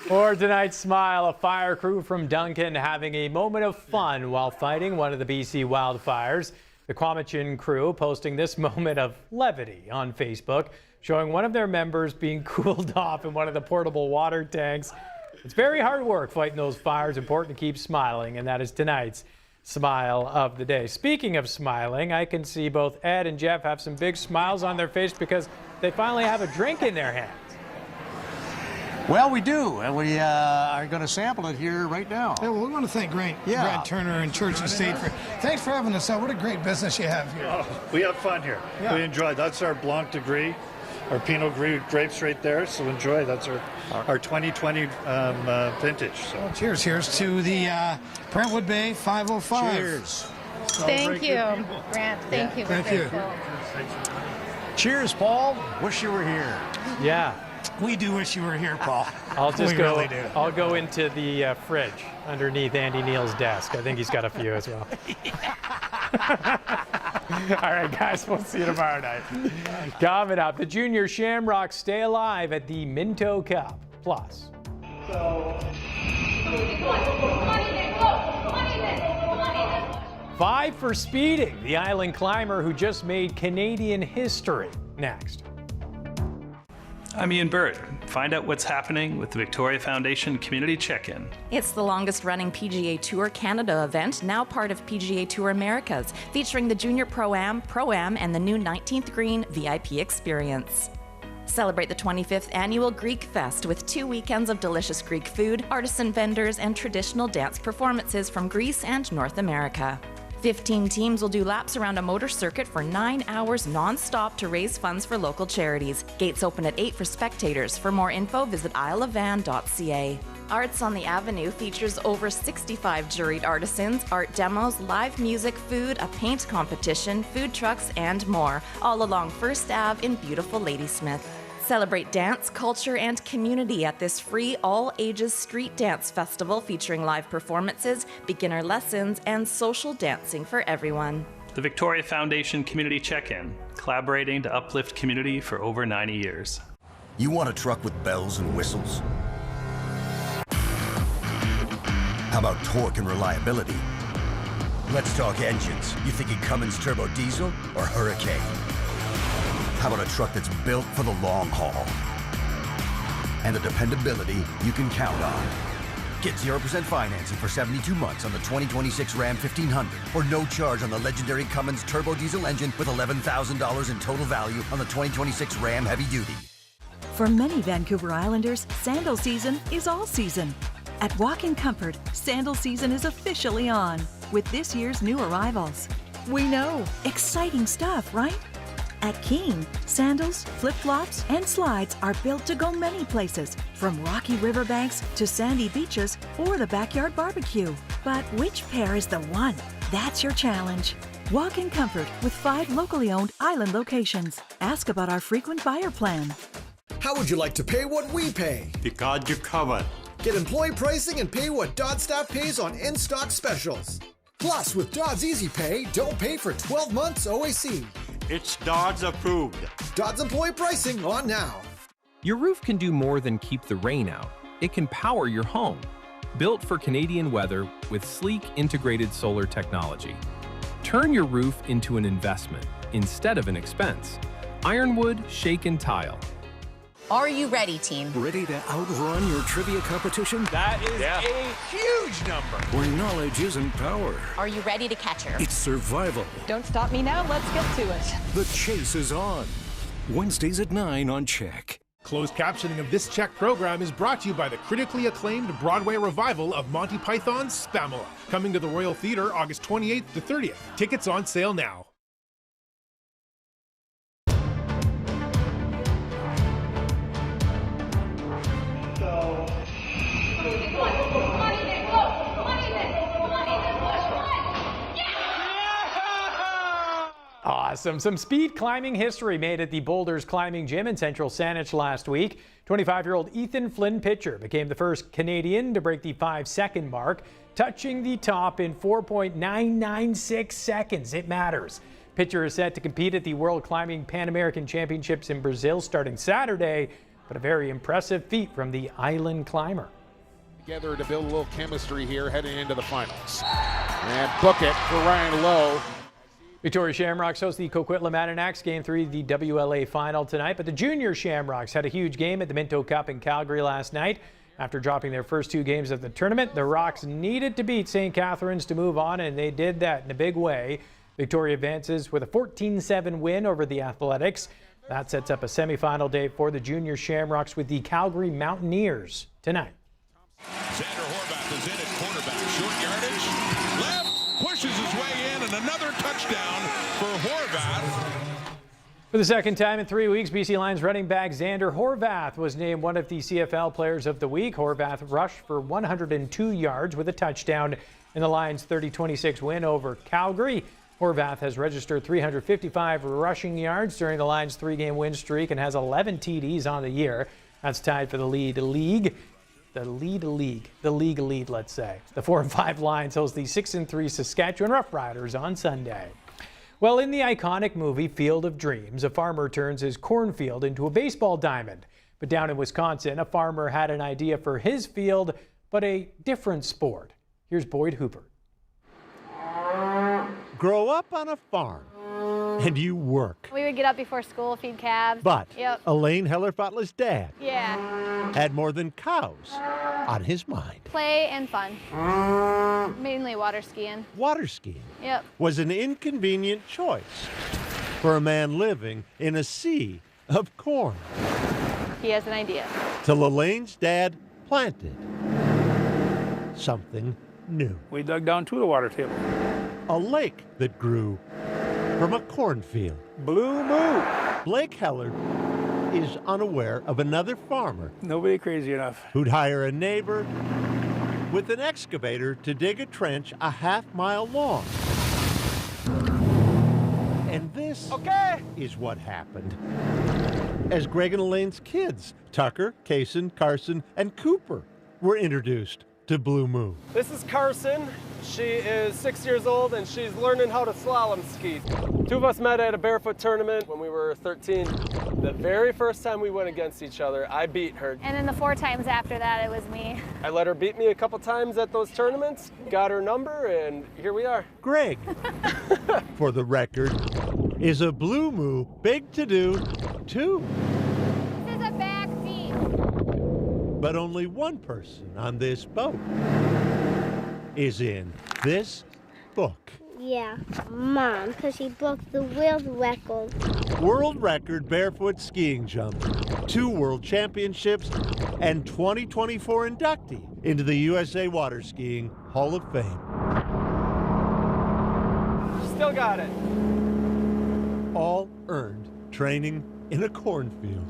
[SPEAKER 8] For tonight's Smile, a fire crew from Duncan having a moment of fun while fighting one of the BC wildfires. The Quamachin crew posting this moment of levity on Facebook, showing one of their members being cooled off in one of the portable water tanks. It's very hard work fighting those fires. Important to keep smiling, and that is tonight's Smile of the Day. Speaking of smiling, I can see both Ed and Jeff have some big smiles on their face because they finally have a drink in their hands.
[SPEAKER 9] Well, we do, and we are going to sample it here right now.
[SPEAKER 4] Yeah, well, we want to thank Grant Turner and Church and State thanks for having us out. What a great business you have here.
[SPEAKER 13] Oh, we have fun here. Yeah. We enjoy. That's our Blanc de Gris, our Pinot Gris grapes right there. So enjoy. That's our 2020 vintage. So.
[SPEAKER 4] Well, cheers. Here's to the Brentwood Bay 505.
[SPEAKER 9] Cheers.
[SPEAKER 15] Thank you, Grant. Thank you.
[SPEAKER 4] Thank you.
[SPEAKER 9] Cheers, Paul. Wish you were here.
[SPEAKER 8] Yeah.
[SPEAKER 4] We do wish you were here, Paul.
[SPEAKER 8] I'll just
[SPEAKER 4] we really do.
[SPEAKER 8] I'll go into the fridge underneath Andy Neal's desk. I think he's got a few as well. All right, guys, we'll see you tomorrow night. Coming up, the Junior Shamrocks stay alive at the Minto Cup. Plus. 5 for speeding. The island climber who just made Canadian history. Next.
[SPEAKER 16] I'm Ian Bird. Find out what's happening with the Victoria Foundation Community Check-In.
[SPEAKER 17] It's the longest-running PGA Tour Canada event, now part of PGA Tour Americas, featuring the Junior Pro-Am, and the new 19th Green VIP experience. Celebrate the 25th annual Greek Fest with 2 weekends of delicious Greek food, artisan vendors, and traditional dance performances from Greece and North America. 15 teams will do laps around a motor circuit for 9 hours non-stop to raise funds for local charities. Gates open at 8 for spectators. For more info, visit isleofvan.ca. Arts on the Avenue features over 65 juried artisans, art demos, live music, food, a paint competition, food trucks, and more, all along First Ave in beautiful Ladysmith. Celebrate dance, culture, and community at this free all-ages street dance festival featuring live performances, beginner lessons, and social dancing for everyone.
[SPEAKER 16] The Victoria Foundation Community Check-In, collaborating to uplift community for over 90 years.
[SPEAKER 18] You want a truck with bells and whistles? How about torque and reliability? Let's talk engines. You thinking Cummins turbo diesel or Hurricane? How about a truck that's built for the long haul? And the dependability you can count on. Get 0% financing for 72 months on the 2026 Ram 1500, or no charge on the legendary Cummins turbo diesel engine with $11,000 in total value on the 2026 Ram Heavy Duty.
[SPEAKER 21] For many Vancouver Islanders, sandal season is all season. At Walk-In Comfort, sandal season is officially on with this year's new arrivals. We know, exciting stuff, right? At Keene, sandals, flip-flops, and slides are built to go many places, from rocky riverbanks to sandy beaches or the backyard barbecue. But which pair is the one? That's your challenge. Walk-In Comfort with 5 locally owned island locations. Ask about our frequent buyer plan.
[SPEAKER 19] How would you like to pay what we pay?
[SPEAKER 26] Because you're covered.
[SPEAKER 19] Get employee pricing and pay what Dodd staff pays on in-stock specials. Plus, with Dodd's Easy Pay, don't pay for 12 months OAC.
[SPEAKER 26] It's Dodd's approved.
[SPEAKER 19] Dodd's employee pricing on now.
[SPEAKER 28] Your roof can do more than keep the rain out. It can power your home. Built for Canadian weather with sleek integrated solar technology. Turn your roof into an investment instead of an expense. Ironwood Shake and Tile.
[SPEAKER 30] Are you ready, team?
[SPEAKER 22] Ready to outrun your trivia competition?
[SPEAKER 30] That is
[SPEAKER 22] a huge number. Where knowledge isn't power.
[SPEAKER 30] Are you ready to catch her?
[SPEAKER 22] It's survival.
[SPEAKER 30] Don't stop me now. Let's get to it.
[SPEAKER 22] The chase is on. Wednesdays at 9 on CHEK.
[SPEAKER 2] Closed captioning of this CHEK program is brought to you by the critically acclaimed Broadway revival of Monty Python's Spamalot, coming to the Royal Theatre August 28th to 30th. Tickets on sale now.
[SPEAKER 8] Awesome. Some speed climbing history made at the Boulders Climbing Gym in Central Saanich last week. 25-year-old Ethan Flynn Pitcher became the first Canadian to break the 5-second mark, touching the top in 4.996 seconds. It matters. Pitcher is set to compete at the World Climbing Pan American Championships in Brazil starting Saturday, but a very impressive feat from the island climber.
[SPEAKER 3] Together to build a little chemistry here heading into the finals. And book it for Ryan Lowe.
[SPEAKER 8] Victoria Shamrocks host the Coquitlam Adirondacks Game 3 of the WLA final tonight, but the junior Shamrocks had a huge game at the Minto Cup in Calgary last night. After dropping their first 2 games of the tournament, the Rocks needed to beat St. Catharines to move on, and they did that in a big way. Victoria advances with a 14-7 win over the Athletics. That sets up a semifinal day for the junior Shamrocks with the Calgary Mountaineers tonight.
[SPEAKER 7] Xander Horvath is in at quarterback. Short yardage. Left. Pushes his way in, and another touchdown for Horvath.
[SPEAKER 8] For the second time in 3 weeks, BC Lions running back Xander Horvath was named one of the CFL Players of the Week. Horvath rushed for 102 yards with a touchdown in the Lions' 30-26 win over Calgary. Horvath has registered 355 rushing yards during the Lions' 3-game win streak and has 11 TDs on the year. That's tied for the lead, let's say. The 4-5 Lions host the 6-3 Saskatchewan Roughriders on Sunday. Well, in the iconic movie Field of Dreams, a farmer turns his cornfield into a baseball diamond. But down in Wisconsin, a farmer had an idea for his field, but a different sport. Here's Boyd Hooper.
[SPEAKER 10] Grow up on a farm, and you work.
[SPEAKER 12] We would get up before school, feed calves.
[SPEAKER 10] But
[SPEAKER 12] Yep.
[SPEAKER 10] Elaine Heller-Fottler's dad
[SPEAKER 12] Yeah.
[SPEAKER 10] had more than cows on his mind.
[SPEAKER 12] Play and fun. Mainly water skiing.
[SPEAKER 10] Water skiing
[SPEAKER 12] Yep.
[SPEAKER 10] was an inconvenient choice for a man living in a sea of corn.
[SPEAKER 12] He has an idea.
[SPEAKER 10] Till Elaine's dad planted something new.
[SPEAKER 14] We dug down to the water table.
[SPEAKER 10] A lake that grew from a cornfield.
[SPEAKER 14] Blue Moo.
[SPEAKER 10] Blake Heller is unaware of another farmer.
[SPEAKER 14] Nobody crazy enough.
[SPEAKER 10] Who'd hire a neighbor with an excavator to dig a trench a half-mile long. And this is what happened. As Greg and Elaine's kids, Tucker, Kaysen, Carson, and Cooper, were introduced to Blue Moo.
[SPEAKER 20] This is Carson. She is 6 years old and she's learning how to slalom ski. 2 of us met at a barefoot tournament when we were 13. The very first time we went against each other, I beat her.
[SPEAKER 12] And then the 4 times after that, it was me.
[SPEAKER 20] I let her beat me a couple times at those tournaments, got her number, and here we are.
[SPEAKER 10] Greg, for the record, is a Blue Moo big to do too.
[SPEAKER 12] This is a backseat.
[SPEAKER 10] But only one person on this boat is in this book.
[SPEAKER 23] Yeah, Mom, because she broke the world record.
[SPEAKER 10] World record barefoot skiing jump, 2 world championships, and 2024 inductee into the USA Water Skiing Hall of Fame.
[SPEAKER 20] Still got it.
[SPEAKER 10] All earned training in a cornfield.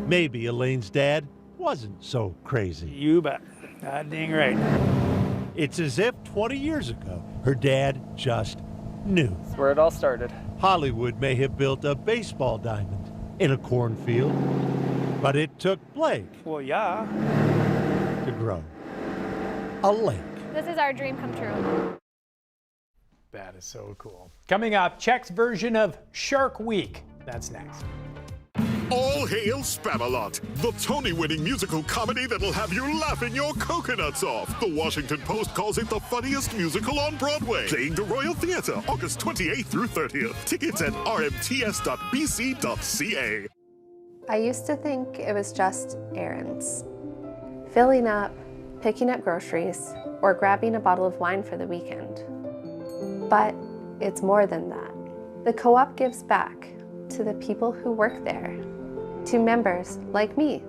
[SPEAKER 10] Maybe Elaine's dad wasn't so crazy.
[SPEAKER 14] You bet. God dang right.
[SPEAKER 10] It's as if 20 years ago, her dad just knew.
[SPEAKER 20] That's where it all started.
[SPEAKER 10] Hollywood may have built a baseball diamond in a cornfield, but it took Blake
[SPEAKER 14] Well, yeah.
[SPEAKER 10] to grow a lake.
[SPEAKER 12] This is our dream come true.
[SPEAKER 8] That is so cool. Coming up, CHEK's version of Shark Week. That's next.
[SPEAKER 27] All hail Spamalot, the Tony-winning musical comedy that'll have you laughing your coconuts off. The Washington Post calls it the funniest musical on Broadway. Playing the Royal Theatre, August 28th through 30th. Tickets at rmts.bc.ca.
[SPEAKER 29] I used to think it was just errands. Filling up, picking up groceries, or grabbing a bottle of wine for the weekend. But it's more than that. The co-op gives back to the people who work there, to members like me,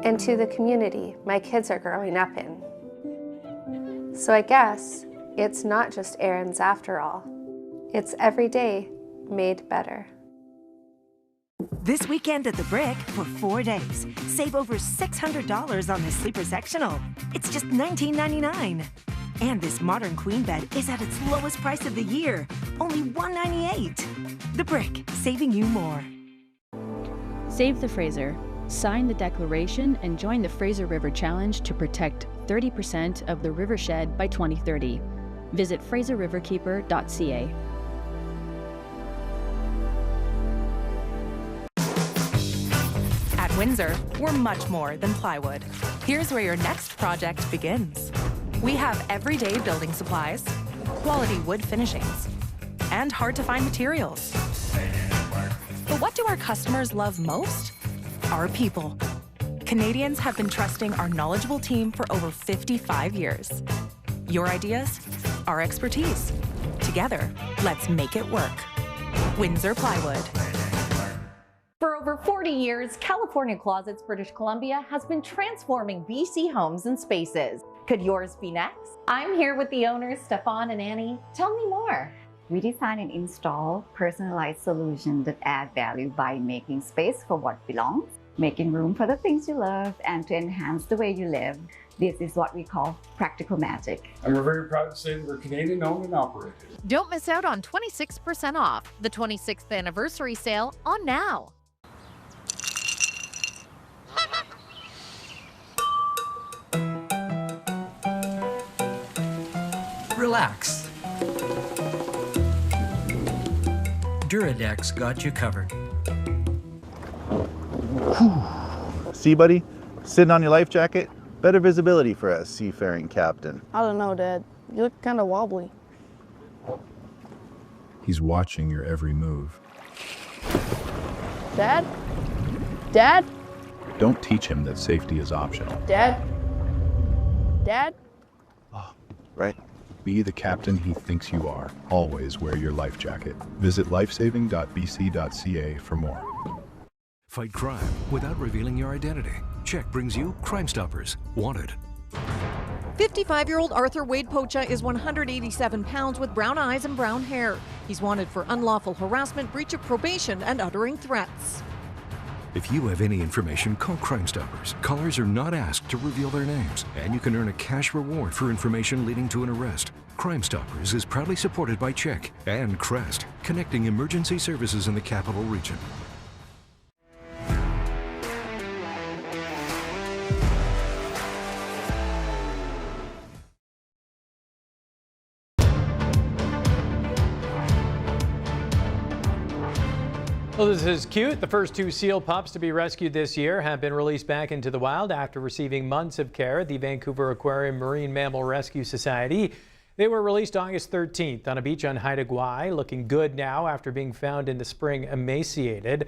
[SPEAKER 29] and to the community my kids are growing up in. So I guess it's not just errands after all. It's every day made better.
[SPEAKER 1] This weekend at the Brick for 4 days. Save over $600 on this sleeper sectional. It's just $19.99. And this modern queen bed is at its lowest price of the year, only $198. The Brick, saving you more.
[SPEAKER 4] Save the Fraser. Sign the declaration and join the Fraser River Challenge to protect 30% of the rivershed by 2030. Visit fraserriverkeeper.ca.
[SPEAKER 17] At Windsor, we're much more than plywood. Here's where your next project begins. We have everyday building supplies, quality wood finishings, and hard-to-find materials. But what do our customers love most? Our people. Canadians have been trusting our knowledgeable team for over 55 years. Your ideas, our expertise. Together, let's make it work. Windsor Plywood.
[SPEAKER 5] For over 40 years, California Closets British Columbia has been transforming BC homes and spaces. Could yours be next? I'm here with the owners, Stefan and Annie. Tell me more.
[SPEAKER 6] We design and install personalized solutions that add value by making space for what belongs, making room for the things you love, and to enhance the way you live. This is what we call practical magic.
[SPEAKER 9] And we're very proud to say that we're Canadian owned and operated.
[SPEAKER 11] Don't miss out on 26% off the 26th anniversary sale on now.
[SPEAKER 13] Relax. Duradex got you covered.
[SPEAKER 15] See, buddy? Sitting on your life jacket? Better visibility for a seafaring captain.
[SPEAKER 24] I don't know, Dad. You look kind of wobbly.
[SPEAKER 25] He's watching your every move.
[SPEAKER 24] Dad? Dad?
[SPEAKER 25] Don't teach him that safety is optional.
[SPEAKER 24] Dad? Dad?
[SPEAKER 15] Right.
[SPEAKER 25] Be the captain he thinks you are. Always wear your life jacket. Visit lifesaving.bc.ca for more.
[SPEAKER 22] Fight crime without revealing your identity. CHEK brings you Crime Stoppers. Wanted.
[SPEAKER 31] 55-year-old Arthur Wade Pocha is 187 pounds with brown eyes and brown hair. He's wanted for unlawful harassment, breach of probation, and uttering threats.
[SPEAKER 22] If you have any information, call Crime Stoppers. Callers are not asked to reveal their names, and you can earn a cash reward for information leading to an arrest. Crime Stoppers is proudly supported by CHEK and Crest, connecting emergency services in the capital region.
[SPEAKER 8] Well, this is cute. The first 2 seal pups to be rescued this year have been released back into the wild after receiving months of care at the Vancouver Aquarium Marine Mammal Rescue Society. They were released August 13th on a beach on Haida Gwaii, looking good now after being found in the spring emaciated.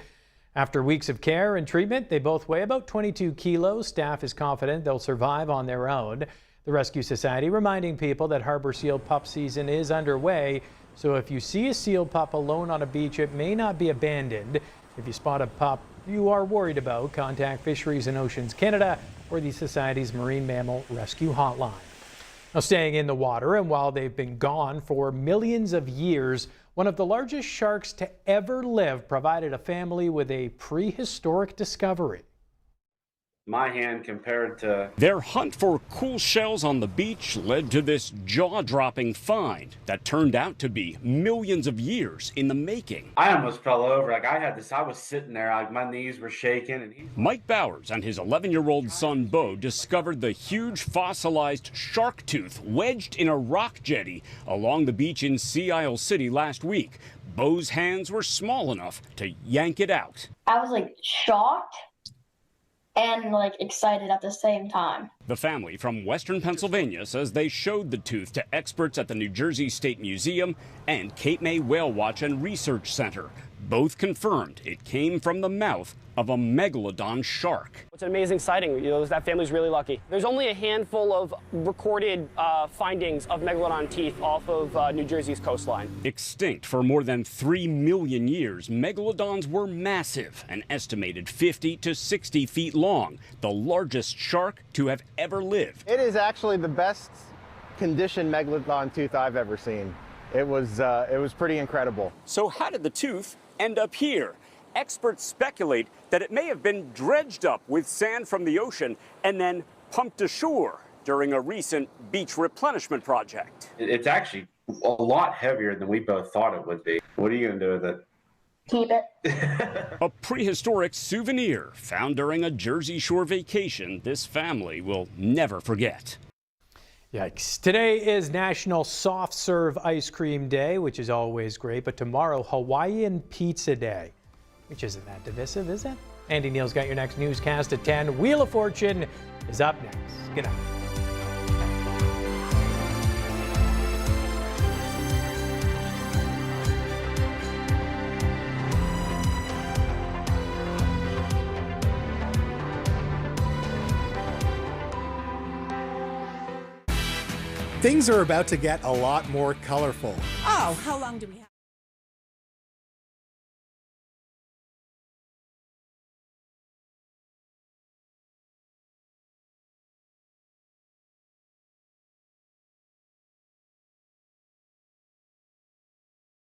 [SPEAKER 8] After weeks of care and treatment, they both weigh about 22 kilos. Staff is confident they'll survive on their own. The Rescue Society reminding people that harbor seal pup season is underway. So if you see a seal pup alone on a beach, it may not be abandoned. If you spot a pup you are worried about, contact Fisheries and Oceans Canada or the Society's Marine Mammal Rescue Hotline. Now, staying in the water, and while they've been gone for millions of years, one of the largest sharks to ever live provided a family with a prehistoric discovery.
[SPEAKER 32] My hand compared to...
[SPEAKER 33] Their hunt for cool shells on the beach led to this jaw-dropping find that turned out to be millions of years in the making.
[SPEAKER 32] I almost fell over. I was sitting there, my knees were shaking. And
[SPEAKER 33] Mike Bowers and his 11-year-old son, Bo, discovered the huge fossilized shark tooth wedged in a rock jetty along the beach in Sea Isle City last week. Bo's hands were small enough to yank it out.
[SPEAKER 34] I was shocked and excited at the same time.
[SPEAKER 33] The family from Western Pennsylvania says they showed the tooth to experts at the New Jersey State Museum and Cape May Whale Watch and Research Center. Both confirmed it came from the mouth of a megalodon shark.
[SPEAKER 2] It's an amazing sighting. That family's really lucky. There's only a handful of recorded findings of megalodon teeth off of New Jersey's coastline.
[SPEAKER 33] Extinct for more than 3 million years, megalodons were massive, an estimated 50 to 60 feet long, the largest shark to have ever lived.
[SPEAKER 3] It is actually the best conditioned megalodon tooth I've ever seen. It was pretty incredible.
[SPEAKER 33] So how did the tooth end up here? Experts speculate that it may have been dredged up with sand from the ocean and then pumped ashore during a recent beach replenishment project.
[SPEAKER 32] It's actually a lot heavier than we both thought it would be. What are you going to do with it?
[SPEAKER 34] Keep it.
[SPEAKER 33] A prehistoric souvenir found during a Jersey Shore vacation this family will never forget.
[SPEAKER 8] Yikes. Today is National Soft Serve Ice Cream Day, which is always great, but tomorrow, Hawaiian Pizza Day, which isn't that divisive, is it? Andy Neal's got your next newscast at 10. Wheel of Fortune is up next. Good night.
[SPEAKER 7] Things are about to get a lot more colorful.
[SPEAKER 10] Oh, how long do we have?